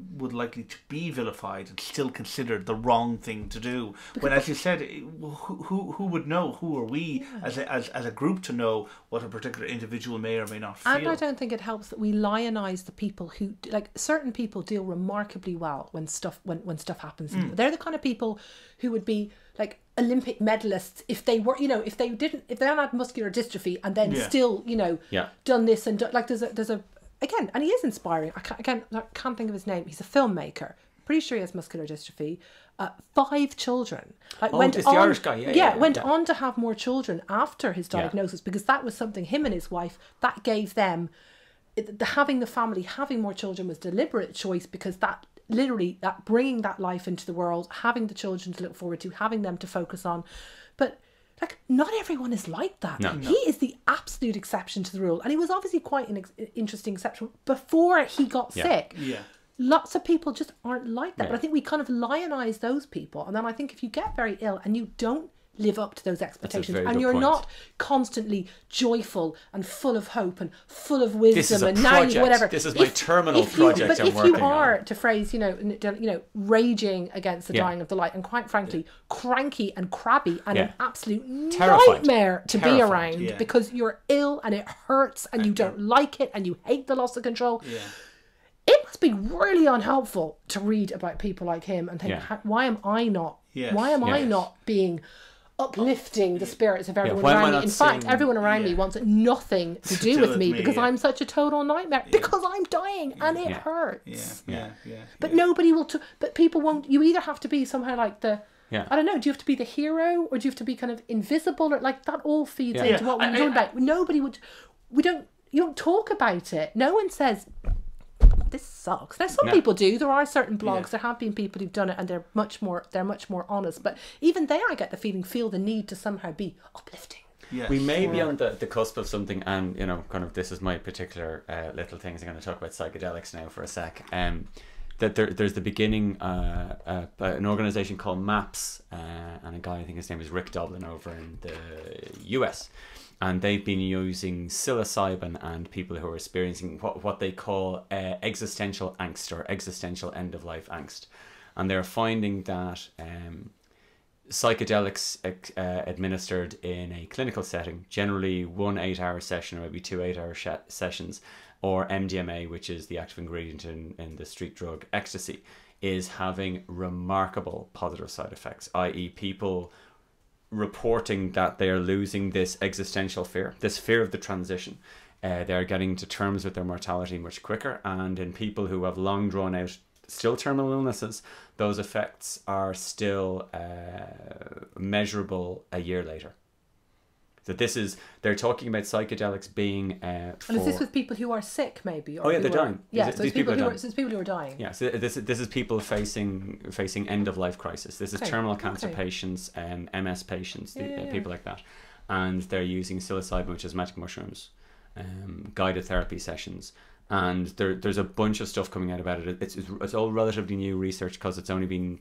be vilified and still considered the wrong thing to do. When, as you said, who would know? Who are we as a group to know what a particular individual may or may not feel? And I don't think it helps that we lionize the people who, like, certain people deal remarkably well when stuff happens. They're the kind of people who would be like Olympic medalists if they were, if they had muscular dystrophy and then still, done this and like there's a again, and he is inspiring. I can't think of his name. He's a filmmaker. Pretty sure he has muscular dystrophy. 5 children. The Irish guy. Went on to have more children after his diagnosis because that was something him and his wife, that gave them, having the family, having more children was deliberate choice, because that literally, that bringing that life into the world, having the children to look forward to, having them to focus on. But like, not everyone is like that. No. He is the absolute exception to the rule. And he was obviously quite an interesting exception before he got sick. Yeah. Lots of people just aren't like that. Yeah. But I think we kind of lionize those people. And then I think if you get very ill and you don't live up to those expectations and you're not constantly joyful and full of hope and full of wisdom and now whatever. This is my terminal project I'm working on. But if you are, to phrase, raging against the dying of the light and quite frankly cranky and crabby and an absolute nightmare to be around because you're ill and it hurts and you don't like it and you hate the loss of control. It must be really unhelpful to read about people like him and think, why am I not being uplifting the spirits of everyone around me? In fact, everyone around me wants nothing to do with me because I'm such a total nightmare because I'm dying and it hurts. But nobody will. But people won't. You either have to be somehow like the. I don't know. Do you have to be the hero, or do you have to be kind of invisible, or like that? All feeds into what we're talking about. Nobody would. You don't talk about it. No one says, this sucks. Now some people do. There are certain blogs. There have been people who've done it, and they're much more honest. But even they, I get the feeling, feel the need to somehow be uplifting. Yes. We may be on the cusp of something, and kind of this is my particular little things. I'm going to talk about psychedelics now for a sec. That there's the beginning, an organisation called MAPS, and a guy, I think his name is Rick Doblin, over in the US. And they've been using psilocybin and people who are experiencing what they call existential angst or existential end-of-life angst. And they're finding that psychedelics administered in a clinical setting, generally 1 8-hour session or maybe 2 8-hour sessions, or MDMA, which is the active ingredient in the street drug ecstasy, is having remarkable positive side effects, i.e. people reporting that they are losing this existential fear, this fear of the transition. They're getting to terms with their mortality much quicker, and in people who have long drawn out still terminal illnesses, those effects are still measurable a year later. So they're talking about psychedelics being and is this with people who are sick, maybe? Or they're dying. Yeah, so it's people who are dying. Yeah, so this is people facing end of life crisis. This is terminal cancer patients, MS patients, people like that, and they're using psilocybin, which is magic mushrooms, guided therapy sessions, and there's a bunch of stuff coming out about it. It's all relatively new research because it's only been.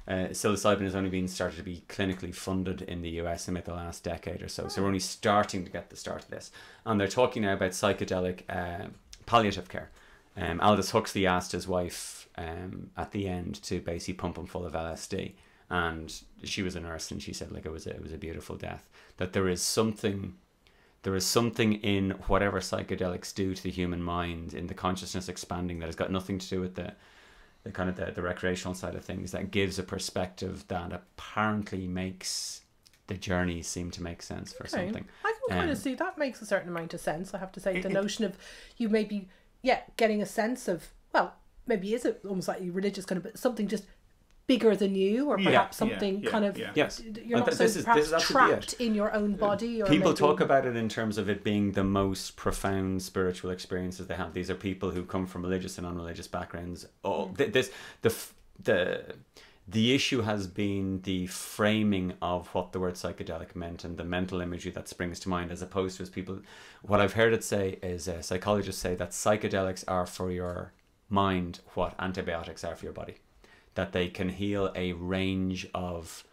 Psilocybin has only been started to be clinically funded in the US in about the last decade or so. So we're only starting to get the start of this. And they're talking now about psychedelic palliative care. Aldous Huxley asked his wife at the end to basically pump him full of LSD. And she was a nurse, and she said it was a beautiful death. That there is something in whatever psychedelics do to the human mind, in the consciousness expanding, that has got nothing to do with the recreational side of things, that gives a perspective that apparently makes the journey seem to make sense for something. I can kind of see that makes a certain amount of sense. I have to say, the notion of you maybe getting a sense of, well, maybe is it almost like religious kind of, but something just bigger than you, or perhaps something kind of yes. You're not perhaps trapped in your own body. Or people talk about it in terms of it being the most profound spiritual experiences they have. These are people who come from religious and unreligious backgrounds. The issue has been the framing of what the word psychedelic meant and the mental imagery that springs to mind, as opposed to as people. What I've heard it say is psychologists say that psychedelics are for your mind what antibiotics are for your body. That they can heal a range of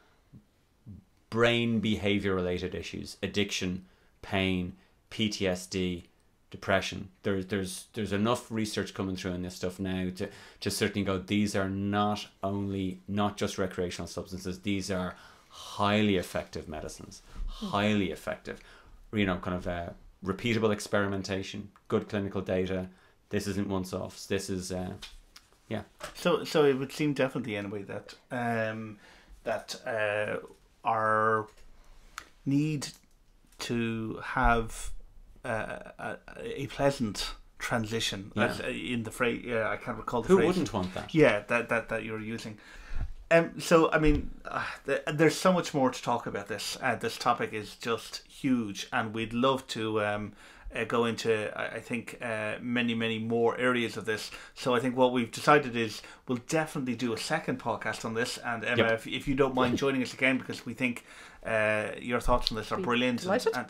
brain behavior related issues, addiction, pain, PTSD, depression. There's enough research coming through in this stuff now to certainly go, these are not just recreational substances, these are highly effective medicines, highly effective, kind of repeatable experimentation, good clinical data. This isn't once-offs. This is So it would seem definitely anyway that our need to have a pleasant transition in the phrase. I can't recall the phrase. Who wouldn't want that? Yeah, that you're using. So I mean, there's so much more to talk about this. This topic is just huge, and we'd love to go into, I think, many more areas of this. So I think what we've decided is we'll definitely do a second podcast on this. And Emma, if you don't mind joining us again, because we think your thoughts on this are brilliant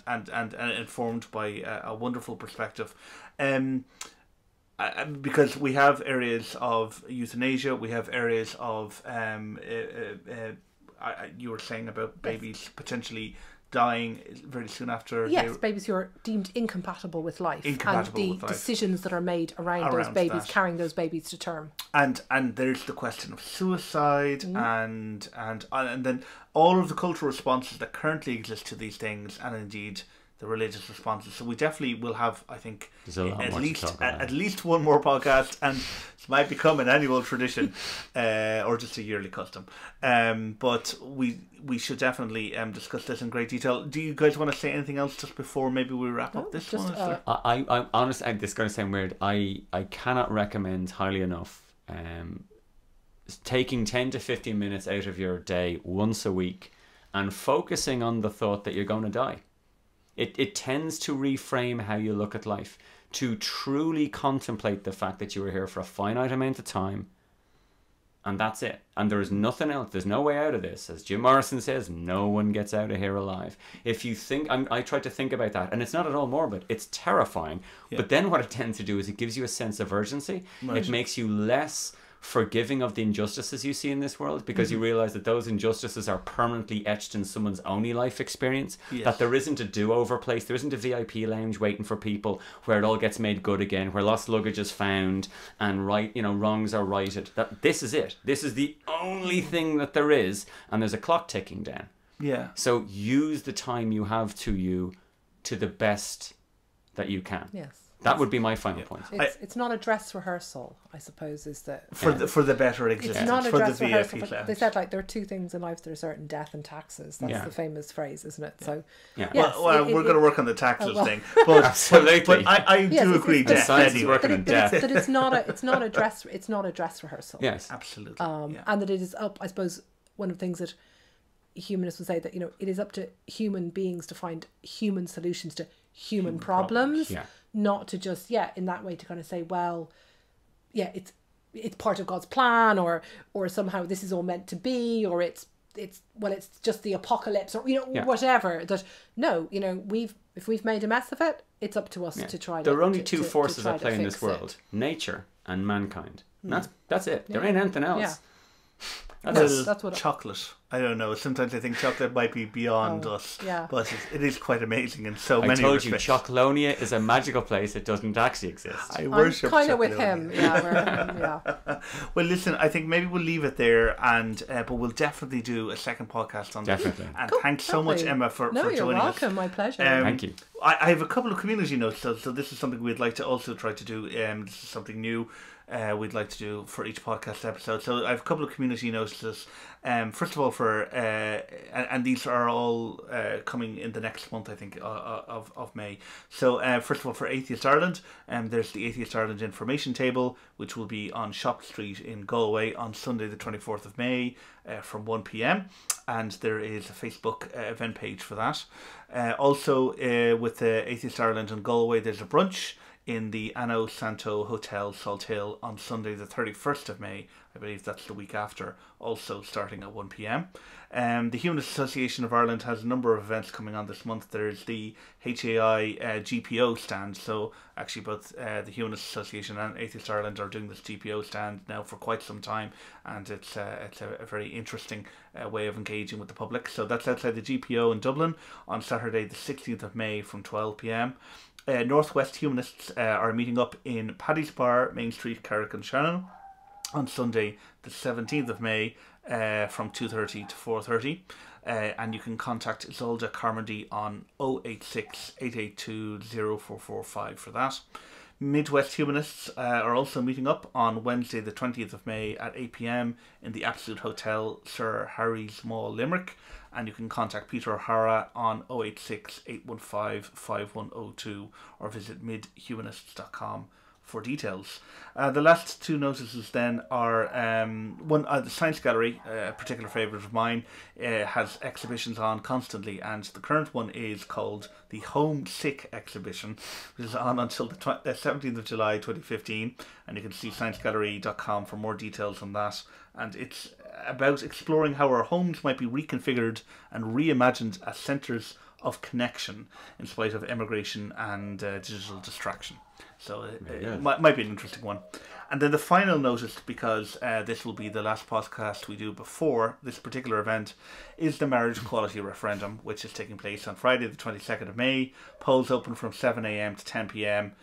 and informed by a wonderful perspective. Because we have areas of euthanasia, we have areas of you were saying about babies potentially dying very soon after. Yes, babies who are deemed incompatible with life, and the decisions that are made around those babies, carrying those babies to term. And there's the question of suicide, and then all of the cultural responses that currently exist to these things, and indeed the religious responses. So we definitely will have, I think, at least one more podcast, and it might become an annual tradition, or just a yearly custom. But we should definitely discuss this in great detail. Do you guys want to say anything else just before maybe we wrap up this one? I honestly, this is going to sound weird. I cannot recommend highly enough taking 10 to 15 minutes out of your day once a week and focusing on the thought that you're going to die. It tends to reframe how you look at life, to truly contemplate the fact that you were here for a finite amount of time, and that's it. And there is nothing else. There's no way out of this. As Jim Morrison says, no one gets out of here alive. If you think, I try to think about that, and it's not at all morbid. It's terrifying. Yeah. But then what it tends to do is it gives you a sense of urgency. Right. It makes you less forgiving of the injustices you see in this world, because you realize that those injustices are permanently etched in someone's only life experience. Yes. That there isn't a do-over place, there isn't a VIP lounge waiting for people where it all gets made good again, where lost luggage is found and wrongs are righted. That this is it. This is the only thing that there is, and there's a clock ticking down. Yeah. So use the time you have to the best that you can. Yes. That would be my final point. It's not a dress rehearsal, I suppose, is the for the better existence. It's not a dress rehearsal. They said there are two things in life that are certain: death and taxes. That's the famous phrase, isn't it? So, yes, well, we're going to work on the taxes thing, but absolutely. But I do agree. Death. That it's not a dress. It's not a dress rehearsal. Yes, absolutely. And that it is up. I suppose one of the things that humanists would say that it is up to human beings to find human solutions to human problems. Yeah. Not to just in that way to kind of say, well, it's part of God's plan, or somehow this is all meant to be, or it's just the apocalypse, or whatever. That if we've made a mess of it, it's up to us to try. There are only two forces at play in this world: nature and mankind. And that's it. There ain't anything else. Yeah. That's what chocolate. I don't know. Sometimes I think chocolate might be beyond us. Yeah. But it is quite amazing in so many respects. I told you, Chocolonia is a magical place. It doesn't actually exist. I worship kind of with him. Yeah. Well, listen, I think maybe we'll leave it there, and but we'll definitely do a second podcast on this. And thanks so much, Emma, for joining us. You're welcome. My pleasure. Thank you. I have a couple of community notes, so this is something we'd like to also try to do. This is something new. We'd like to do for each podcast episode. So I have a couple of community notices. First of all, and these are all coming in the next month, I think, of May. So first of all, for Atheist Ireland, there's the Atheist Ireland information table, which will be on Shop Street in Galway on Sunday the 24th of May from 1 p.m. And there is a Facebook event page for that. Also, with the Atheist Ireland in Galway, there's a brunch in the Anno Santo Hotel, Salt Hill, on Sunday the 31st of May. I believe that's the week after, also starting at 1 p.m. The Humanist Association of Ireland has a number of events coming on this month. There's the HAI GPO stand. So actually both the Humanist Association and Atheist Ireland are doing this GPO stand now for quite some time, and it's a very interesting way of engaging with the public. So that's outside the GPO in Dublin on Saturday the 16th of May from 12 p.m. Northwest Humanists are meeting up in Paddy's Bar, Main Street, Carrick-on-Shannon on Sunday the 17th of May from 2:30 to 4:30. And you can contact Zolda Carmody on 086 882 0445 for that. Midwest Humanists are also meeting up on Wednesday the 20th of May at 8 p.m. in the Absolute Hotel, Sir Harry's Mall, Limerick. And you can contact Peter O'Hara on 086 815 5102 or visit midhumanists.com for details. The last two notices then are the Science Gallery, a particular favourite of mine, has exhibitions on constantly, and the current one is called the Homesick exhibition, which is on until the 17th of July 2015, and you can see sciencegallery.com for more details on that. And it's about exploring how our homes might be reconfigured and reimagined as centres of connection in spite of emigration and digital distraction. So it might be an interesting one. And then the final notice, because this will be the last podcast we do before this particular event, is the marriage equality referendum, which is taking place on Friday the 22nd of May. Polls open from 7 a.m. to 10 p.m.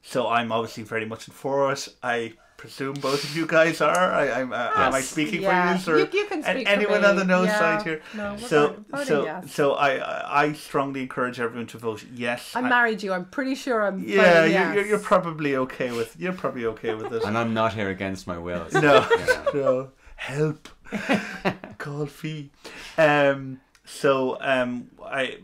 So I'm obviously very much in for it. I presume both of you guys are. Am I speaking for you? Or you can speak anyone for me. on the no side here? No, yes. So I strongly encourage everyone to vote yes. I married you. I'm pretty sure I'm. Yeah, yes. you're probably okay with. You're probably okay with it. And I'm not here against my will. No. Help. Call fee. So I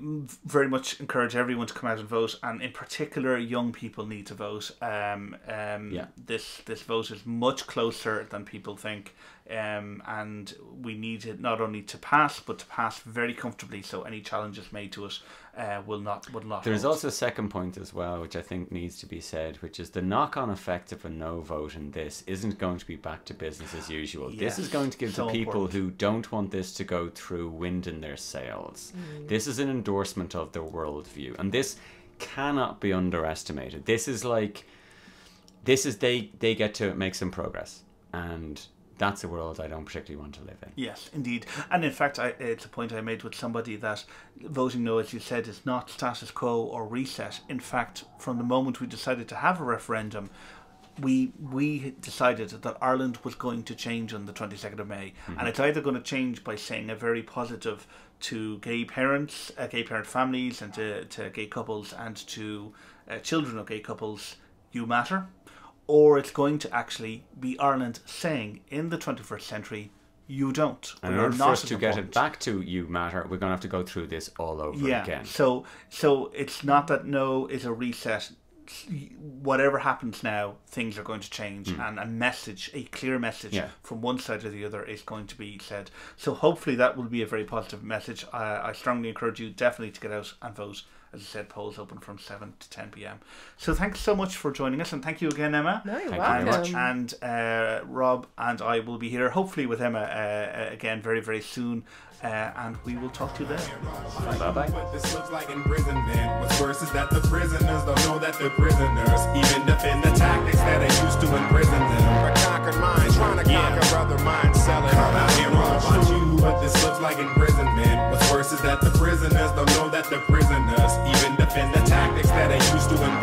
very much encourage everyone to come out and vote, and in particular young people need to vote. This vote is much closer than people think, and we need it not only to pass, but to pass very comfortably, so any challenges made to it will not There's hold. also a second point as well, which I think needs to be said, which is the knock-on effect of a no vote in this isn't going to be back to business as usual. This is going to give the people who don't want this to go through wind in their sails. This is an endorsement of their worldview, and this cannot be underestimated. This is they get to make some progress, and that's a world I don't particularly want to live in. Yes, indeed. And in fact, it's a point I made with somebody that voting no, as you said, is not status quo or reset. In fact, from the moment we decided to have a referendum, we decided that Ireland was going to change on the 22nd of May. And it's either going to change by saying a very positive to gay parents, gay parent families, and to gay couples, and to children of gay couples, you matter. Or it's going to actually be Ireland saying, in the 21st century, you don't. And in order for us to get it back to you matter, we're going to have to go through this all over again. So it's not that no is a reset. Whatever happens now, things are going to change, and a clear message from one side or the other is going to be said. So hopefully that will be a very positive message. I strongly encourage you definitely to get out and vote. As I said, polls open from 7 to 10 p.m. So thanks so much for joining us, and thank you again, Emma. No, you're welcome. And Rob and I will be here, hopefully with Emma again very, very soon. And we will talk to you then. Bye-bye. What this looks like imprisonment. What's worse is that the prisoners don't know that they're prisoners. Even defend the tactics that they used to imprison them. A conquered mind, trying to conquer other minds, selling them out here on you. What this looks like imprisonment. What's worse is that the prisoners don't know that they're prisoners. Even defend the tactics that they used to imprison them.